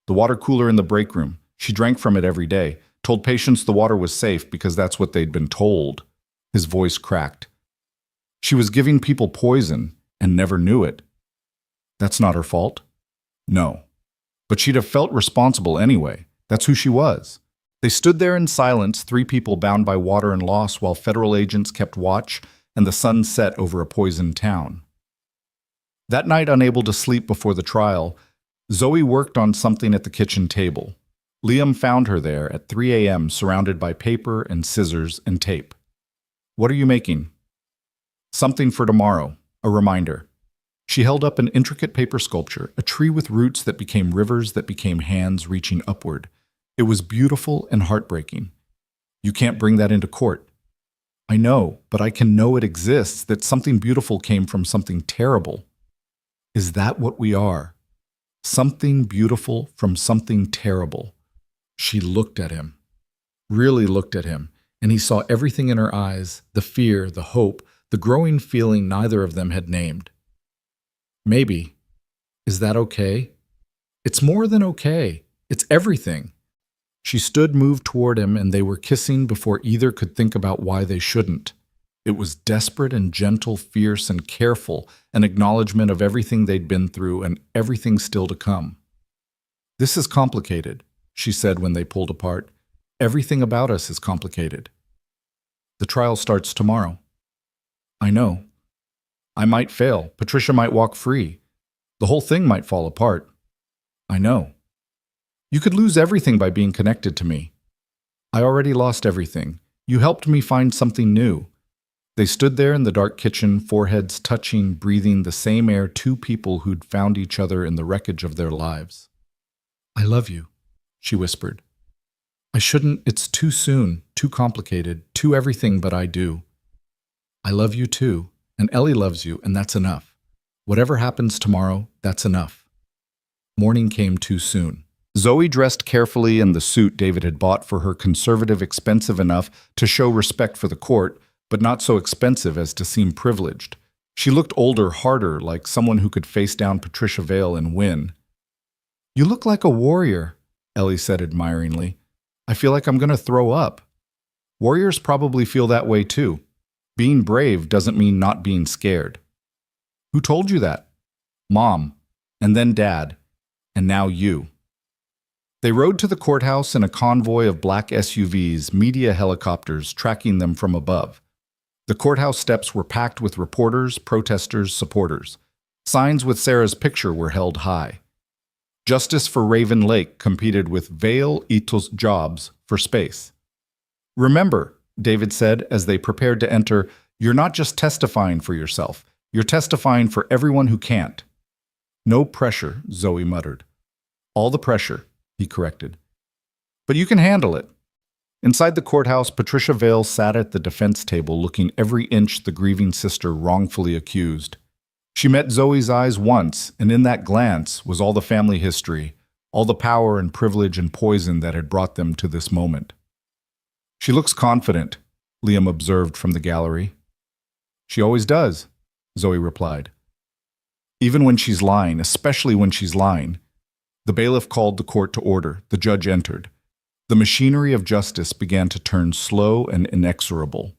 "The water cooler in the break room. She drank from it every day, told patients the water was safe because that's what they'd been told." His voice cracked. "She was giving people poison and never knew it." "That's not her fault." "No. But she'd have felt responsible anyway. That's who she was." They stood there in silence, three people bound by water and loss, while federal agents kept watch and the sun set over a poisoned town. That night, unable to sleep before the trial, Zoe worked on something at the kitchen table. Liam found her there at 3 a.m. surrounded by paper and scissors and tape. "What are you making?" "Something for tomorrow, a reminder." She held up an intricate paper sculpture, a tree with roots that became rivers that became hands reaching upward. It was beautiful and heartbreaking. "You can't bring that into court." I know, but I can know it exists, that something beautiful came from something terrible. Is that what we are? Something beautiful from something terrible. She looked at him, really looked at him, and he saw everything in her eyes, the fear, the hope, the growing feeling neither of them had named. Maybe. Is that okay? It's more than okay. It's everything. She stood, moved toward him, and they were kissing before either could think about why they shouldn't. It was desperate and gentle, fierce and careful, an acknowledgement of everything they'd been through and everything still to come. This is complicated, she said when they pulled apart. Everything about us is complicated. The trial starts tomorrow. I know. I might fail. Patricia might walk free. The whole thing might fall apart. I know. You could lose everything by being connected to me. I already lost everything. You helped me find something new. They stood there in the dark kitchen, foreheads touching, breathing the same air two people who'd found each other in the wreckage of their lives. I love you, she whispered. I shouldn't, it's too soon, too complicated, too everything, but I do. I love you too, and Ellie loves you, and that's enough. Whatever happens tomorrow, that's enough. Morning came too soon. Zoe dressed carefully in the suit David had bought for her, conservative, expensive enough to show respect for the court, but not so expensive as to seem privileged. She looked older, harder, like someone who could face down Patricia Vale and win. You look like a warrior, Ellie said admiringly. I feel like I'm going to throw up. Warriors probably feel that way too. Being brave doesn't mean not being scared. Who told you that? Mom, and then Dad, and now you. They rode to the courthouse in a convoy of black SUVs, media helicopters tracking them from above. The courthouse steps were packed with reporters, protesters, supporters. Signs with Sarah's picture were held high. Justice for Raven Lake competed with Vale Itos Jobs for space. Remember, David said as they prepared to enter, you're not just testifying for yourself. You're testifying for everyone who can't. No pressure, Zoe muttered. All the pressure, he corrected. But you can handle it. Inside the courthouse, Patricia Vale sat at the defense table looking every inch the grieving sister wrongfully accused. She met Zoe's eyes once, and in that glance was all the family history, all the power and privilege and poison that had brought them to this moment. She looks confident, Liam observed from the gallery. She always does, Zoe replied. Even when she's lying, especially when she's lying. The bailiff called the court to order. The judge entered. The machinery of justice began to turn slow and inexorable.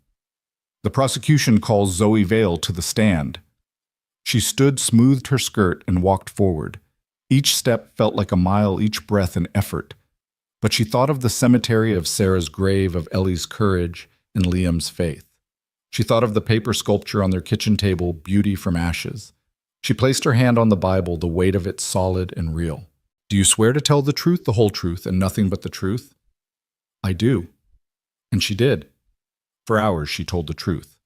The prosecution calls Zoe Vale to the stand. She stood, smoothed her skirt, and walked forward. Each step felt like a mile, each breath an effort. But she thought of the cemetery, of Sarah's grave, of Ellie's courage, and Liam's faith. She thought of the paper sculpture on their kitchen table, Beauty from Ashes. She placed her hand on the Bible, the weight of it solid and real. Do you swear to tell the truth, the whole truth, and nothing but the truth? I do. And she did. For hours she told the truth.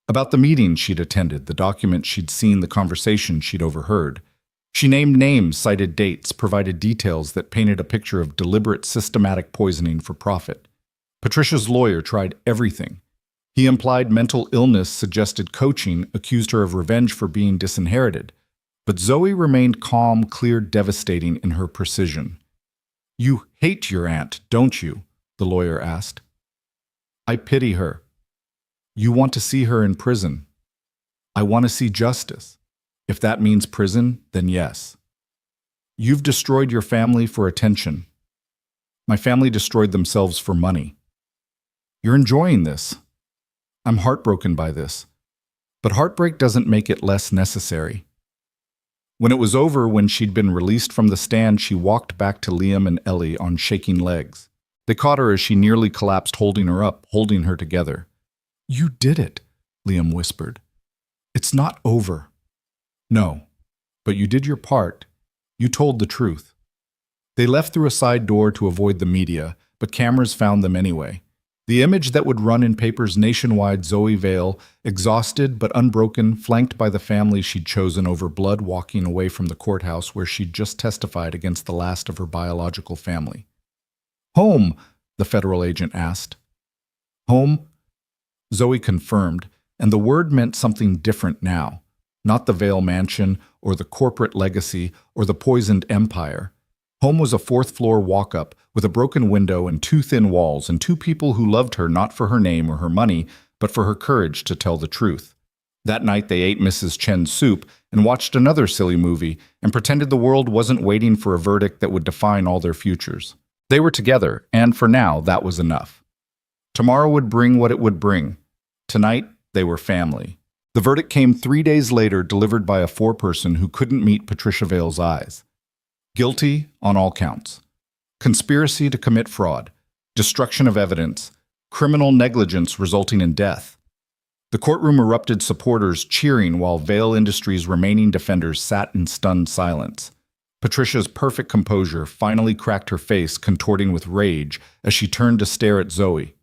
About the meeting she'd attended, the documents she'd seen, the conversation she'd overheard. She named names, cited dates, provided details that painted a picture of deliberate, systematic poisoning for profit. Patricia's lawyer tried everything. He implied mental illness, suggested coaching, accused her of revenge for being disinherited. But Zoe remained calm, clear, devastating in her precision. You hate your aunt, don't you? The lawyer asked. I pity her. You want to see her in prison. I want to see justice. If that means prison, then yes. You've destroyed your family for attention. My family destroyed themselves for money. You're enjoying this. I'm heartbroken by this. But heartbreak doesn't make it less necessary. When it was over, when she'd been released from the stand, she walked back to Liam and Ellie on shaking legs. They caught her as she nearly collapsed, holding her up, holding her together. You did it, Liam whispered. It's not over. No, but you did your part. You told the truth. They left through a side door to avoid the media, but cameras found them anyway. The image that would run in papers nationwide, Zoe Vale, exhausted but unbroken, flanked by the family she'd chosen over blood, walking away from the courthouse where she'd just testified against the last of her biological family. Home, the federal agent asked. Home? Zoe confirmed, and the word meant something different now. Not the Vale Mansion, or the corporate legacy, or the poisoned empire. Home was a fourth-floor walk-up with a broken window and two thin walls and two people who loved her not for her name or her money, but for her courage to tell the truth. That night they ate Mrs. Chen's soup and watched another silly movie and pretended the world wasn't waiting for a verdict that would define all their futures. They were together, and for now, that was enough. Tomorrow would bring what it would bring. Tonight, they were family. The verdict came 3 days later, delivered by a foreperson who couldn't meet Patricia Vale's eyes. Guilty on all counts. Conspiracy to commit fraud, destruction of evidence, criminal negligence resulting in death. The courtroom erupted, supporters cheering while Vale Industries' remaining defenders sat in stunned silence. Patricia's perfect composure finally cracked her face, contorting with rage as she turned to stare at Zoe.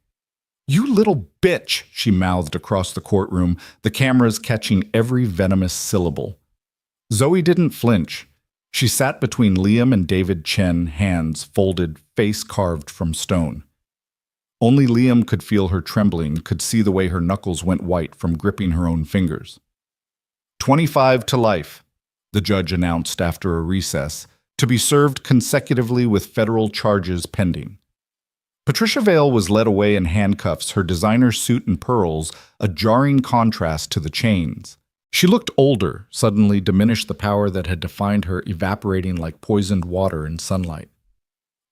"You little bitch," she mouthed across the courtroom, the cameras catching every venomous syllable. Zoe didn't flinch. She sat between Liam and David Chen, hands folded, face carved from stone. Only Liam could feel her trembling, could see the way her knuckles went white from gripping her own fingers. 25 to life, the judge announced after a recess, to be served consecutively with federal charges pending. Patricia Vale was led away in handcuffs, her designer suit and pearls a jarring contrast to the chains. She looked older, suddenly diminished, the power that had defined her evaporating like poisoned water in sunlight.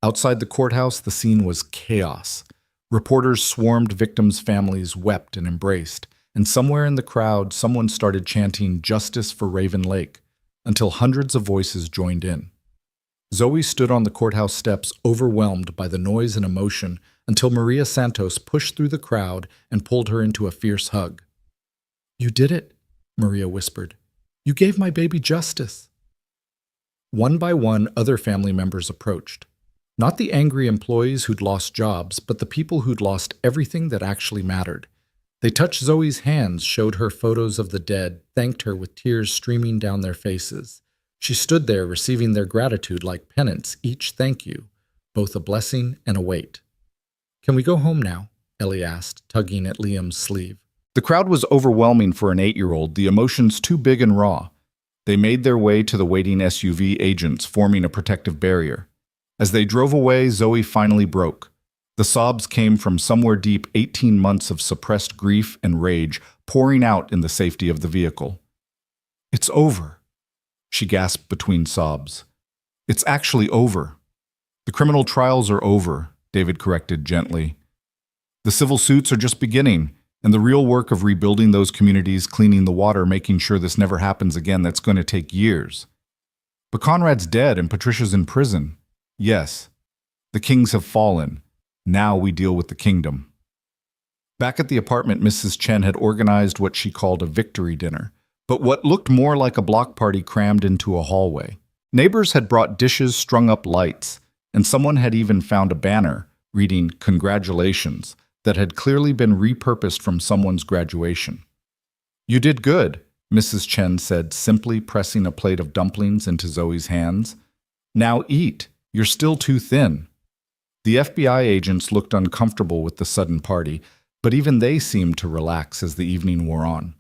Outside the courthouse, the scene was chaos. Reporters swarmed, victims' families wept and embraced, and somewhere in the crowd, someone started chanting "Justice for Raven Lake," until hundreds of voices joined in. Zoe stood on the courthouse steps, overwhelmed by the noise and emotion, until Maria Santos pushed through the crowd and pulled her into a fierce hug. "You did it," Maria whispered. "You gave my baby justice." One by one, other family members approached. Not the angry employees who'd lost jobs, but the people who'd lost everything that actually mattered. They touched Zoe's hands, showed her photos of the dead, thanked her with tears streaming down their faces. She stood there receiving their gratitude like penance, each thank you, both a blessing and a weight. "Can we go home now?" Ellie asked, tugging at Liam's sleeve. The crowd was overwhelming for an 8-year-old, the emotions too big and raw. They made their way to the waiting SUV, agents forming a protective barrier. As they drove away, Zoe finally broke. The sobs came from somewhere deep, 18 months of suppressed grief and rage pouring out in the safety of the vehicle. "It's over," she gasped between sobs. "It's actually over. The criminal trials are over," David corrected gently. "The civil suits are just beginning, and the real work of rebuilding those communities, cleaning the water, making sure this never happens again, that's going to take years. But Conrad's dead and Patricia's in prison. Yes, the kings have fallen. Now we deal with the kingdom." Back at the apartment, Mrs. Chen had organized what she called a victory dinner, but what looked more like a block party crammed into a hallway. Neighbors had brought dishes, strung up lights, and someone had even found a banner reading "Congratulations" that had clearly been repurposed from someone's graduation. "You did good," Mrs. Chen said, simply pressing a plate of dumplings into Zoe's hands. "Now eat. You're still too thin." The FBI agents looked uncomfortable with the sudden party, but even they seemed to relax as the evening wore on.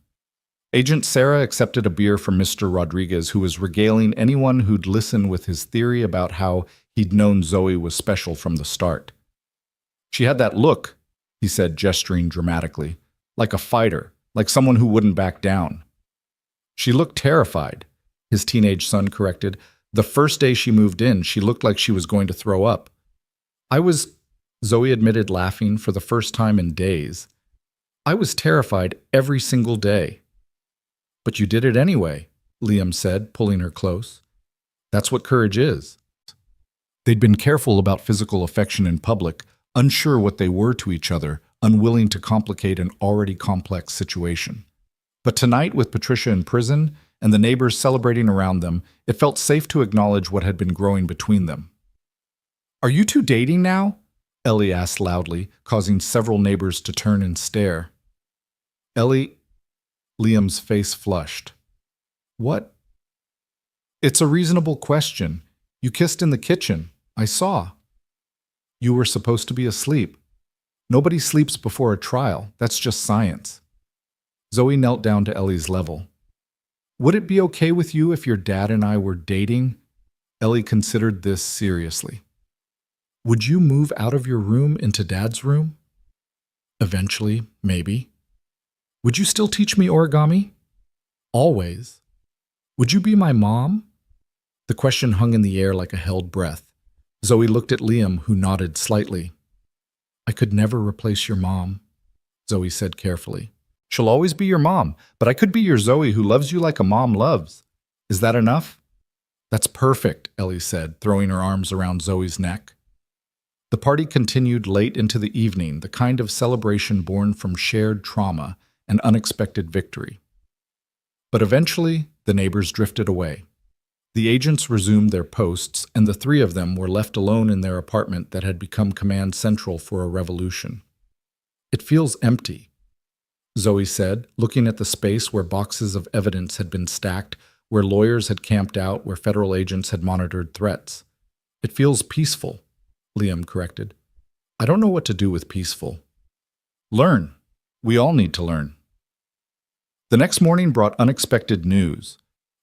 Agent Sarah accepted a beer from Mr. Rodriguez, who was regaling anyone who'd listen with his theory about how he'd known Zoe was special from the start. "She had that look," he said, gesturing dramatically, "like a fighter, like someone who wouldn't back down." "She looked terrified," his teenage son corrected. "The first day she moved in, she looked like she was going to throw up." Zoe admitted, laughing for the first time in days. "I was terrified every single day." "But you did it anyway," Liam said, pulling her close. "That's what courage is." They'd been careful about physical affection in public, unsure what they were to each other, unwilling to complicate an already complex situation. But tonight, with Patricia in prison and the neighbors celebrating around them, it felt safe to acknowledge what had been growing between them. "Are you two dating now?" Ellie asked loudly, causing several neighbors to turn and stare. "Ellie," Liam's face flushed. "What?" "It's a reasonable question. You kissed in the kitchen. I saw." "You were supposed to be asleep." Nobody sleeps before a trial. That's just science. Zoe knelt down to Ellie's level. Would it be okay with you if your dad and I were dating? Ellie considered this seriously. Would you move out of your room into Dad's room? Eventually, maybe. Would you still teach me origami? Always. Would you be my mom? The question hung in the air like a held breath. Zoe looked at Liam, who nodded slightly. I could never replace your mom, Zoe said carefully. She'll always be your mom, but I could be your Zoe who loves you like a mom loves. Is that enough? That's perfect, Ellie said, throwing her arms around Zoe's neck. The party continued late into the evening, the kind of celebration born from shared trauma and unexpected victory. But eventually, the neighbors drifted away. The agents resumed their posts, and the three of them were left alone in their apartment that had become command central for a revolution. It feels empty, Zoe said, looking at the space where boxes of evidence had been stacked, where lawyers had camped out, where federal agents had monitored threats. It feels peaceful, Liam corrected. I don't know what to do with peaceful. Learn. We all need to learn. The next morning brought unexpected news.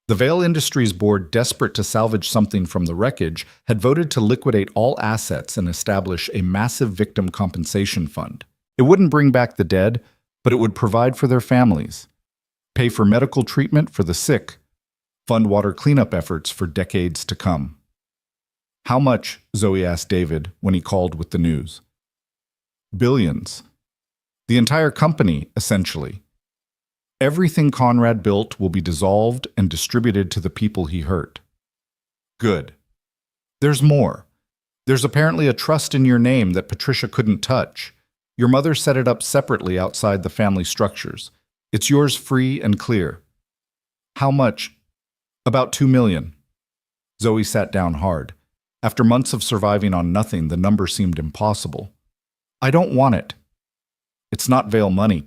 The Vail Industries Board, desperate to salvage something from the wreckage, had voted to liquidate all assets and establish a massive victim compensation fund. It wouldn't bring back the dead, but it would provide for their families, pay for medical treatment for the sick, fund water cleanup efforts for decades to come. How much? Zoe asked David when he called with the news. Billions. The entire company, essentially. Everything Conrad built will be dissolved and distributed to the people he hurt. Good. There's more. There's apparently a trust in your name that Patricia couldn't touch. Your mother set it up separately outside the family structures. It's yours free and clear. How much? About $2 million. Zoe sat down hard. After months of surviving on nothing, the number seemed impossible. I don't want it. It's not Vail money,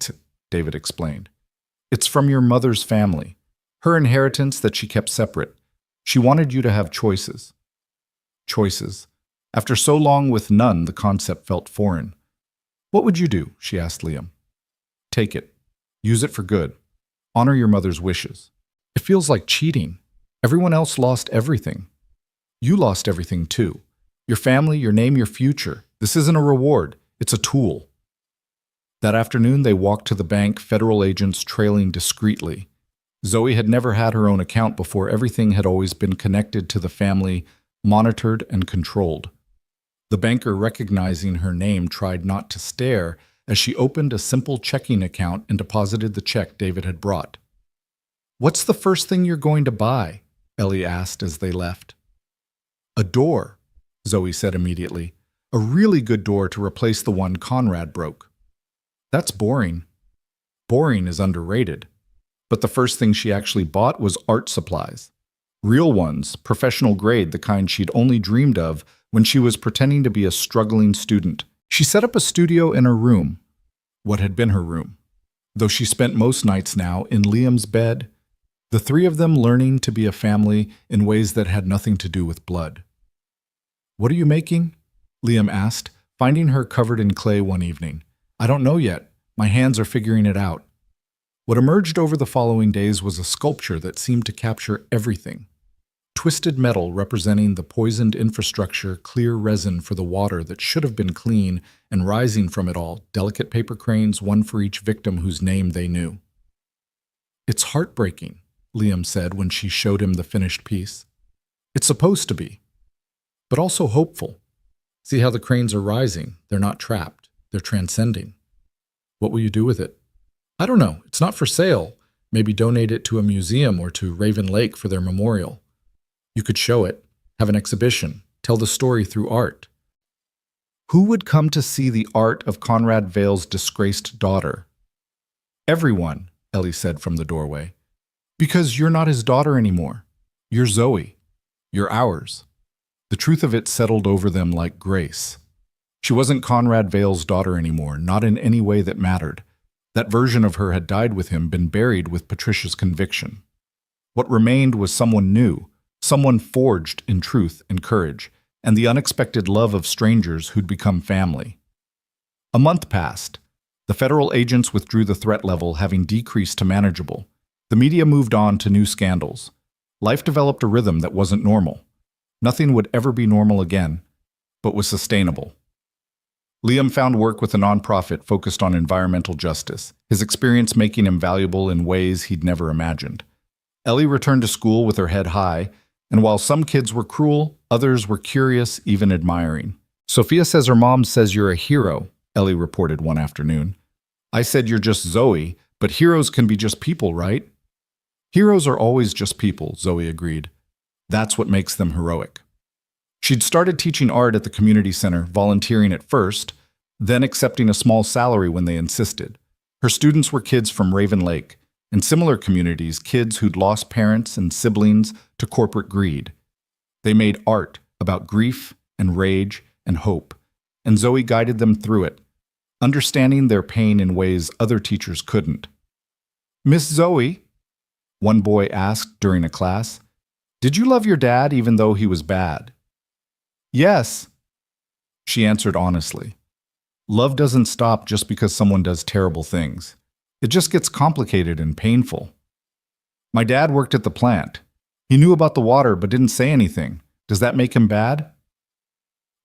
David explained. It's from your mother's family, her inheritance that she kept separate. She wanted you to have choices. Choices. After so long with none, the concept felt foreign. What would you do? She asked Liam. Take it. Use it for good. Honor your mother's wishes. It feels like cheating. Everyone else lost everything. You lost everything too. Your family, your name, your future. This isn't a reward. It's a tool. That afternoon, they walked to the bank, federal agents trailing discreetly. Zoe had never had her own account before. Everything had always been connected to the family, monitored and controlled. The banker, recognizing her name, tried not to stare as she opened a simple checking account and deposited the check David had brought. What's the first thing you're going to buy? Ellie asked as they left. A door, Zoe said immediately. A really good door to replace the one Conrad broke. That's boring. Boring is underrated. But the first thing she actually bought was art supplies. Real ones, professional grade, the kind she'd only dreamed of when she was pretending to be a struggling student. She set up a studio in her room, what had been her room, though she spent most nights now in Liam's bed, the three of them learning to be a family in ways that had nothing to do with blood. What are you making? Liam asked, finding her covered in clay one evening. I don't know yet. My hands are figuring it out. What emerged over the following days was a sculpture that seemed to capture everything. Twisted metal representing the poisoned infrastructure, clear resin for the water that should have been clean, and rising from it all, delicate paper cranes, one for each victim whose name they knew. It's heartbreaking, Liam said when she showed him the finished piece. It's supposed to be, but also hopeful. See how the cranes are rising? They're not trapped. They're transcending. What will you do with it? I don't know. It's not for sale. Maybe donate it to a museum or to Raven Lake for their memorial. You could show it, have an exhibition, tell the story through art. Who would come to see the art of Conrad Vail's disgraced daughter? Everyone, Ellie said from the doorway. Because you're not his daughter anymore. You're Zoe. You're ours. The truth of it settled over them like grace. She wasn't Conrad Vail's daughter anymore, not in any way that mattered. That version of her had died with him, been buried with Patricia's conviction. What remained was someone new, someone forged in truth and courage, and the unexpected love of strangers who'd become family. A month passed. The federal agents withdrew the threat level, having decreased to manageable. The media moved on to new scandals. Life developed a rhythm that wasn't normal. Nothing would ever be normal again, but was sustainable. Liam found work with a nonprofit focused on environmental justice, his experience making him valuable in ways he'd never imagined. Ellie returned to school with her head high, and while some kids were cruel, others were curious, even admiring. Sophia says her mom says you're a hero, Ellie reported one afternoon. I said you're just Zoe, but heroes can be just people, right? Heroes are always just people, Zoe agreed. That's what makes them heroic. She'd started teaching art at the community center, volunteering at first, then accepting a small salary when they insisted. Her students were kids from Raven Lake, in similar communities, kids who'd lost parents and siblings to corporate greed. They made art about grief and rage and hope, and Zoe guided them through it, understanding their pain in ways other teachers couldn't. Miss Zoe, one boy asked during a class, did you love your dad even though he was bad? Yes, she answered honestly. Love doesn't stop just because someone does terrible things. It just gets complicated and painful. My dad worked at the plant. He knew about the water but didn't say anything. Does that make him bad?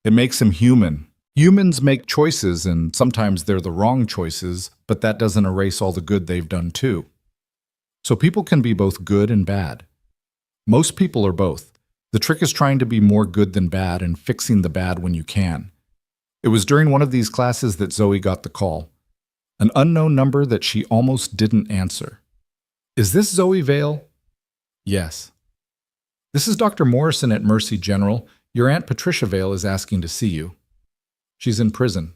It makes him human. Humans make choices, and sometimes they're the wrong choices, but that doesn't erase all the good they've done too. So people can be both good and bad. Most people are both. The trick is trying to be more good than bad and fixing the bad when you can. It was during one of these classes that Zoe got the call. An unknown number that she almost didn't answer. Is this Zoe Vale? Yes. This is Dr. Morrison at Mercy General. Your Aunt Patricia Vale is asking to see you. She's in prison.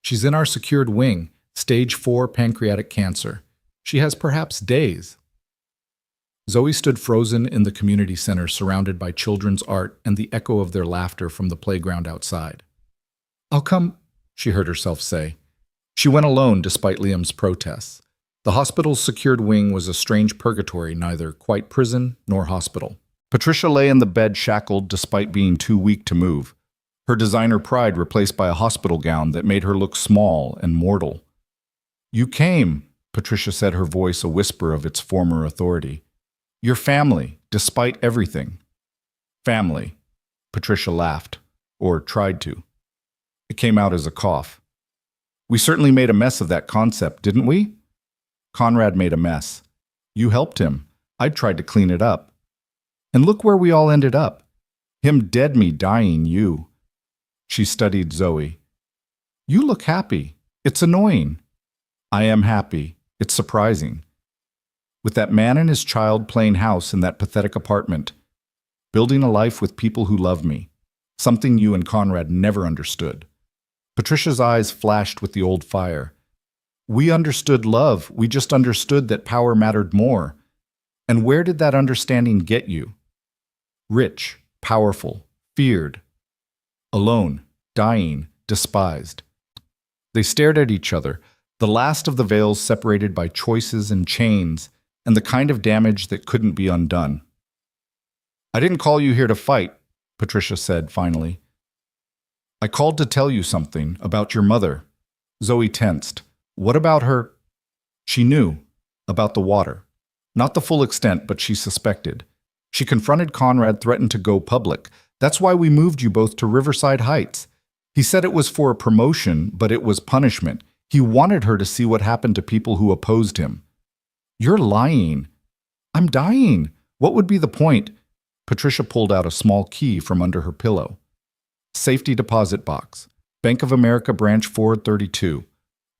She's in our secured wing, stage 4 pancreatic cancer. She has perhaps days. Zoe stood frozen in the community center, surrounded by children's art and the echo of their laughter from the playground outside. I'll come, she heard herself say. She went alone despite Liam's protests. The hospital's secured wing was a strange purgatory, neither quite prison nor hospital. Patricia lay in the bed shackled despite being too weak to move, her designer pride replaced by a hospital gown that made her look small and mortal. You came, Patricia said, her voice a whisper of its former authority. Your family, despite everything. Family, Patricia laughed, or tried to. It came out as a cough. We certainly made a mess of that concept, didn't we? Conrad made a mess. You helped him. I tried to clean it up. And look where we all ended up. Him dead, me dying, you. She studied Zoe. You look happy. It's annoying. I am happy. It's surprising. With that man and his child playing house in that pathetic apartment, building a life with people who love me, something you and Conrad never understood. Patricia's eyes flashed with the old fire. We understood love. We just understood that power mattered more. And where did that understanding get you? Rich, powerful, feared, alone, dying, despised. They stared at each other, the last of the veils separated by choices and chains, and the kind of damage that couldn't be undone. I didn't call you here to fight, Patricia said finally. I called to tell you something about your mother. Zoe tensed. What about her? She knew about the water. Not the full extent, but she suspected. She confronted Conrad, threatened to go public. That's why we moved you both to Riverside Heights. He said it was for a promotion, but it was punishment. He wanted her to see what happened to people who opposed him. You're lying. I'm dying. What would be the point? Patricia pulled out a small key from under her pillow. Safety deposit box. Bank of America branch 432.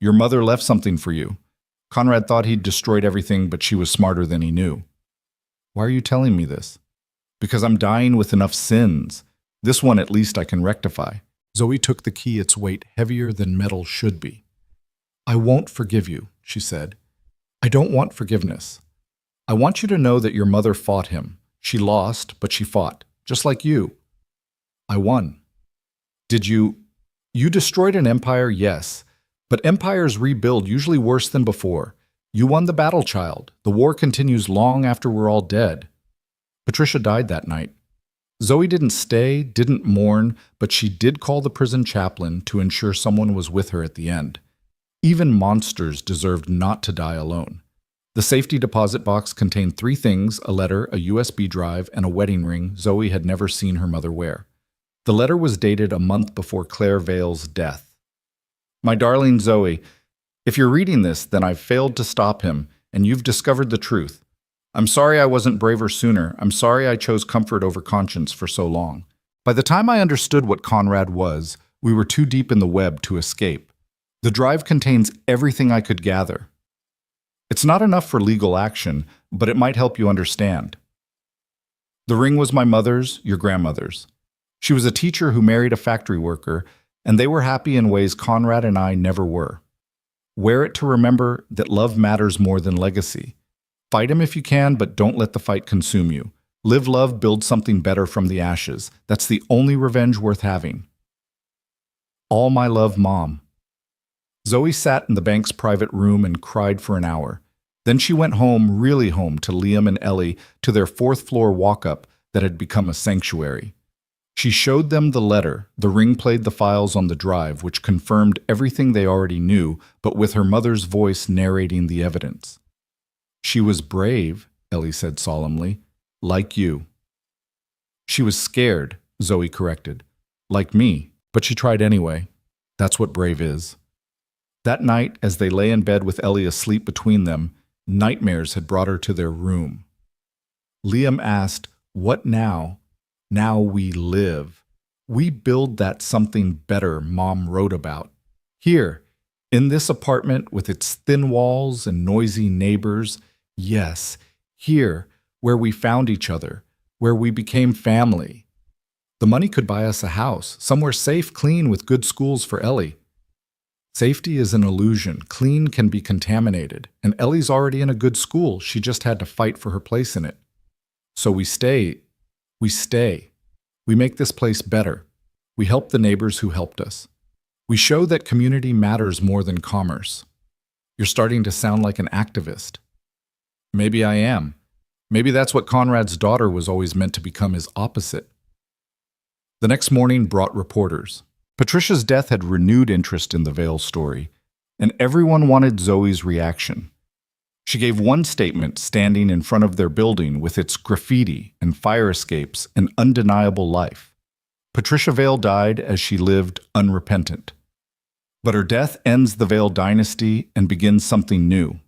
Your mother left something for you. Conrad thought he'd destroyed everything, but she was smarter than he knew. Why are you telling me this? Because I'm dying with enough sins. This one at least I can rectify. Zoe took the key, its weight heavier than metal should be. I won't forgive you, she said. I don't want forgiveness. I want you to know that your mother fought him. She lost, but she fought, just like you. I won. Did you? You destroyed an empire, yes. But empires rebuild, usually worse than before. You won the battle, child. The war continues long after we're all dead. Patricia died that night. Zoe didn't stay, didn't mourn, but she did call the prison chaplain to ensure someone was with her at the end. Even monsters deserved not to die alone. The safety deposit box contained three things: a letter, a USB drive, and a wedding ring Zoe had never seen her mother wear. The letter was dated a month before Claire Vale's death. My darling Zoe, if you're reading this, then I've failed to stop him, and you've discovered the truth. I'm sorry I wasn't braver sooner. I'm sorry I chose comfort over conscience for so long. By the time I understood what Conrad was, we were too deep in the web to escape. The drive contains everything I could gather. It's not enough for legal action, but it might help you understand. The ring was my mother's, your grandmother's. She was a teacher who married a factory worker, and they were happy in ways Conrad and I never were. Wear it to remember that love matters more than legacy. Fight him if you can, but don't let the fight consume you. Live love, build something better from the ashes. That's the only revenge worth having. All my love, Mom. Zoe sat in the bank's private room and cried for an hour. Then she went home, really home, to Liam and Ellie, to their fourth-floor walk-up that had become a sanctuary. She showed them the letter. The ring played the files on the drive, which confirmed everything they already knew, but with her mother's voice narrating the evidence. She was brave, Ellie said solemnly, like you. She was scared, Zoe corrected, like me, but she tried anyway. That's what brave is. That night, as they lay in bed with Ellie asleep between them, nightmares had brought her to their room. Liam asked, "What now? Now we live. We build that something better Mom wrote about. Here, in this apartment with its thin walls and noisy neighbors, yes, here, where we found each other, where we became family. The money could buy us a house, somewhere safe, clean, with good schools for Ellie. Safety is an illusion. Clean can be contaminated, and Ellie's already in a good school. She just had to fight for her place in it. So we stay. We make this place better. We help the neighbors who helped us. We show that community matters more than commerce." You're starting to sound like an activist. Maybe I am. Maybe that's what Conrad's daughter was always meant to become, his opposite. The next morning brought reporters. Patricia's death had renewed interest in the Vale story, and everyone wanted Zoe's reaction. She gave one statement standing in front of their building with its graffiti and fire escapes and undeniable life. Patricia Vale died as she lived unrepentant. But her death ends the Vale dynasty and begins something new.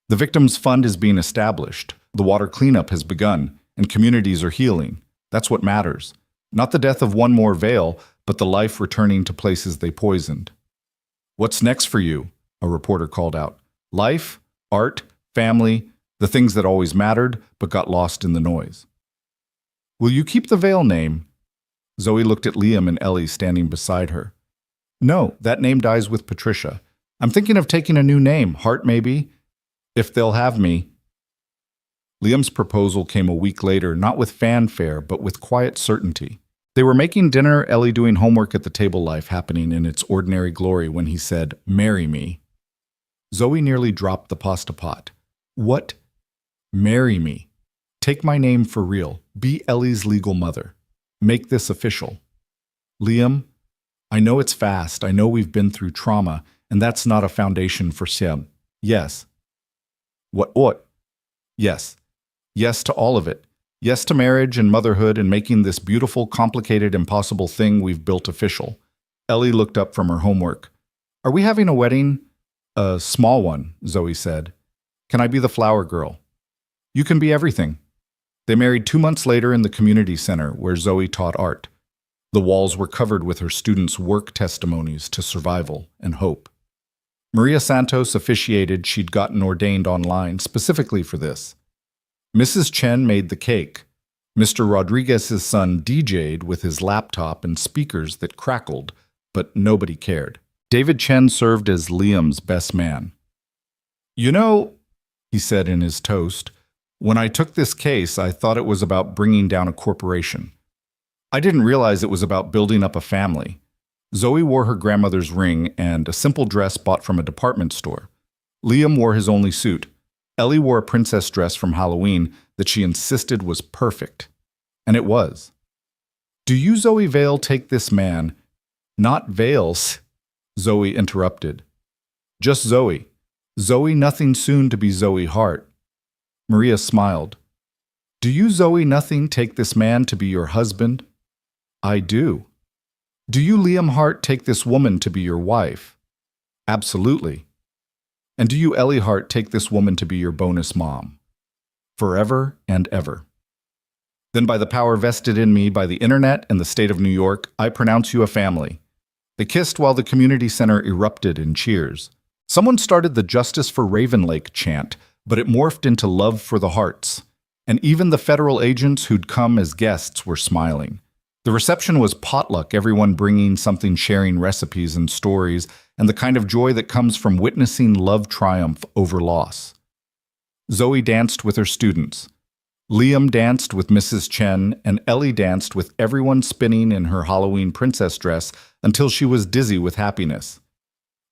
The Victims Fund is being established, the water cleanup has begun, and communities are healing. That's what matters. Not the death of one more Vale, but the life returning to places they poisoned. "What's next for you?" a reporter called out. "Life? Art, family, the things that always mattered but got lost in the noise." "Will you keep the Vale name?" Zoe looked at Liam and Ellie standing beside her. "No, that name dies with Patricia. I'm thinking of taking a new name, Hart maybe, if they'll have me." Liam's proposal came a week later, not with fanfare, but with quiet certainty. They were making dinner, Ellie doing homework at the table, life happening in its ordinary glory, when he said, "Marry me." Zoe nearly dropped the pasta pot. "What? Marry me. Take my name for real. Be Ellie's legal mother. Make this official." "Liam, I know it's fast. I know we've been through trauma, and that's not a foundation for Siem. Yes." What? Yes. Yes to all of it. Yes to marriage and motherhood and making this beautiful, complicated, impossible thing we've built official." Ellie looked up from her homework. "Are we having a wedding?" "A small one," Zoe said. "Can I be the flower girl?" "You can be everything." They married 2 months later in the community center, where Zoe taught art. The walls were covered with her students' work testimonies to survival and hope. Maria Santos officiated. She'd gotten ordained online specifically for this. Mrs. Chen made the cake. Mr. Rodriguez's son DJ'd with his laptop and speakers that crackled, but nobody cared. David Chen served as Liam's best man. "You know," he said in his toast, "when I took this case, I thought it was about bringing down a corporation. I didn't realize it was about building up a family." Zoe wore her grandmother's ring and a simple dress bought from a department store. Liam wore his only suit. Ellie wore a princess dress from Halloween that she insisted was perfect. And it was. Do you, Zoe Vale, take this man? Not Vales, Zoe interrupted. Just Zoe. Zoe nothing soon to be Zoe Hart. Maria smiled. Do you, Zoe nothing, take this man to be your husband? I do. Do you, Liam Hart, take this woman to be your wife? Absolutely. And do you, Ellie Hart, take this woman to be your bonus mom? Forever and ever. Then by the power vested in me by the internet and the state of New York, I pronounce you a family. They kissed while the community center erupted in cheers. Someone started the Justice for Raven Lake chant, but it morphed into love for the Harts. And even the federal agents who'd come as guests were smiling. The reception was potluck, everyone bringing something, sharing recipes and stories, and the kind of joy that comes from witnessing love triumph over loss. Zoe danced with her students. Liam danced with Mrs. Chen, and Ellie danced with everyone spinning in her Halloween princess dress until she was dizzy with happiness.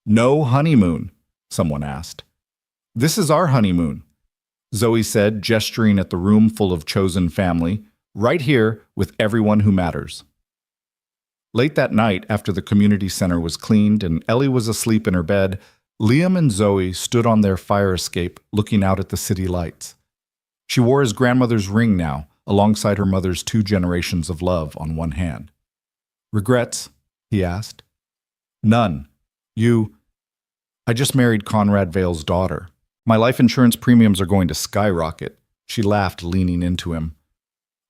No honeymoon, someone asked. This is our honeymoon, Zoe said, gesturing at the room full of chosen family, right here with everyone who matters. Late that night, after the community center was cleaned and Ellie was asleep in her bed, Liam and Zoe stood on their fire escape looking out at the city lights. She wore his grandmother's ring now, alongside her mother's 2 generations of love on one hand. Regrets? He asked. None. I just married Conrad Vale's daughter. My life insurance premiums are going to skyrocket. She laughed, leaning into him.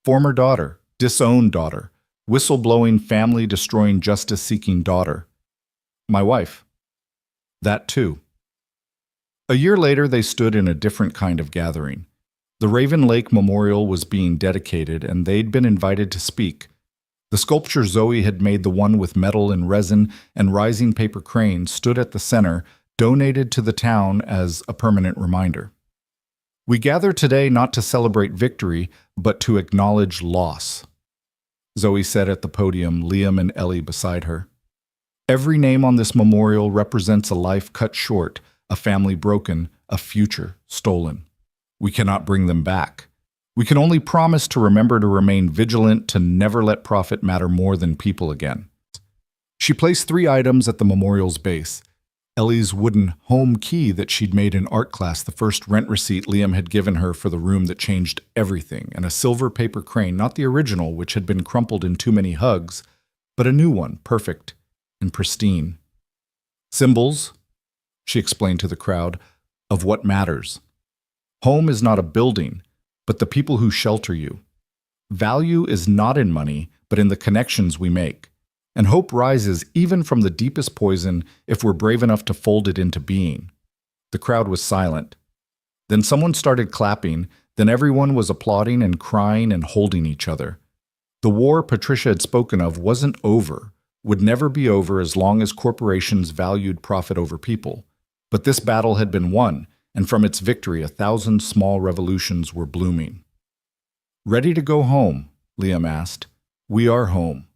Former daughter, disowned daughter, whistleblowing, family-destroying, justice-seeking daughter. My wife. That too. A year later, they stood in a different kind of gathering. The Raven Lake Memorial was being dedicated, and they'd been invited to speak. The sculpture Zoe had made, the one with metal and resin and rising paper cranes, stood at the center, donated to the town as a permanent reminder. We gather today not to celebrate victory, but to acknowledge loss, Zoe said at the podium, Liam and Ellie beside her. Every name on this memorial represents a life cut short, a family broken, a future stolen. We cannot bring them back. We can only promise to remember to remain vigilant, to never let profit matter more than people again. She placed 3 items at the memorial's base. Ellie's wooden home key that she'd made in art class, the first rent receipt Liam had given her for the room that changed everything, and a silver paper crane, not the original, which had been crumpled in too many hugs, but a new one, perfect and pristine. Symbols, she explained to the crowd, of what matters. Home is not a building, but the people who shelter you. Value is not in money, but in the connections we make. And hope rises even from the deepest poison if we're brave enough to fold it into being. The crowd was silent. Then someone started clapping, then everyone was applauding and crying and holding each other. The war Patricia had spoken of wasn't over, would never be over as long as corporations valued profit over people. But this battle had been won, and from its victory 1,000 small revolutions were blooming. Ready to go home? Liam asked. We are home.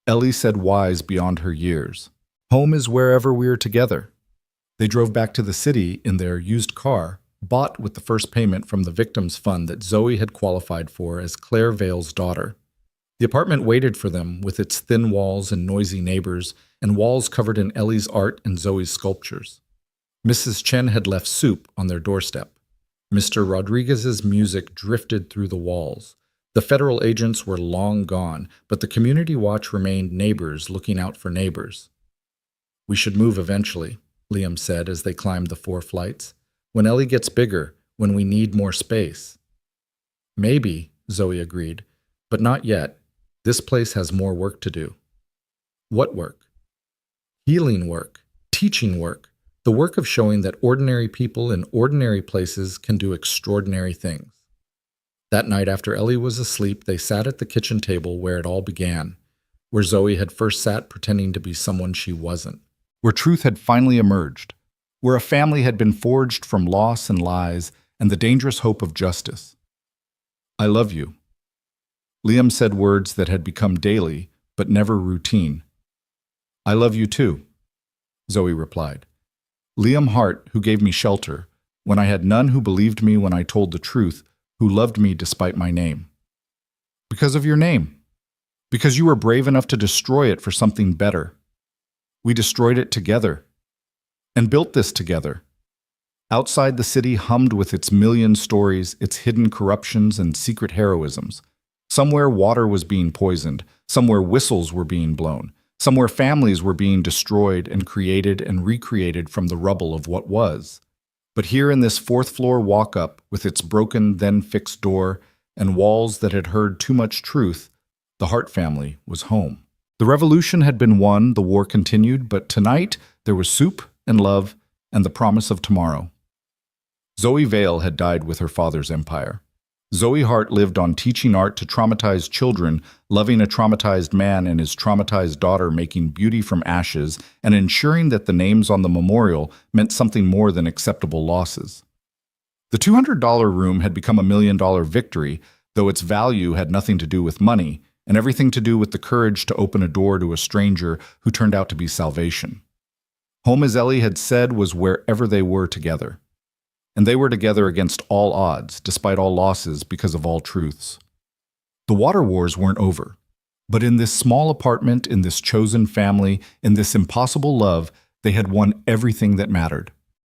Ellie said, wise beyond her years. Home is wherever we are together. They drove back to the city in their used car, bought with the first payment from the victims' fund that Zoe had qualified for as Claire Vale's daughter. The apartment waited for them with its thin walls and noisy neighbors, and walls covered in Ellie's art and Zoe's sculptures. Mrs. Chen had left soup on their doorstep. Mr. Rodriguez's music drifted through the walls. The federal agents were long gone, but the community watch remained neighbors looking out for neighbors. We should move eventually, Liam said as they climbed the 4 flights. When Ellie gets bigger, when we need more space. Maybe, Zoe agreed, but not yet. This place has more work to do. What work? Healing work, teaching work. The work of showing that ordinary people in ordinary places can do extraordinary things. That night after Ellie was asleep, they sat at the kitchen table where it all began, where Zoe had first sat pretending to be someone she wasn't, where truth had finally emerged, where a family had been forged from loss and lies and the dangerous hope of justice. I love you. Liam said words that had become daily, but never routine. I love you too, Zoe replied. Liam Hart, who gave me shelter, when I had none, who believed me when I told the truth, who loved me despite my name. Because of your name. Because you were brave enough to destroy it for something better. We destroyed it together. And built this together. Outside the city hummed with its million stories, its hidden corruptions and secret heroisms. Somewhere water was being poisoned, somewhere whistles were being blown, somewhere families were being destroyed and created and recreated from the rubble of what was. But here in this fourth-floor walk-up, with its broken, then-fixed door, and walls that had heard too much truth, the Hart family was home. The revolution had been won, the war continued, but tonight there was soup and love and the promise of tomorrow. Zoe Vale had died with her father's empire. Zoe Hart lived on teaching art to traumatized children, loving a traumatized man and his traumatized daughter, making beauty from ashes, and ensuring that the names on the memorial meant something more than acceptable losses. The $200 room had become a $1 million victory, though its value had nothing to do with money, and everything to do with the courage to open a door to a stranger who turned out to be salvation. Home, as Ellie had said, was wherever they were together. And they were together against all odds, despite all losses, because of all truths. The water wars weren't over. But in this small apartment, in this chosen family, in this impossible love, they had won everything that mattered.